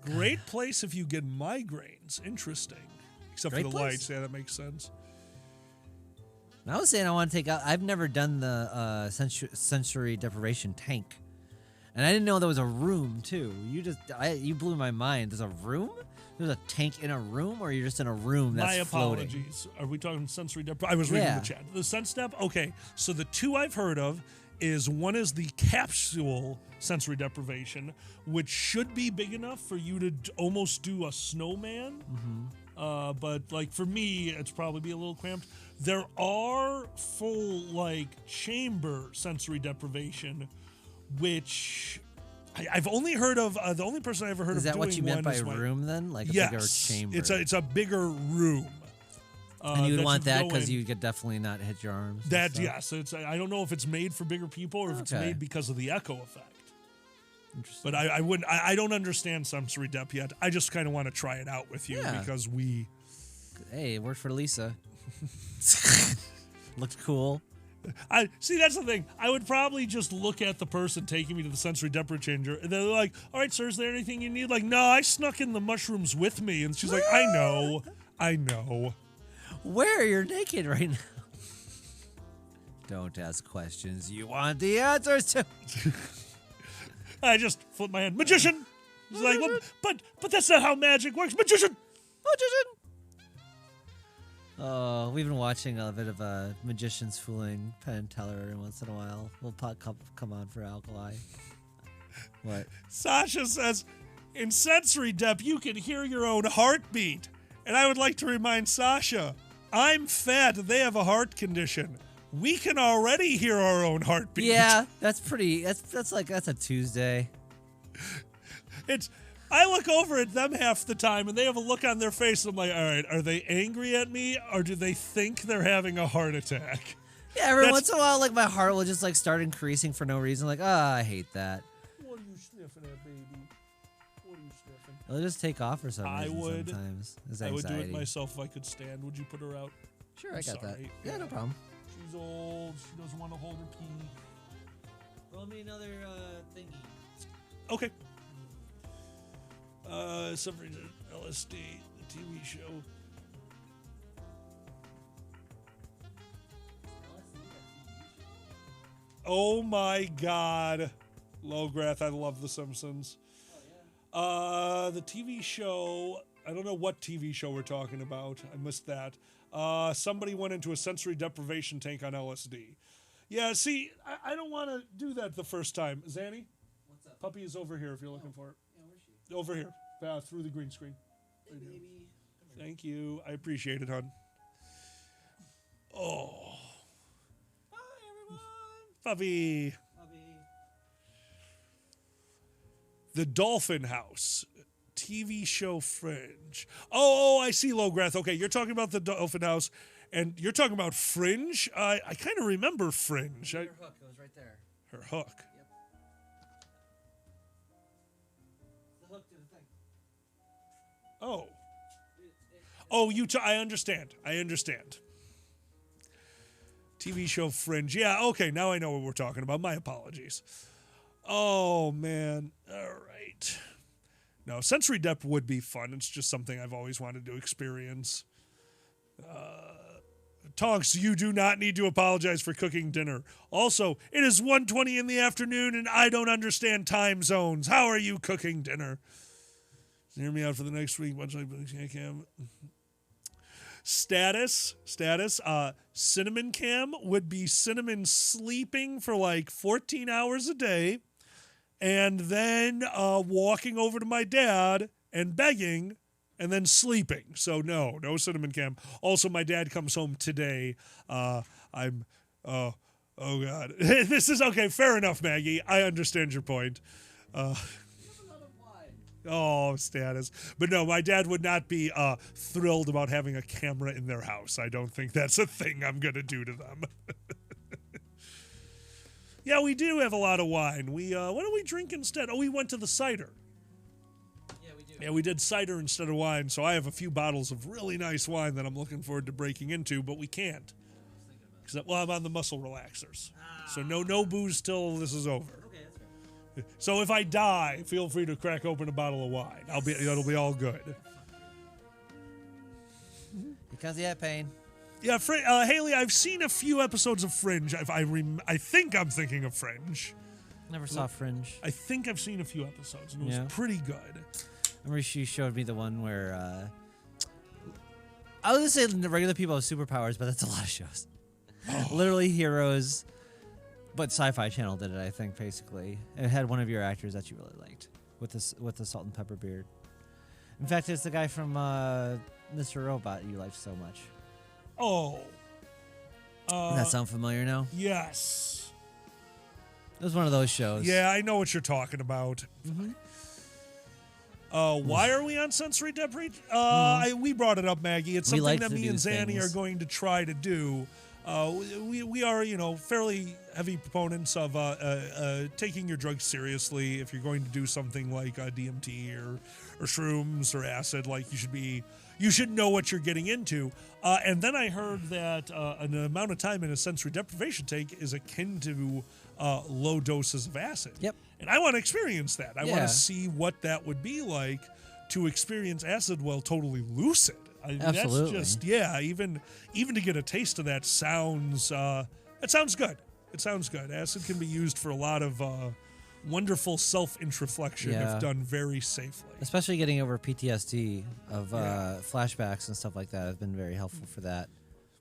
Great place if you get migraines. Interesting. Except Great for the place? lights. Yeah, that makes sense. I was saying I want to take out... I've never done the sensory deprivation tank. And I didn't know there was a room, too. You blew my mind. There's a room? There's a tank in a room? Or you're just in a room that's My floating? apologies. Are we talking sensory deprivation? I was reading the chat. The sense dep? Okay, so the two I've heard of is one is the capsule sensory deprivation, which should be big enough for you to almost do a snowman. But like for me, it's probably be a little cramped. There are full like chamber sensory deprivation, which I've only heard of. The only person I ever heard Is of that doing what you meant one by is room then? Like a yes, bigger chamber? It's a bigger room. And you would want that go because in. you could definitely not hit your arms. and That stuff? yes, I don't know if it's made for bigger people or if it's Okay. made because of the echo effect. Interesting. But I wouldn't. I don't understand sensory depth yet. I just kind of want to try it out with you Yeah. because we. Hey, it worked for Lisa. Looked cool. I see. That's the thing. I would probably just look at the person taking me to the sensory depth changer, and they're like, "All right, sir, is there anything you need?" Like, no, I snuck in the mushrooms with me, and she's like, "I know." Where you're naked right now. Don't ask questions you want the answers to. I just flip my hand. Magician. He's like, well, but that's not how magic works. Magician. Oh, we've been watching a bit of Magicians Fooling Penn and Teller every once in a while. We'll come on for Alkali. What? Sasha says, in sensory depth, you can hear your own heartbeat. And I would like to remind Sasha, I'm fat. They have a heart condition. We can already hear our own heartbeat. Yeah, that's pretty. That's a Tuesday. I look over at them half the time, and they have a look on their face. I'm like, all right, are they angry at me, or do they think they're having a heart attack? Yeah, every once in a while, like my heart will just like start increasing for no reason. Like, I hate that. What are you sniffing at, baby? What are you sniffing? It'll just take off for some reason would. sometimes. It's I would do it anxiety. myself if I could stand. Would you put her out? Sure, I'm I got that. sorry. Yeah, no problem. She's old. She doesn't want to hold her pee. Roll me another thingy. Okay. Suffering LSD, the TV show. Oh my God, Lograth! I love The Simpsons. The TV show. I don't know what TV show we're talking about. I missed that. Somebody went into a sensory deprivation tank on LSD. Yeah, see, I don't want to do that the first time. Zanny? What's up? Puppy is over here if you're looking for it. Yeah, where's she? Over here, through the green screen. Hey, baby. Thank you. I appreciate it, hon. Oh. Hi, everyone. Puppy. The Dolphin House. TV show Fringe. Oh, I see, Lograth. Okay, you're talking about the Dolphin House, and you're talking about Fringe? I kind of remember Fringe. Her hook goes right there. Her hook. Yep. The hook to the thing. Oh. Oh, I understand. I understand. TV show Fringe. Yeah, okay, now I know what we're talking about. My apologies. Oh, man. All right. No, sensory depth would be fun. It's just something I've always wanted to experience. Tonks, you do not need to apologize for cooking dinner. Also, it is 1:20 in the afternoon, and I don't understand time zones. How are you cooking dinner? Hear me out for the next week. Status. Cinnamon Cam would be Cinnamon sleeping for like 14 hours a day, and then walking over to my dad and begging, and then sleeping. So no Cinnamon Cam. Also, my dad comes home today. Oh God. This is okay. Fair enough, Maggie. I understand your point. Oh, Status. But no, my dad would not be thrilled about having a camera in their house. I don't think that's a thing I'm going to do to them. Yeah, we do have a lot of wine. What do we drink instead? Oh, we went to the cider. Yeah, we do. Yeah, we did cider instead of wine, so I have a few bottles of really nice wine that I'm looking forward to breaking into, but we can't. Because I'm on the muscle relaxers. So no booze till this is over. Okay, that's right. So if I die, feel free to crack open a bottle of wine. It'll be all good. Because yeah, pain. Yeah, Haley, I've seen a few episodes of Fringe. I think I'm thinking of Fringe. Never saw Fringe. I think I've seen a few episodes, and it was pretty good. I remember she showed me the one where I was gonna say the regular people have superpowers, but that's a lot of shows. Literally heroes, but Sci-Fi Channel did it, I think, basically. It had one of your actors that you really liked with the salt and pepper beard. In fact, it's the guy from Mr. Robot you liked so much? Oh. Does that sound familiar now? Yes. It was one of those shows. Yeah, I know what you're talking about. Why are we on sensory deprivation? We brought it up, Maggie. It's We something like that to me do and Zanny things. are going to try to do. We are, fairly heavy proponents of taking your drugs seriously. If you're going to do something like DMT or shrooms or acid, like you should know what you're getting into. And then I heard that an amount of time in a sensory deprivation tank is akin to low doses of acid. Yep. And I want to experience that. I want Yeah. to see what that would be like to experience acid while totally lucid. Absolutely. That's just, even to get a taste of that sounds, it sounds good. It sounds good. Acid can be used for a lot of wonderful self-introspection Yeah. if done very safely. Especially getting over PTSD of flashbacks and stuff like that has been very helpful for that.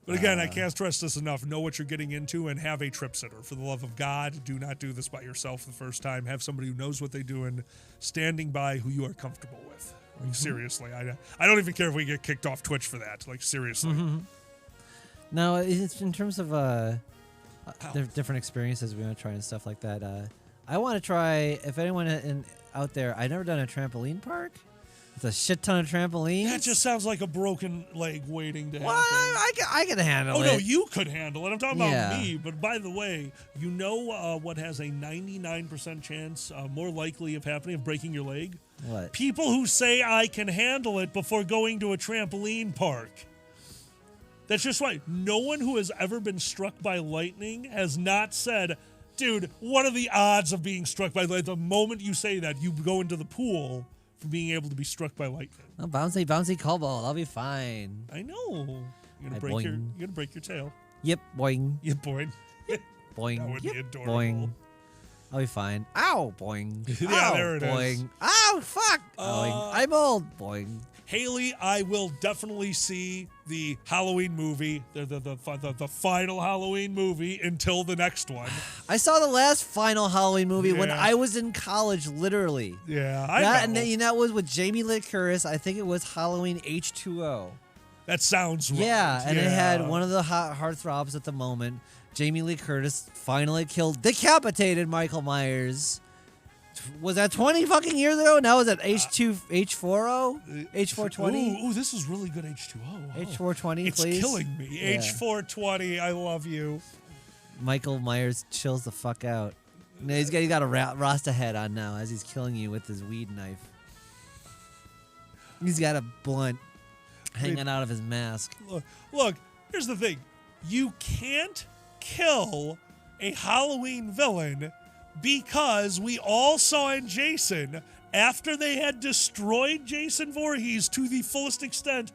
But again, I can't stress this enough. Know what you're getting into and have a trip sitter. For the love of God, do not do this by yourself the first time. Have somebody who knows what they're doing, standing by, who you are comfortable with. Like, seriously, I don't even care if we get kicked off Twitch for that. Like, seriously. Now, it's in terms of different experiences we want to try and stuff like that. I want to try, if anyone out there, I've never done a trampoline park. It's a shit ton of trampolines. That just sounds like a broken leg waiting to happen. Well, I can handle it. Oh, no, you could handle it. I'm talking Yeah. about me. But by the way, you know what has a 99% chance, more likely of happening, of breaking your leg? What? People who say I can handle it before going to a trampoline park. That's just right. No one who has ever been struck by lightning has not said, dude, what are the odds of being struck by lightning? The moment you say that, you go into the pool from being able to be struck by lightning. Oh, bouncy cobalt. I'll be fine. I know. You're I gonna break your tail. Yep, boing. Yep, boing. Boing. That would be Yep, adorable. boing. I'll be fine. Ow, boing. Yeah, Ow, there it is. boing. Ow, fuck. Boing. I'm old. Boing. Haley, I will definitely see the Halloween movie, the final Halloween movie until the next one. I saw the last final Halloween movie when Yeah. I was in college, literally. Yeah, I that, know. And then, that was with Jamie Lee Curtis. I think it was Halloween H2O. That sounds right. Yeah, and it Yeah. had one of the hot heartthrobs at the moment. Jamie Lee Curtis finally decapitated Michael Myers. Was that 20 fucking years ago? Now is that H4O? H420? Ooh, this is really good H2O. Wow. H420, It's please. killing me. Yeah. H420, I love you. Michael Myers chills the fuck out. No, he's got a Rasta head on now as he's killing you with his weed knife. He's got a blunt hanging out of his mask. Look, here's the thing. You can't kill a Halloween villain because we all saw in Jason, after they had destroyed Jason Voorhees to the fullest extent,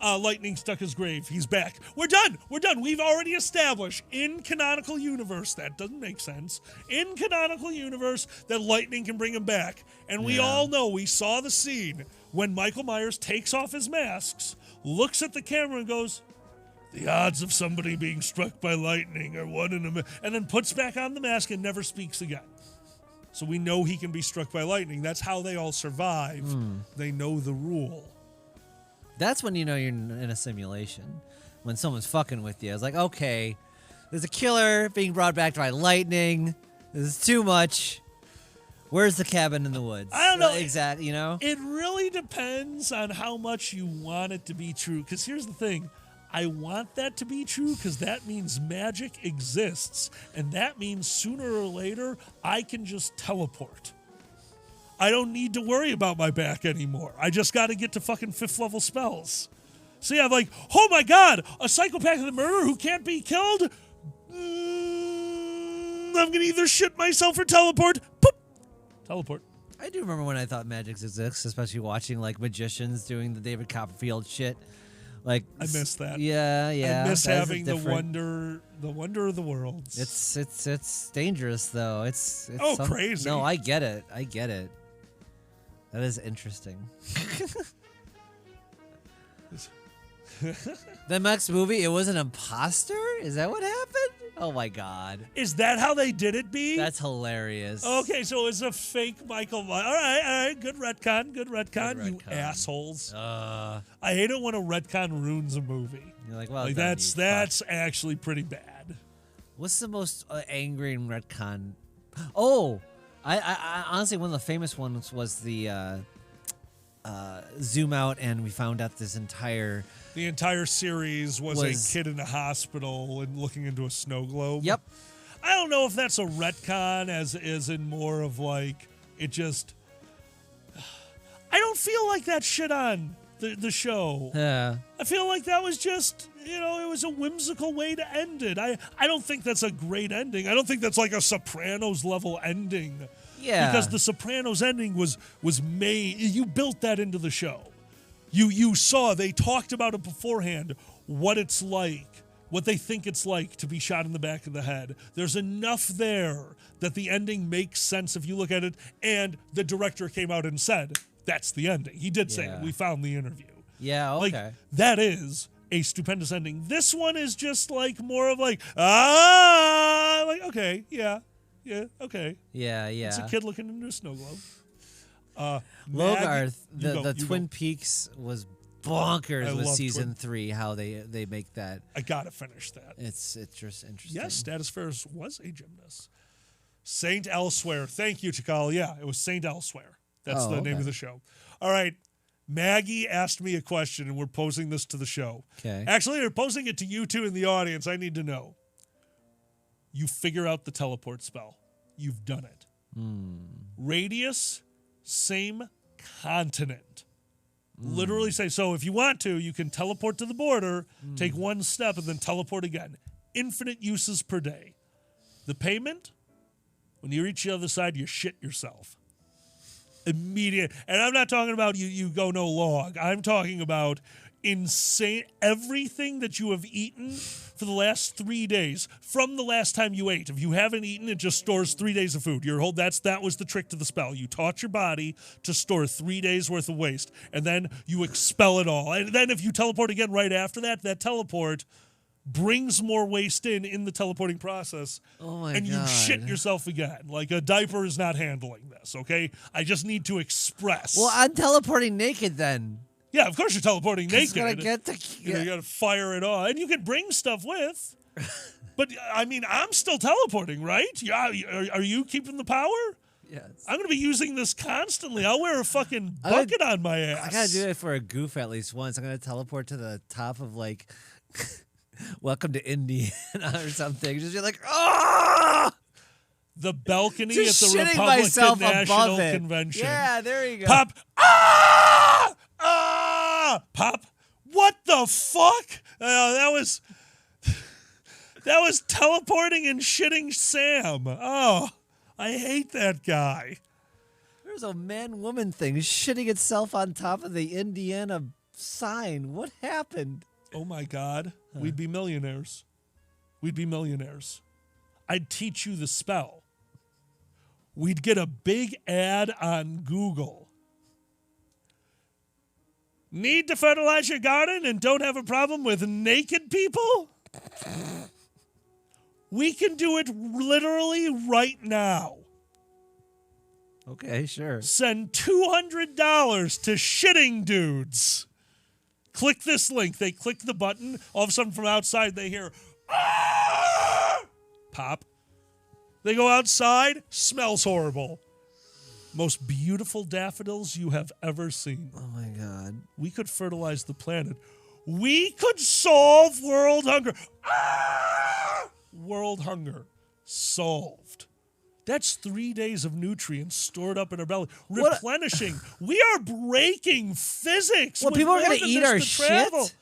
lightning stuck his grave. He's back. We're done. We've already established in canonical universe, that doesn't make sense, in canonical universe that lightning can bring him back. And we all know, we saw the scene when Michael Myers takes off his masks, looks at the camera and goes, the odds of somebody being struck by lightning are 1 in a million, and then puts back on the mask and never speaks again. So we know he can be struck by lightning. That's how they all survive. They know the rule. That's when you know you're in a simulation. When someone's fucking with you. It's like, okay, there's a killer being brought back by lightning. This is too much. Where's the cabin in the woods? I don't know. Exactly, you know? It really depends on how much you want it to be true. Because here's the thing. I want that to be true because that means magic exists. And that means sooner or later, I can just teleport. I don't need to worry about my back anymore. I just got to get to fucking 5th level spells. See, I'm like, oh my God, a psychopathic murderer who can't be killed? I'm going to either shit myself or teleport. Poop. Teleport. I do remember when I thought magic exists, especially watching like magicians doing the David Copperfield shit. Like I miss that. Yeah. I miss that is having the different- wonder of the worlds. It's dangerous though. It's crazy. No, I get it. That is interesting. The next movie, it was an imposter? Is that what happened? Oh my God. Is that how they did it, B? That's hilarious. Okay, so it's a fake Michael Myers. All right. Good retcon. You retcon. assholes. Uh, I hate it when a retcon ruins a movie. You're like, well, Like done, that's you fuck. actually pretty bad. What's the most angering retcon? Oh, I honestly, one of the famous ones was the zoom out, and we found out this entire. The entire series was a kid in a hospital and looking into a snow globe. Yep. I don't know if that's a retcon as in more of like it just. I don't feel like that shit on the show. Yeah. I feel like that was just, it was a whimsical way to end it. I don't think that's a great ending. I don't think that's like a Sopranos level ending. Yeah. Because the Sopranos ending was made. You built that into the show. You saw, they talked about it beforehand, what it's like, what they think it's like to be shot in the back of the head. There's enough there that the ending makes sense if you look at it. And the director came out and said, that's the ending. He did say it. We found the interview. Yeah, okay. Like, that is a stupendous ending. This one is just like more of like, like, okay, yeah, okay. Yeah. It's a kid looking into a snow globe. Logarth, Maggie, the Twin Peaks was bonkers I with love season 3, how they make that. I gotta finish that. It's just interesting. Yes, Status Ferris was a gymnast. Saint Elsewhere. Thank you, Chakal. Yeah, it was Saint Elsewhere. That's the name of the show. All right. Maggie asked me a question, and we're posing this to the show. Okay. Actually, they're posing it to you two in the audience. I need to know. You figure out the teleport spell. You've done it. Radius, same continent. Literally say, so if you want to, you can teleport to the border, take one step, and then teleport again. Infinite uses per day. The payment, when you reach the other side, you shit yourself. Immediate. And I'm not talking about you go no log. I'm talking about insane. Everything that you have eaten for the last 3 days from the last time you ate. If you haven't eaten, it just stores 3 days of food. That was the trick to the spell. You taught your body to store 3 days worth of waste, and then you expel it all. And then if you teleport again right after that, that teleport brings more waste in the teleporting process. Oh my and God. You shit yourself again. Like a diaper is not handling this, okay? I just need to express. Well, I'm teleporting naked then. Yeah, of course you're teleporting naked. Gotta get you gotta fire it on. And you can bring stuff with. But, I mean, I'm still teleporting, right? Yeah, are you keeping the power? Yes. I'm going to be using this constantly. I'll wear a fucking bucket on my ass. I gotta do it for a goof at least once. I'm gonna teleport to the top of like Welcome to Indiana or something. Just be like, ah! The balcony Just at the shitting Republican myself National above it. Convention. Yeah, there you go. Pop. Ah! Ah! Pop. What the fuck? That was teleporting and shitting Sam. Oh, I hate that guy. There's a man-woman thing shitting itself on top of the Indiana sign. What happened? Oh my God. We'd be millionaires. We'd be millionaires. I'd teach you the spell. We'd get a big ad on Google. Need to fertilize your garden and don't have a problem with naked people? We can do it literally right now. Okay, sure. Send $200 to Shitting Dudes. Click this link. They click the button. All of a sudden from outside they hear, ah! Pop. They go outside. Smells horrible. Most beautiful daffodils you have ever seen. Oh my God. We could fertilize the planet. We could solve world hunger. Ah! World hunger. Solved. That's 3 days of nutrients stored up in our belly. Replenishing. We are breaking physics. Well, with people are more going to than eat this our to travel. shit?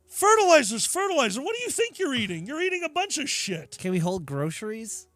Fertilizer. What do you think you're eating? You're eating a bunch of shit. Can we hold groceries?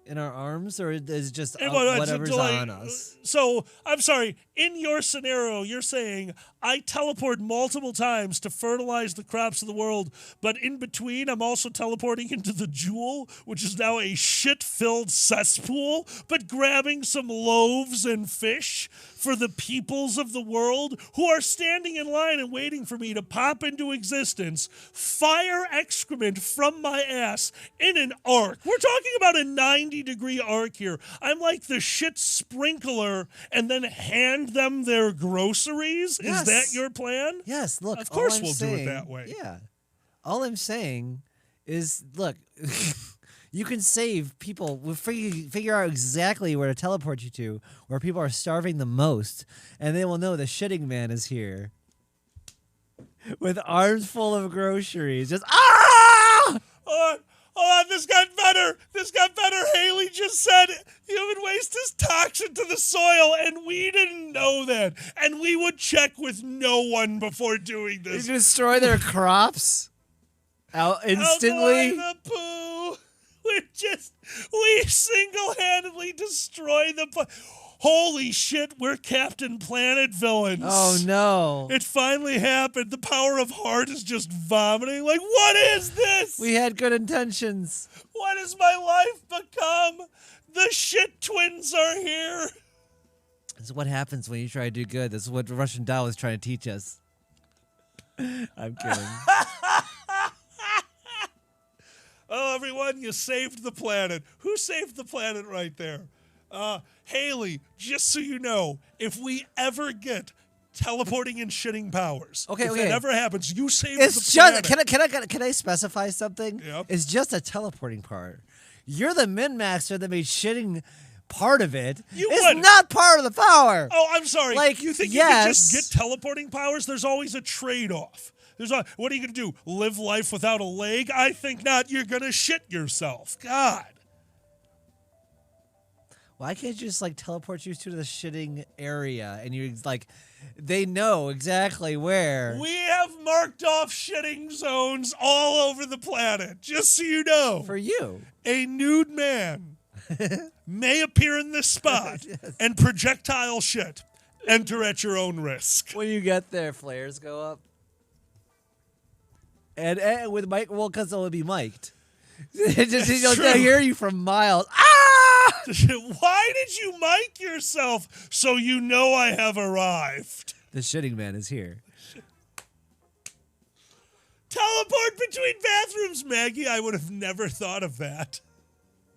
in our arms, or is it just Well, whatever's like, on us? So, I'm sorry. In your scenario, you're saying I teleport multiple times to fertilize the crops of the world, but in between, I'm also teleporting into the Jewel, which is now a shit-filled cesspool, but grabbing some loaves and fish for the peoples of the world who are standing in line and waiting for me to pop into existence, fire excrement from my ass in an arc. We're talking about a 90-degree arc here. I'm like the shit sprinkler and then hand them their groceries. Yes. Is that your plan? Yes, look. Of course all I'm we'll saying, do it that way. Yeah. All I'm saying is, look, you can save people. We'll figure out exactly where to teleport you to, where people are starving the most, and they will know the shitting man is here with arms full of groceries. Just, ah! Hold on, this got better. Haley just said human waste is toxic to the soil, and we didn't know that. And we would check with no one before doing this. You destroy their crops out instantly. Avoid the poo. We single-handedly destroy the poo. Holy shit, we're Captain Planet villains. Oh, no. It finally happened. The power of heart is just vomiting. Like, what is this? We had good intentions. What has my life become? The shit twins are here. This is what happens when you try to do good. This is what Russian doll was trying to teach us. I'm kidding. Oh, everyone, you saved the planet. Who saved the planet right there? Haley, just so you know, if we ever get teleporting and shitting powers, if that ever happens, you save the planet. Can I specify something? Yep. It's just a teleporting part. You're the min-maxer that made shitting part of it. It's not part of the power. Oh, I'm sorry. Like, you think you can just get teleporting powers? There's always a trade-off. What are you going to do? Live life without a leg? I think not. You're going to shit yourself. God. Why can't you just teleport you to the shitting area and you they know exactly where? We have marked off shitting zones all over the planet, just so you know. For you. A nude man may appear in this spot and projectile shit. Enter at your own risk. When you get there, flares go up. And with Mike, because it'll be mic'd. They'll hear you from miles. Ah! Why did you mic yourself so you know I have arrived? The shitting man is here. Teleport between bathrooms, Maggie. I would have never thought of that.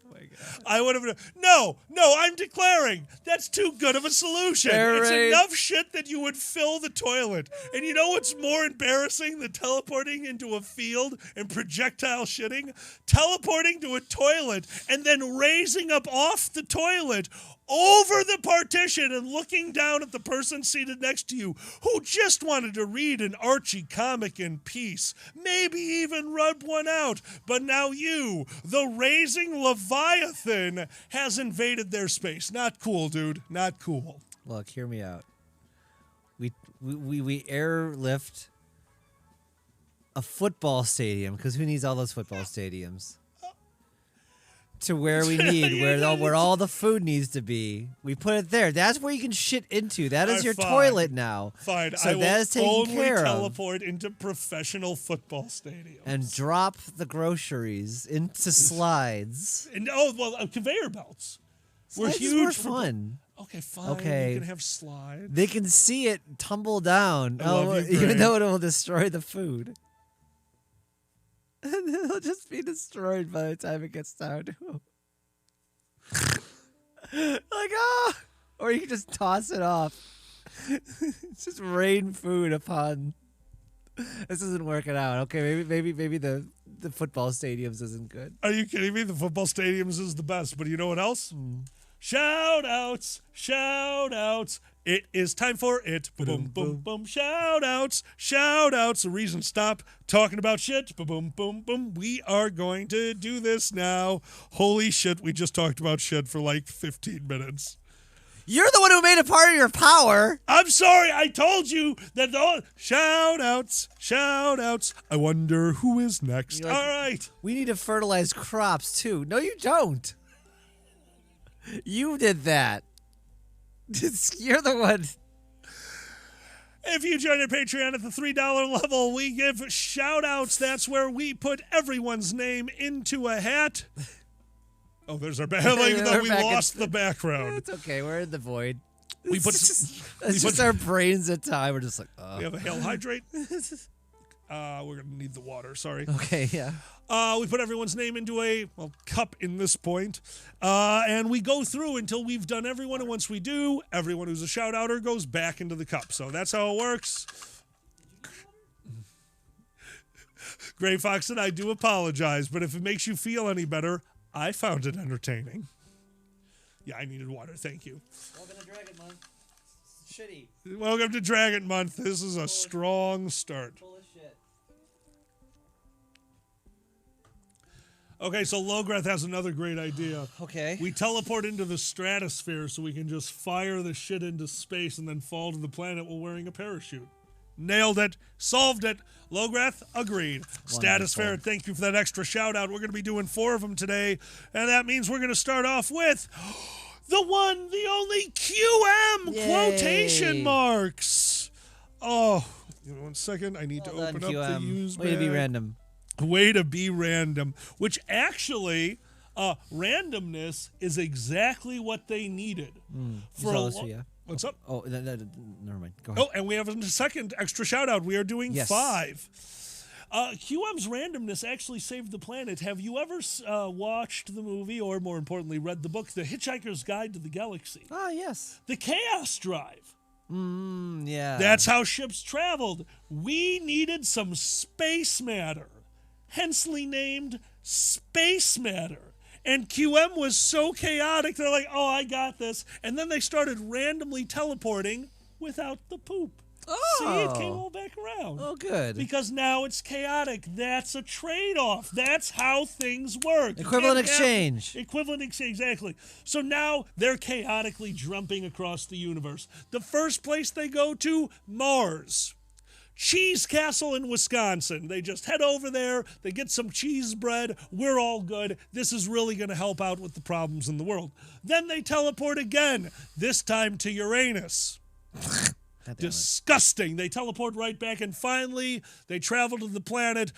Oh my God. I would have. No, I'm declaring that's too good of a solution. It's enough shit that you would fill the toilet. And you know what's more embarrassing than teleporting into a field and projectile shitting? Teleporting to a toilet and then raising up off the toilet over the partition and looking down at the person seated next to you who just wanted to read an Archie comic in peace, maybe even rub one out. But now you, the raising Leviathan, has invaded their space. Not cool, dude. Not cool. Look, hear me out. We airlift a football stadium, because who needs all those football stadiums? To where we need, where all the food needs to be. We put it there. That's where you can shit into. That is your toilet now. Fine. So I that is taken will care only of. teleport into professional football stadiums. And drop the groceries into slides. And conveyor belts. Slides We're is huge more for fun. Okay, fine. Okay. You can have slides. They can see it tumble down, I love you, even Greg. though it will destroy the food. And it'll just be destroyed by the time it gets down to them. Or you can just toss it off. Just rain food upon. This isn't working out. Okay, maybe the football stadiums isn't good. Are you kidding me? The football stadiums is the best. But you know what else? Shout outs. It is time for it. Boom, boom, boom. Shout outs. The reason to stop talking about shit. Boom, boom, boom. We are going to do this now. Holy shit, we just talked about shit for 15 minutes. You're the one who made it part of your power. I'm sorry. I told you that shout outs. I wonder who is next. All right. We need to fertilize crops too. No, you don't. You did that. You're the one. If you join our Patreon at the $3 level, we give shout-outs. That's where we put everyone's name into a hat. Oh, there's our background. Even though we lost the background. It's okay. We're in the void. We put It's just our brains at time. We're just like, oh. We have a hail hydrate. We're going to need the water. Sorry. Okay, yeah. We put everyone's name into a cup in this point, and we go through until we've done everyone. And once we do, everyone who's a shout-outer goes back into the cup. So that's how it works. Gray Fox and I do apologize, but if it makes you feel any better, I found it entertaining. Yeah, I needed water. Thank you. Welcome to Dragon Month. Shitty. Welcome to Dragon Month. This is a strong start. Full of shit. Okay, so Lograth has another great idea. Okay. We teleport into the stratosphere so we can just fire the shit into space and then fall to the planet while wearing a parachute. Nailed it. Solved it. Lograth, agreed. Stratosphere, thank you for that extra shout out. We're going to be doing 4 of them today, and that means we're going to start off with the one, the only QM quotation marks. Oh, give me 1 second. I need to open up the use Way to be random. Way to be random, which actually, randomness is exactly what they needed. What's up? Oh, never mind. Go ahead. Oh, and we have a second extra shout out. We are doing 5. QM's randomness actually saved the planet. Have you ever watched the movie, or more importantly, read the book, The Hitchhiker's Guide to the Galaxy? Ah, yes. The Chaos Drive. Yeah. That's how ships traveled. We needed some space matter, hensely named Space Matter. And QM was so chaotic, they're like, oh, I got this. And then they started randomly teleporting without the poop. Oh. See, it came all back around. Oh, good. Because now it's chaotic. That's a trade-off. That's how things work. Equivalent exchange. Equivalent exchange, exactly. So now they're chaotically jumping across the universe. The first place they go to, Mars. Cheese Castle in Wisconsin. They just head over there. They get some cheese bread. We're all good. This is really going to help out with the problems in the world. Then they teleport again, this time to Uranus. Disgusting. They teleport right back, and finally they travel to the planet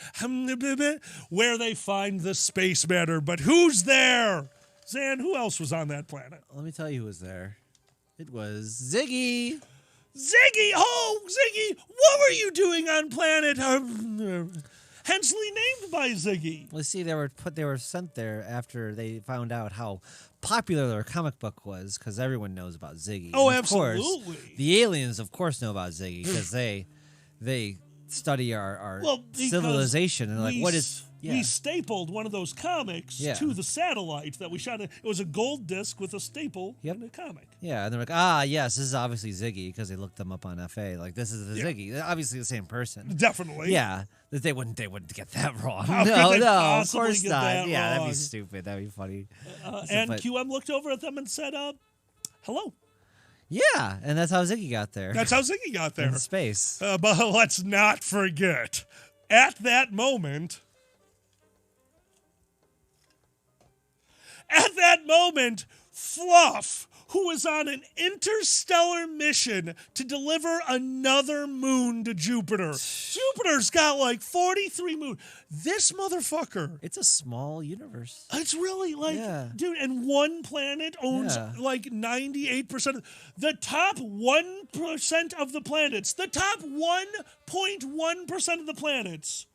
where they find the space matter. But who's there? Zan, who else was on that planet? Let me tell you who was there. It was Ziggy. Ziggy! Oh, Ziggy! What were you doing on planet hensely named by Ziggy? Well, see, they were sent there after they found out how popular their comic book was, because everyone knows about Ziggy. Oh, and of absolutely. Course, the aliens, of course, know about Ziggy because they study our civilization and like what is. Yeah. We stapled one of those comics to the satellite that we shot. It was a gold disc with a staple in a comic. Yeah, and they're like, yes, this is obviously Ziggy because they looked them up on FA. Like, this is the Ziggy. They're obviously the same person. Definitely. Yeah, they wouldn't get that wrong. How no, could they of possibly course get not. that Yeah, that'd wrong? be stupid. That'd be funny. And QM looked over at them and said, hello. Yeah, and that's how Ziggy got there. That's how Ziggy got there. In space. But let's not forget, at that moment, Fluff, who was on an interstellar mission to deliver another moon to Jupiter. Jupiter's got like 43 moons. This motherfucker. It's a small universe. It's really like, dude, and one planet owns like 98%. The top 1% of the planets, the top 1.1% of the planets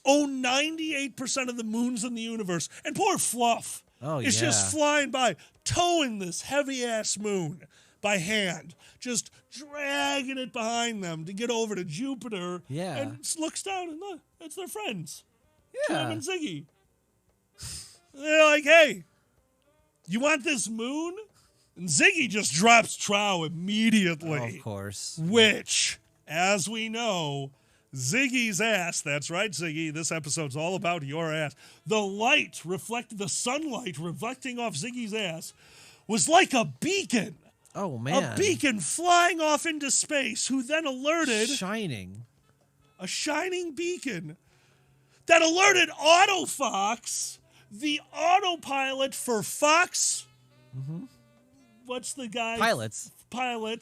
own 98% of the moons in the universe. And poor Fluff. It's just flying by, towing this heavy-ass moon by hand, just dragging it behind them to get over to Jupiter. Yeah. And looks down and look, it's their friends. Yeah. Kim and Ziggy. They're like, hey, you want this moon? And Ziggy just drops trow immediately. Oh, of course. Which, as we know, Ziggy's ass, that's right, Ziggy, this episode's all about your ass. The sunlight reflecting off Ziggy's ass was like a beacon. Oh, man. A beacon flying off into space, who then alerted... Shining. A shining beacon that alerted Autofox, the autopilot for Fox what's the guy? Pilots.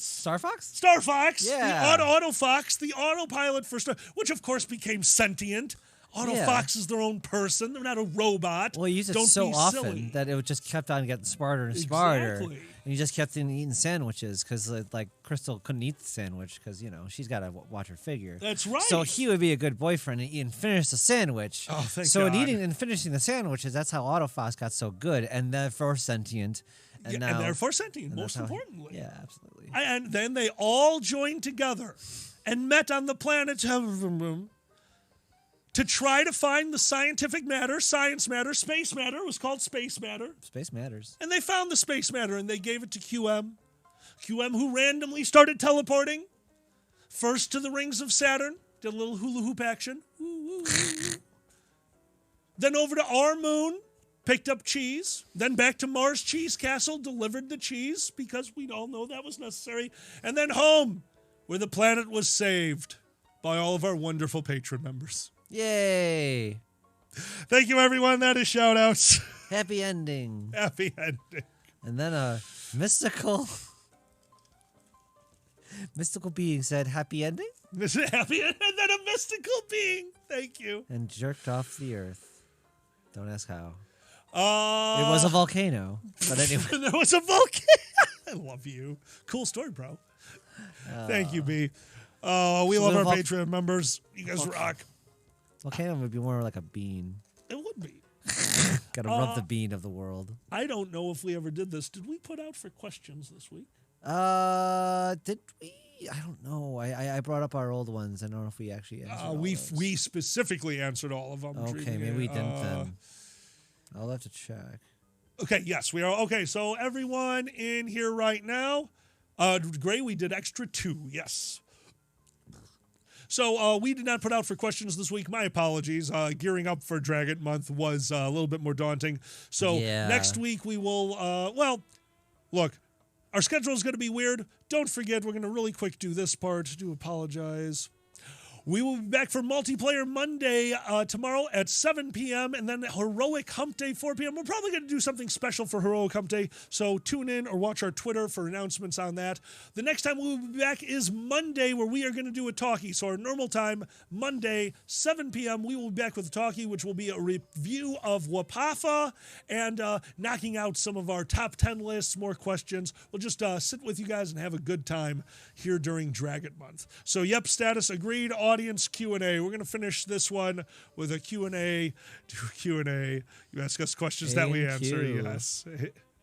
Star Fox? Star Fox. Yeah. The Auto Fox, the autopilot for Star, which of course became sentient. Auto Fox is their own person. They're not a robot. Well, you used it Don't so be often silly. that it just kept on getting smarter and smarter. Exactly. And you just kept on eating sandwiches because, like, Crystal couldn't eat the sandwich because, she's got to watch her figure. That's right. So he would be a good boyfriend and eat and finish the sandwich. Oh, thank so God. in eating and finishing the sandwiches, that's how Autofox got so good and therefore sentient. And, and therefore sentient, and most that's how importantly. Yeah, absolutely. And then they all joined together and met on the planet to try to find the scientific matter, science matter, space matter. It was called space matter. Space matters. And they found the space matter and they gave it to QM. QM, who randomly started teleporting. First to the rings of Saturn, did a little hula hoop action. Then over to our moon, picked up cheese. Then back to Mars Cheese Castle, delivered the cheese because we all know that was necessary. And then home, where the planet was saved by all of our wonderful patron members. Yay. Thank you, everyone. That is shout-outs. Happy ending. Happy ending. And then a mystical being said, happy ending? Happy ending. And then a mystical being. Thank you. And jerked off the earth. Don't ask how. It was a volcano. But anyway. There was a volcano. I love you. Cool story, bro. Thank you, B. We love our Patreon members. You guys rock. Volcano would be more like a bean. It would be. Gotta rub the bean of the world. I don't know if we ever did this. Did we put out for questions this week? Did we? I don't know. I brought up our old ones. I don't know if we actually answered all we those. we specifically answered all of them. Okay, maybe we didn't then. I'll have to check. Okay, yes, we are. Okay, so everyone in here right now, Gray, we did extra 2, yes. So we did not put out for questions this week. My apologies. Gearing up for Dragon Month was a little bit more daunting. So next week we will, look, our schedule is going to be weird. Don't forget, we're going to really quick do this part. Do apologize. We will be back for Multiplayer Monday tomorrow at 7 p.m. and then Heroic Hump Day 4 p.m. We're probably going to do something special for Heroic Hump Day, so tune in or watch our Twitter for announcements on that. The next time we will be back is Monday, where we are going to do a talkie. So our normal time, Monday, 7 p.m., we will be back with a talkie, which will be a review of Wapafa and knocking out some of our top 10 lists, more questions. We'll just sit with you guys and have a good time here during Dragon Month. So, yep, status agreed. Audience Q&A. We're going to finish this one with a Q&A. Do a Q&A. You ask us questions that we answer. Yes.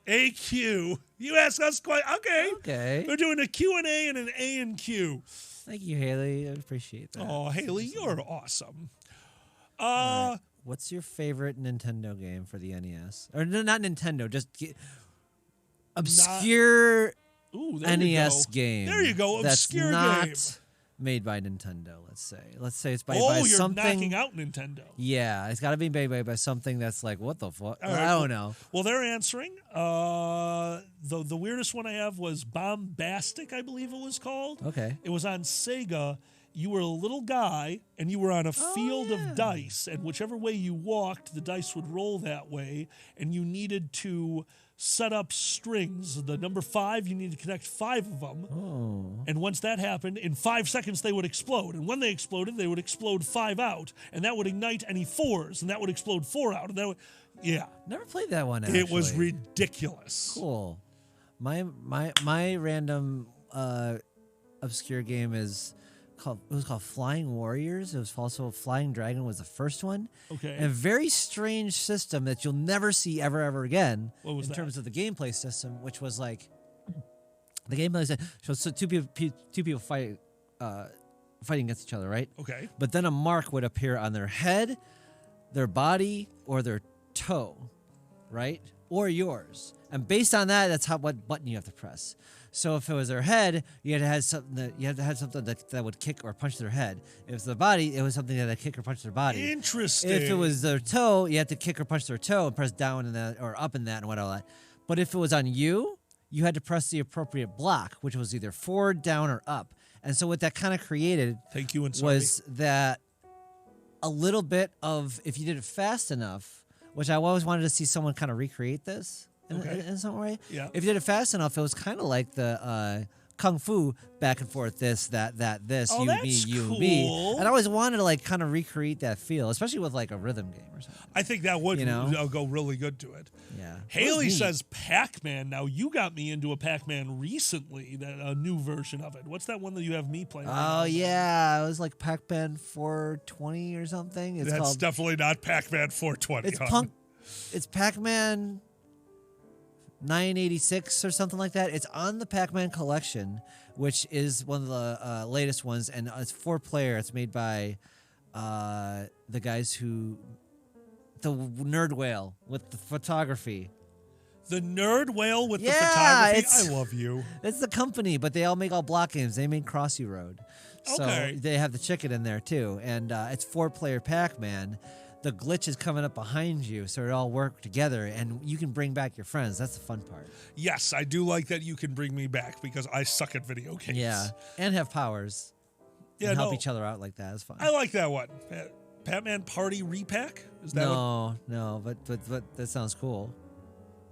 AQ. You ask us questions. Okay. We're doing a Q&A and an A and Q. Thank you, Haley. I appreciate that. Oh, Haley, you're awesome. Right. What's your favorite Nintendo game for the NES? Or no, not Nintendo, just obscure NES game. There you go. Obscure that's not game. Made by Nintendo, let's say. Let's say it's by you're something. knocking out Nintendo. Yeah, it's got to be made by something that's like, what the fuck? All right, I don't know. Well, they're answering. The weirdest one I have was Bombastic, I believe it was called. Okay. It was on Sega. You were a little guy, and you were on a field of dice, and whichever way you walked, the dice would roll that way, and you needed to set up strings. The number 5, you need to connect 5 of them. Oh. And once that happened, in 5 seconds they would explode. And when they exploded, they would explode 5 out. And that would ignite any 4s, and that would explode 4 out. And that would, Never played that one, actually. It was ridiculous. Cool. My random obscure game was called Flying Warriors. It was also Flying Dragon was the first one. Okay. And a very strange system that you'll never see ever again. What was in that? terms of the gameplay system, which was like the gameplay system. So two people fighting against each other, right? Okay. But then a mark would appear on their head, their body, or their toe, right? Or yours. And based on that, that's what button you have to press. So if it was their head, you had to have something that would kick or punch their head. If it was their body, it was something that would kick or punch their body. Interesting. If it was their toe, you had to kick or punch their toe and press down in that or up in that and whatnot. But if it was on you, you had to press the appropriate block, which was either forward, down, or up. And so what that kind of created was that a little bit of, if you did it fast enough, which I always wanted to see someone kind of recreate this. in some way. Yeah. If you did it fast enough, it was kind of like the kung fu back and forth. This, that, this. Oh, you, that's me, you, me. cool. And I always wanted to like kind of recreate that feel, especially with like a rhythm game or something. I think that would go really good to it. Yeah. Haley says Pac-Man. Now you got me into a Pac-Man recently, a new version of it. What's that one that you have me playing? Oh right yeah, it was like Pac-Man 420 or something. It's That's called, definitely not Pac-Man 420. It's It's Pac-Man 986 or something like that. It's on the Pac-Man collection, which is one of the latest ones, and it's 4-player. It's made by the guys who the Nerd Whale with the photography. The Nerd Whale with the photography. I love you. It's the company, but they all make all block games. They made Crossy Road. Okay. So they have the chicken in there too. And it's 4-player Pac-Man. The glitch is coming up behind you, so it all work together, and you can bring back your friends. That's the fun part. Yes, I do like that you can bring me back because I suck at video games. Yeah, and have powers. Yeah, and help each other out like that. It's fun. I like that one. Pac-Man Party Repack? Is that No, but that sounds cool.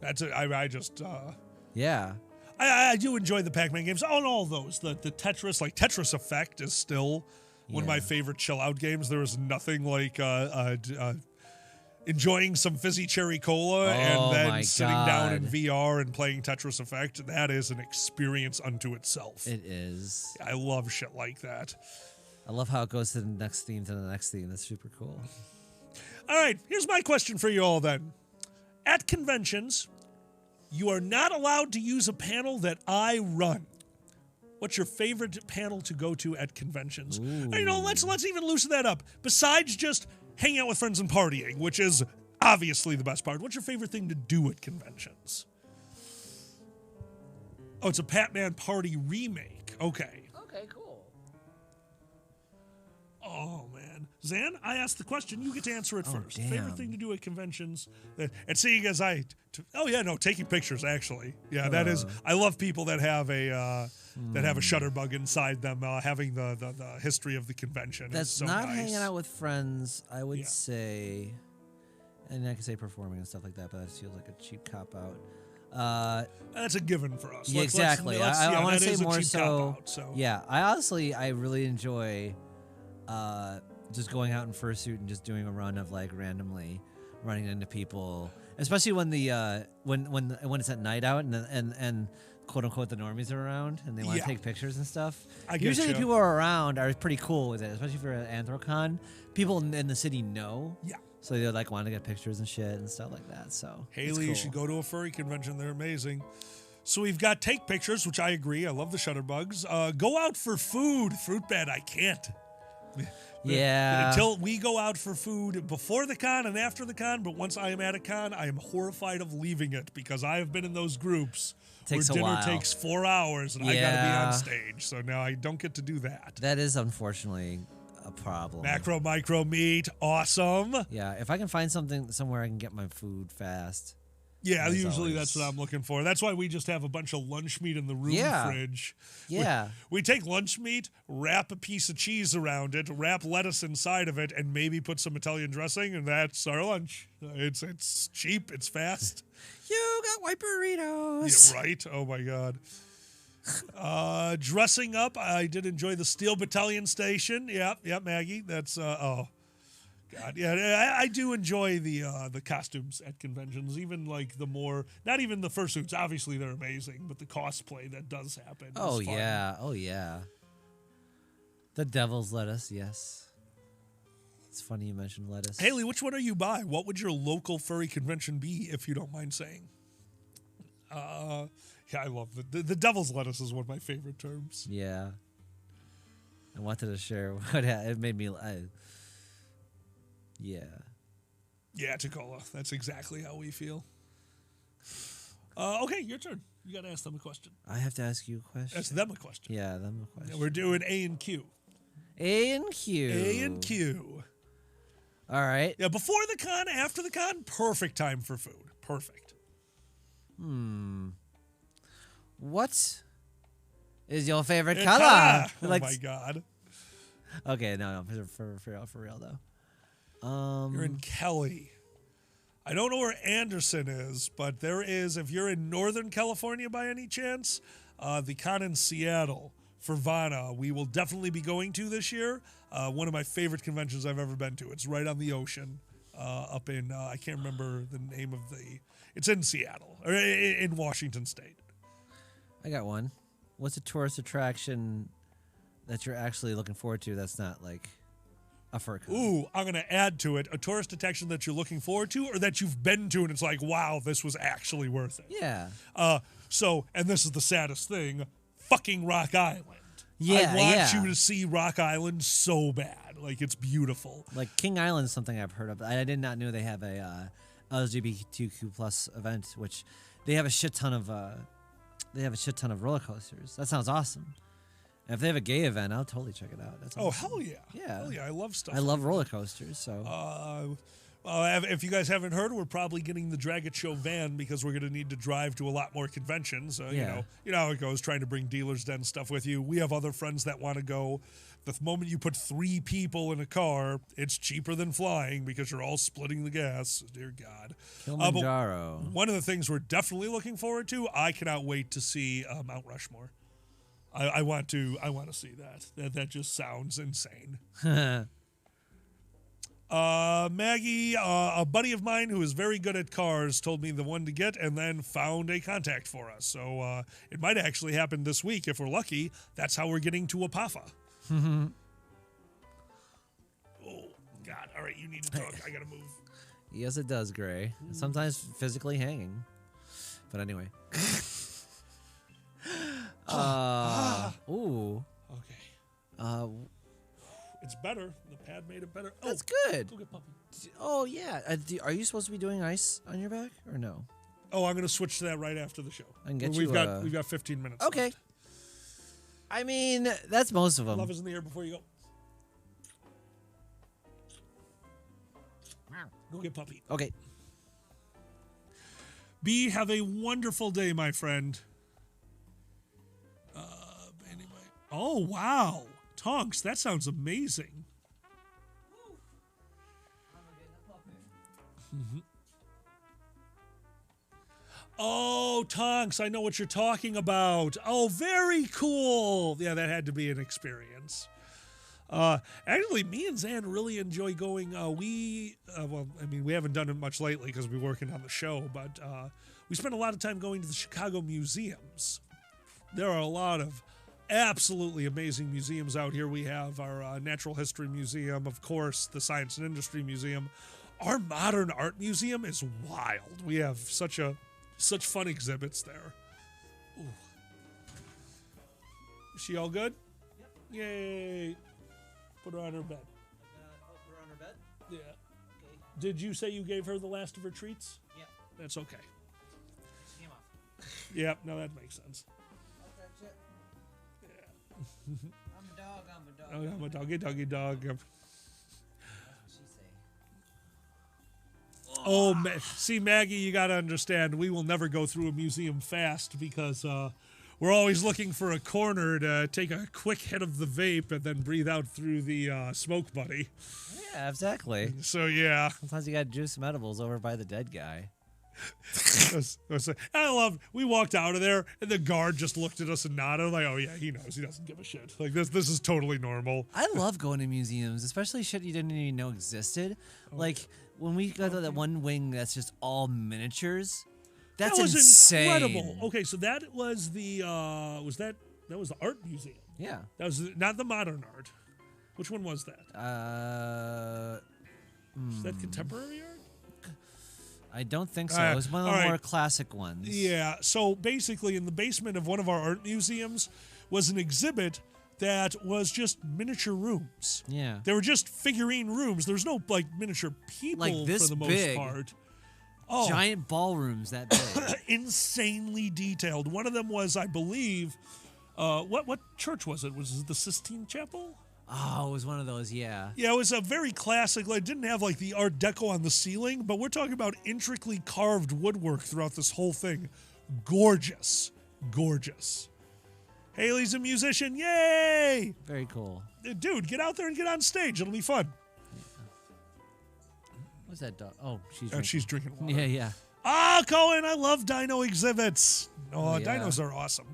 That's it. I just yeah. I do enjoy the Pac-Man games. On all those, the Tetris, like Tetris Effect, is still one of my favorite chill out games. There is nothing like enjoying some fizzy cherry cola and then sitting down in VR and playing Tetris Effect. That is an experience unto itself. It is. I love shit like that. I love how it goes to the next theme to the next theme. That's super cool. All right, here's my question for you all then. At conventions, you are not allowed to use a panel that I run. What's your favorite panel to go to at conventions? Let's even loosen that up. Besides just hanging out with friends and partying, which is obviously the best part, what's your favorite thing to do at conventions? Oh, it's a Pac-Man Party remake. Okay. Okay, cool. Oh, man. Zan, I asked the question. You get to answer it first. Damn. Favorite thing to do at conventions? And seeing as taking pictures, actually. Yeah, that is. I love people that have a shutterbug inside them, having the history of the convention. That's so not nice. hanging out with friends, I would say. And I could say performing and stuff like that, but that feels like a cheap cop-out. That's a given for us. Yeah, exactly. I want to say more so. Yeah, I really enjoy just going out in fursuit and just doing a run of like randomly running into people, especially when the when it's at night out and quote unquote the normies are around and they want to take pictures and stuff. Usually people who are around are pretty cool with it, especially for Anthrocon. People in the city know. Yeah. So they like want to get pictures and shit and stuff like that. So Haley, you should go to a furry convention. They're amazing. So we've got take pictures, which I agree. I love the shutterbugs. Go out for food. Fruit bat, I can't. Yeah. Until we go out for food before the con and after the con, but once I am at a con, I am horrified of leaving it because I have been in those groups Takes where a dinner while. takes 4 hours and I got to be on stage. So now I don't get to do that. That is unfortunately a problem. Macro, micro meat, awesome. Yeah, if I can find something somewhere I can get my food fast. Yeah, usually that's what I'm looking for. That's why we just have a bunch of lunch meat in the room fridge. Yeah. We take lunch meat, wrap a piece of cheese around it, wrap lettuce inside of it, and maybe put some Italian dressing, and that's our lunch. It's cheap, it's fast. You got white burritos. Yeah, right? Oh, my God. Dressing up, I did enjoy the Steel Battalion Station. Yep, Maggie. That's, God, yeah, I do enjoy the costumes at conventions, even like the more, not even the fursuits, obviously they're amazing, but the cosplay that does happen. Oh, is fun. yeah. The devil's lettuce, yes. It's funny you mentioned lettuce. Haley, which one are you by? What would your local furry convention be, if you don't mind saying? Yeah, I love the devil's lettuce is one of my favorite terms. Yeah. I wanted to share what it made me. Yeah. Yeah, Tacola. That's exactly how we feel. Okay, your turn. You got to ask them a question. I have to ask you a question. Ask them a question. Yeah, them a question. We're doing A and Q. A and Q. A and Q. All right. Yeah, before the con, after the con, perfect time for food. Perfect. What is your favorite color? color? Oh, my God. Okay, no, for real though. You're in Kelly. I don't know where Anderson is, but there is, if you're in Northern California by any chance, the con in Seattle for Vana, we will definitely be going to this year. One of my favorite conventions I've ever been to. It's right on the ocean, up in, I can't remember the name of it's in Seattle, or in Washington State. I got one. What's a tourist attraction that you're actually looking forward to that's not like a fur con? Ooh, I'm going to add to it a tourist attraction that you're looking forward to or that you've been to and it's like, wow, this was actually worth it. Yeah. And this is the saddest thing, fucking Rock Island. Yeah, I want you to see Rock Island so bad. Like, it's beautiful. Like King Island is something I've heard of. I did not know they have a LGBTQ plus event, which they have a shit ton of roller coasters. That sounds awesome. And if they have a gay event, I'll totally check it out. That's awesome. Hell yeah. Yeah. Hell yeah. I love stuff. I love roller coasters. So. If you guys haven't heard, we're probably getting the Drag It Show van because we're going to need to drive to a lot more conventions. You know how it goes, trying to bring Dealer's Den stuff with you. We have other friends that want to go. The moment you put 3 people in a car, it's cheaper than flying because you're all splitting the gas. Dear God. Kilimanjaro. One of the things we're definitely looking forward to, I cannot wait to see Mount Rushmore. I want to see that. That just sounds insane. Maggie, a buddy of mine who is very good at cars, told me the one to get and then found a contact for us. So it might actually happen this week if we're lucky. That's how we're getting to Apafa. Oh, God. All right, you need to talk. I got to move. Yes, it does, Gray. Sometimes physically hanging. But anyway. Ooh. Okay. It's better. The pad made it better. That's good. Go get Puppy. Oh, yeah. Are you supposed to be doing ice on your back or no? Oh, I'm going to switch to that right after the show. I can get we've got 15 minutes. Okay. Left. I mean, that's most of them. Love is in the air before you go. Go get Puppy. Okay. B, have a wonderful day, my friend. Anyway. Oh, wow. Tonks, that sounds amazing. Mm-hmm. Oh, Tonks, I know what you're talking about. Oh, very cool. Yeah, that had to be an experience. Actually, me and Zan really enjoy going. We haven't done it much lately because we're working on the show, but we spend a lot of time going to the Chicago museums. There are a lot of absolutely amazing museums out here. We have our Natural History Museum, of course, the Science and Industry Museum. Our Modern Art Museum is wild. We have such fun exhibits there. Ooh. Is she all good? Yep. Yay. Put her on her bed. Put her on her bed? Yeah. Okay. Did you say you gave her the last of her treats? Yep. That's okay. She came off. Yep, no, that makes sense. I'm a dog, Oh, I'm a doggy dog. Oh, see, Maggie, you got to understand, we will never go through a museum fast because we're always looking for a corner to take a quick hit of the vape and then breathe out through the smoke buddy. Yeah, exactly. So, yeah. Sometimes you got to juice some edibles over by the dead guy. We walked out of there and the guard just looked at us and nodded like, oh yeah, he knows, he doesn't give a shit. Like this is totally normal. I love going to museums, especially shit you didn't even know existed. Like when we got to that one wing that's just all miniatures. That's insane. Incredible. Okay, so that was the that was the art museum. Yeah. That was not the modern art. Which one was that? Is that contemporary art? I don't think so. It was one of the more classic ones. Yeah. So basically, in the basement of one of our art museums was an exhibit that was just miniature rooms. Yeah. They were just figurine rooms. There's no like miniature people like this for the most big. part. Oh, giant ballrooms that big. Insanely detailed. One of them was, I believe, what church was it? Was it the Sistine Chapel? Oh, it was one of those, yeah. Yeah, it was a very classic. It didn't have like the Art Deco on the ceiling, but we're talking about intricately carved woodwork throughout this whole thing. Gorgeous. Gorgeous. Haley's a musician. Yay! Very cool. Dude, get out there and get on stage. It'll be fun. What's that dog? Oh, she's drinking water. Yeah, yeah. Ah, Cohen, I love dino exhibits. Oh, Yeah. dinos are awesome.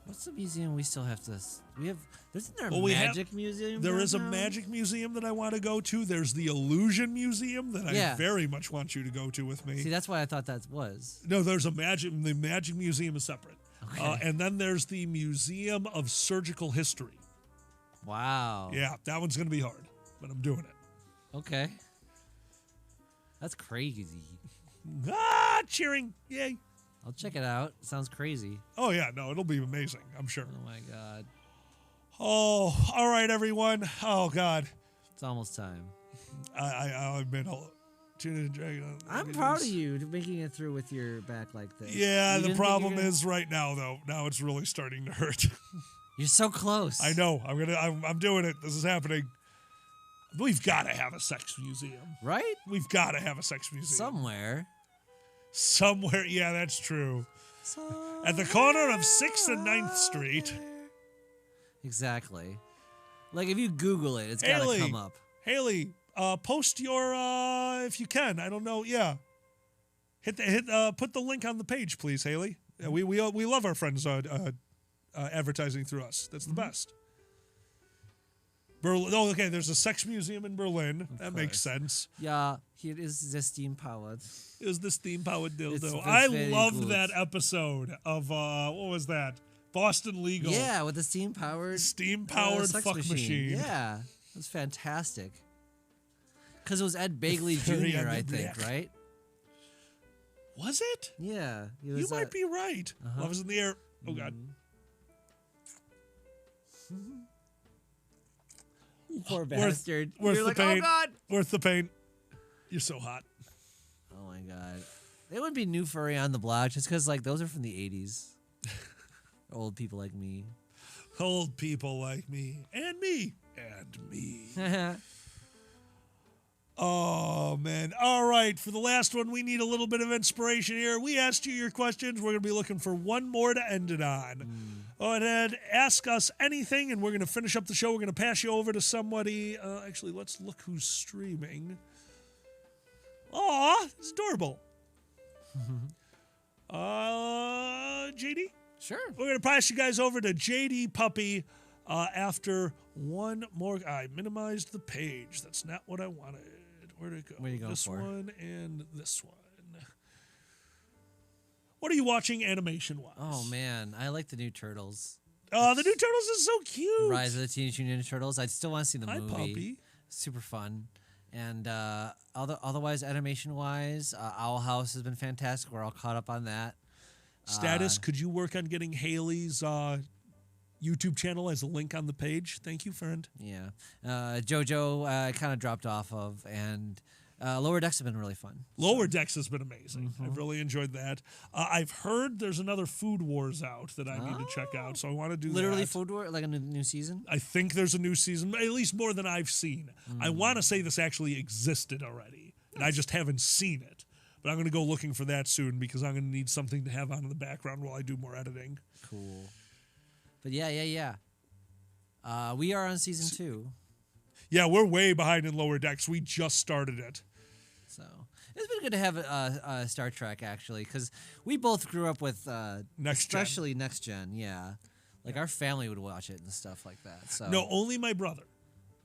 What's the museum we still have to? Isn't there a Well, magic museum? There is a downtown? magic museum that I want to go to. There's the illusion museum that Yeah. I very much want you to go to with me. See, that's why I thought that was. No, there's a magic. The magic museum is separate. Okay. And then there's the Museum of Surgical History. Wow. Yeah, that one's going to be hard, but I'm doing it. Okay. That's crazy. Ah, cheering. Yay. I'll check it out. Sounds crazy. Oh, yeah. No, it'll be amazing. I'm sure. Oh, my God. Oh, all right, everyone. Oh, God. It's almost time. I've been tune in Dragon. I'm proud of you making it through with your back like this. Yeah, You the didn't think problem you're gonna- is right now, though. Now it's really starting to hurt. You're so close. I know. I'm doing it. This is happening. We've got to have a sex museum. Right? We've got to have a sex museum. Somewhere. Yeah, that's true. At the corner of 6th and 9th Street. Exactly. Like if you Google it, it's gotta come up. Haley, post your if you can. I don't know. Yeah. Put the link on the page, please, Haley. We love our friends advertising through us. That's the best. Berlin. Oh, okay. There's a sex museum in Berlin. That makes sense. Yeah, here is the steam powered. Is the steam powered dildo? It's I very love good. that episode of what was that? Boston Legal. Yeah, with the steam powered fuck machine. Yeah, it was fantastic. Because it was Ed Bagley Very Jr., I Ed- think, right? Was it? Yeah, it You was, might be right. uh-huh. Love is in the air. Oh God. You poor bastard. Worth You're the like, pain. oh God. Worth the pain. You're so hot. Oh my God. They would be new furry on the block just because like those are from the 80s. Old people like me. Old people like me. And me. And me. Oh, man. All right. For the last one, we need a little bit of inspiration here. We asked you your questions. We're going to be looking for one more to end it on. Go ahead. Ask us anything, and we're going to finish up the show. We're going to pass you over to somebody. Actually, let's look who's streaming. Aw, it's adorable. JD? Sure. We're going to pass you guys over to JD Puppy after one more. I minimized the page. That's not what I wanted. Where'd it go? What are you going this for? one and this one. What are you watching animation-wise? Oh man, I like the new Turtles. Oh, the new Turtles is so cute. Rise of the Teenage Mutant Ninja Turtles. I still want to see the Hi, movie. Puppy. Super fun. And otherwise, animation-wise, Owl House has been fantastic. We're all caught up on that. Status, could you work on getting Haley's YouTube channel as a link on the page? Thank you, friend. Yeah. JoJo, I kind of dropped off of, and Lower Decks have been really fun. Lower Decks has been amazing. I've really enjoyed that. I've heard there's another Food Wars out that I need to check out, so I want to do Literally that. Food War, like a new season? I think there's a new season, at least more than I've seen. I want to say this actually existed already, and I just haven't seen it. But I'm going to go looking for that soon because I'm going to need something to have on in the background while I do more editing. Cool. But yeah. We are on season 2. Yeah, we're way behind in Lower Decks. We just started it. So it's been good to have Star Trek, actually, because we both grew up with especially Next Gen, yeah. Like our family would watch it and stuff like that. So No, only my brother.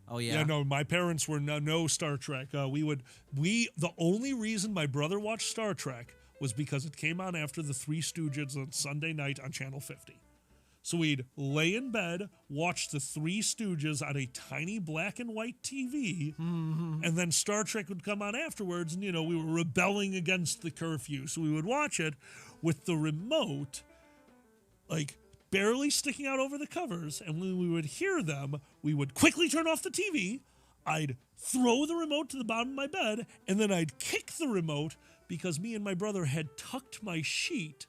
Oh yeah. Yeah, no, my parents were no Star Trek. The only reason my brother watched Star Trek was because it came on after the Three Stooges on Sunday night on Channel 50. So we'd lay in bed, watch the Three Stooges on a tiny black and white TV, and then Star Trek would come on afterwards, and, we were rebelling against the curfew. So we would watch it with the remote, like, barely sticking out over the covers, and when we would hear them, we would quickly turn off the TV, I'd throw the remote to the bottom of my bed, and then I'd kick the remote because me and my brother had tucked my sheet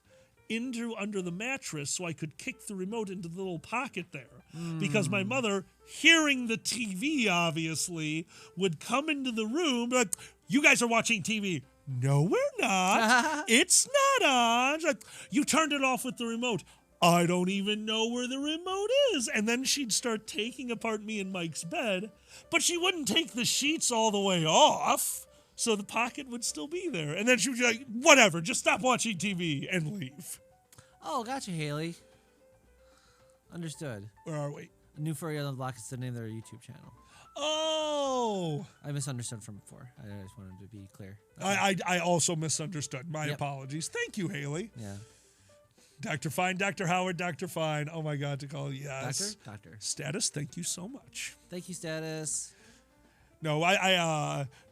under the mattress so I could kick the remote into the little pocket there. Because my mother, hearing the TV, obviously, would come into the room like, you guys are watching TV. No, we're not. It's not on. She's like, you turned it off with the remote. I don't even know where the remote is. And then she'd start taking apart me and Mike's bed, but she wouldn't take the sheets all the way off. So the pocket would still be there. And then she would be like, whatever, just stop watching TV and leave. Oh, gotcha, Haley. Understood. Where are we? New Furry on the Block is the name of their YouTube channel. Oh. I misunderstood from before. I just wanted to be clear. I also misunderstood. My Yep. apologies. Thank you, Haley. Yeah. Dr. Fine, Dr. Howard, Dr. Fine. Oh my God, to call you. Yes. Doctor. Status, thank you so much. Thank you, Status. No,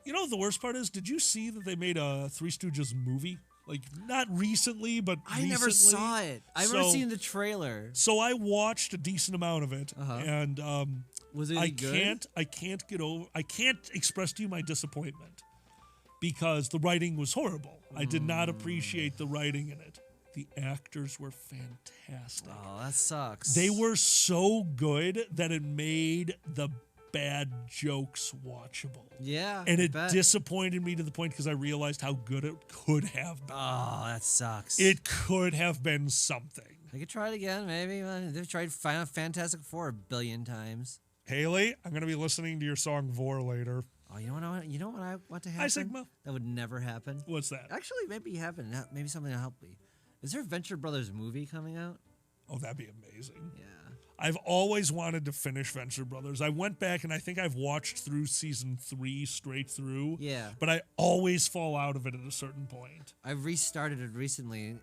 you know what the worst part is? Did you see that they made a Three Stooges movie? Like, not recently, but I recently. never saw it. I've never seen the trailer. So I watched a decent amount of it, and was it good? I can't express to you my disappointment because the writing was horrible. I did not appreciate the writing in it. The actors were fantastic. Oh, that sucks. They were so good that it made the bad jokes watchable. Yeah. And it bet. disappointed me to the point because I realized how good it could have been. Oh, that sucks. It could have been something. I could try it again, maybe. They've tried Final Fantastic 4 a billion times. Haley, I'm going to be listening to your song Vor later. Oh, you know what I want to happen? Hi, Sigma. That would never happen. What's that? Actually, maybe happen. Maybe something will help me. Is there a Venture Brothers movie coming out? Oh, that'd be amazing. Yeah. I've always wanted to finish Venture Brothers. I went back and I think I've watched through season 3 straight through. Yeah. But I always fall out of it at a certain point. I restarted it recently.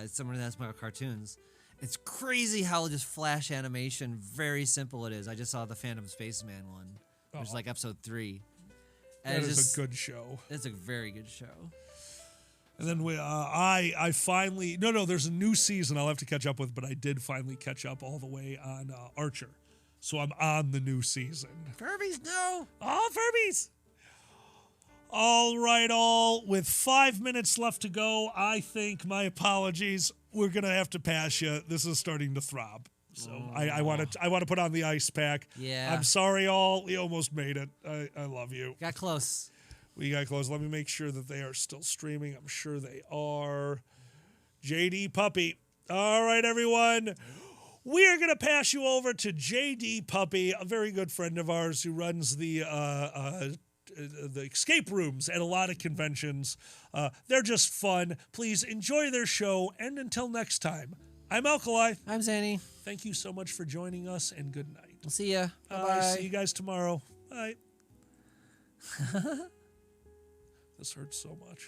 Someone asked about cartoons. It's crazy how just flash animation, very simple it is. I just saw the Phantom Spaceman one, which is like episode 3. And that is a good show. It's a very good show. And then I finally there's a new season I'll have to catch up with, but I did finally catch up all the way on Archer, so I'm on the new season. Furbies, no! Oh, Furbies! All right, with 5 minutes left to go, I think my apologies. We're gonna have to pass you. This is starting to throb, so I want to put on the ice pack. Yeah. I'm sorry, all. We almost made it. I love you. Got close. We got close. Let me make sure that they are still streaming. I'm sure they are. JD Puppy. All right, everyone. We are going to pass you over to JD Puppy, a very good friend of ours who runs the escape rooms at a lot of conventions. They're just fun. Please enjoy their show. And until next time, I'm Alkali. I'm Zanny. Thank you so much for joining us, and good night. We'll see ya. Bye-bye. See you guys tomorrow. Bye. This hurts so much.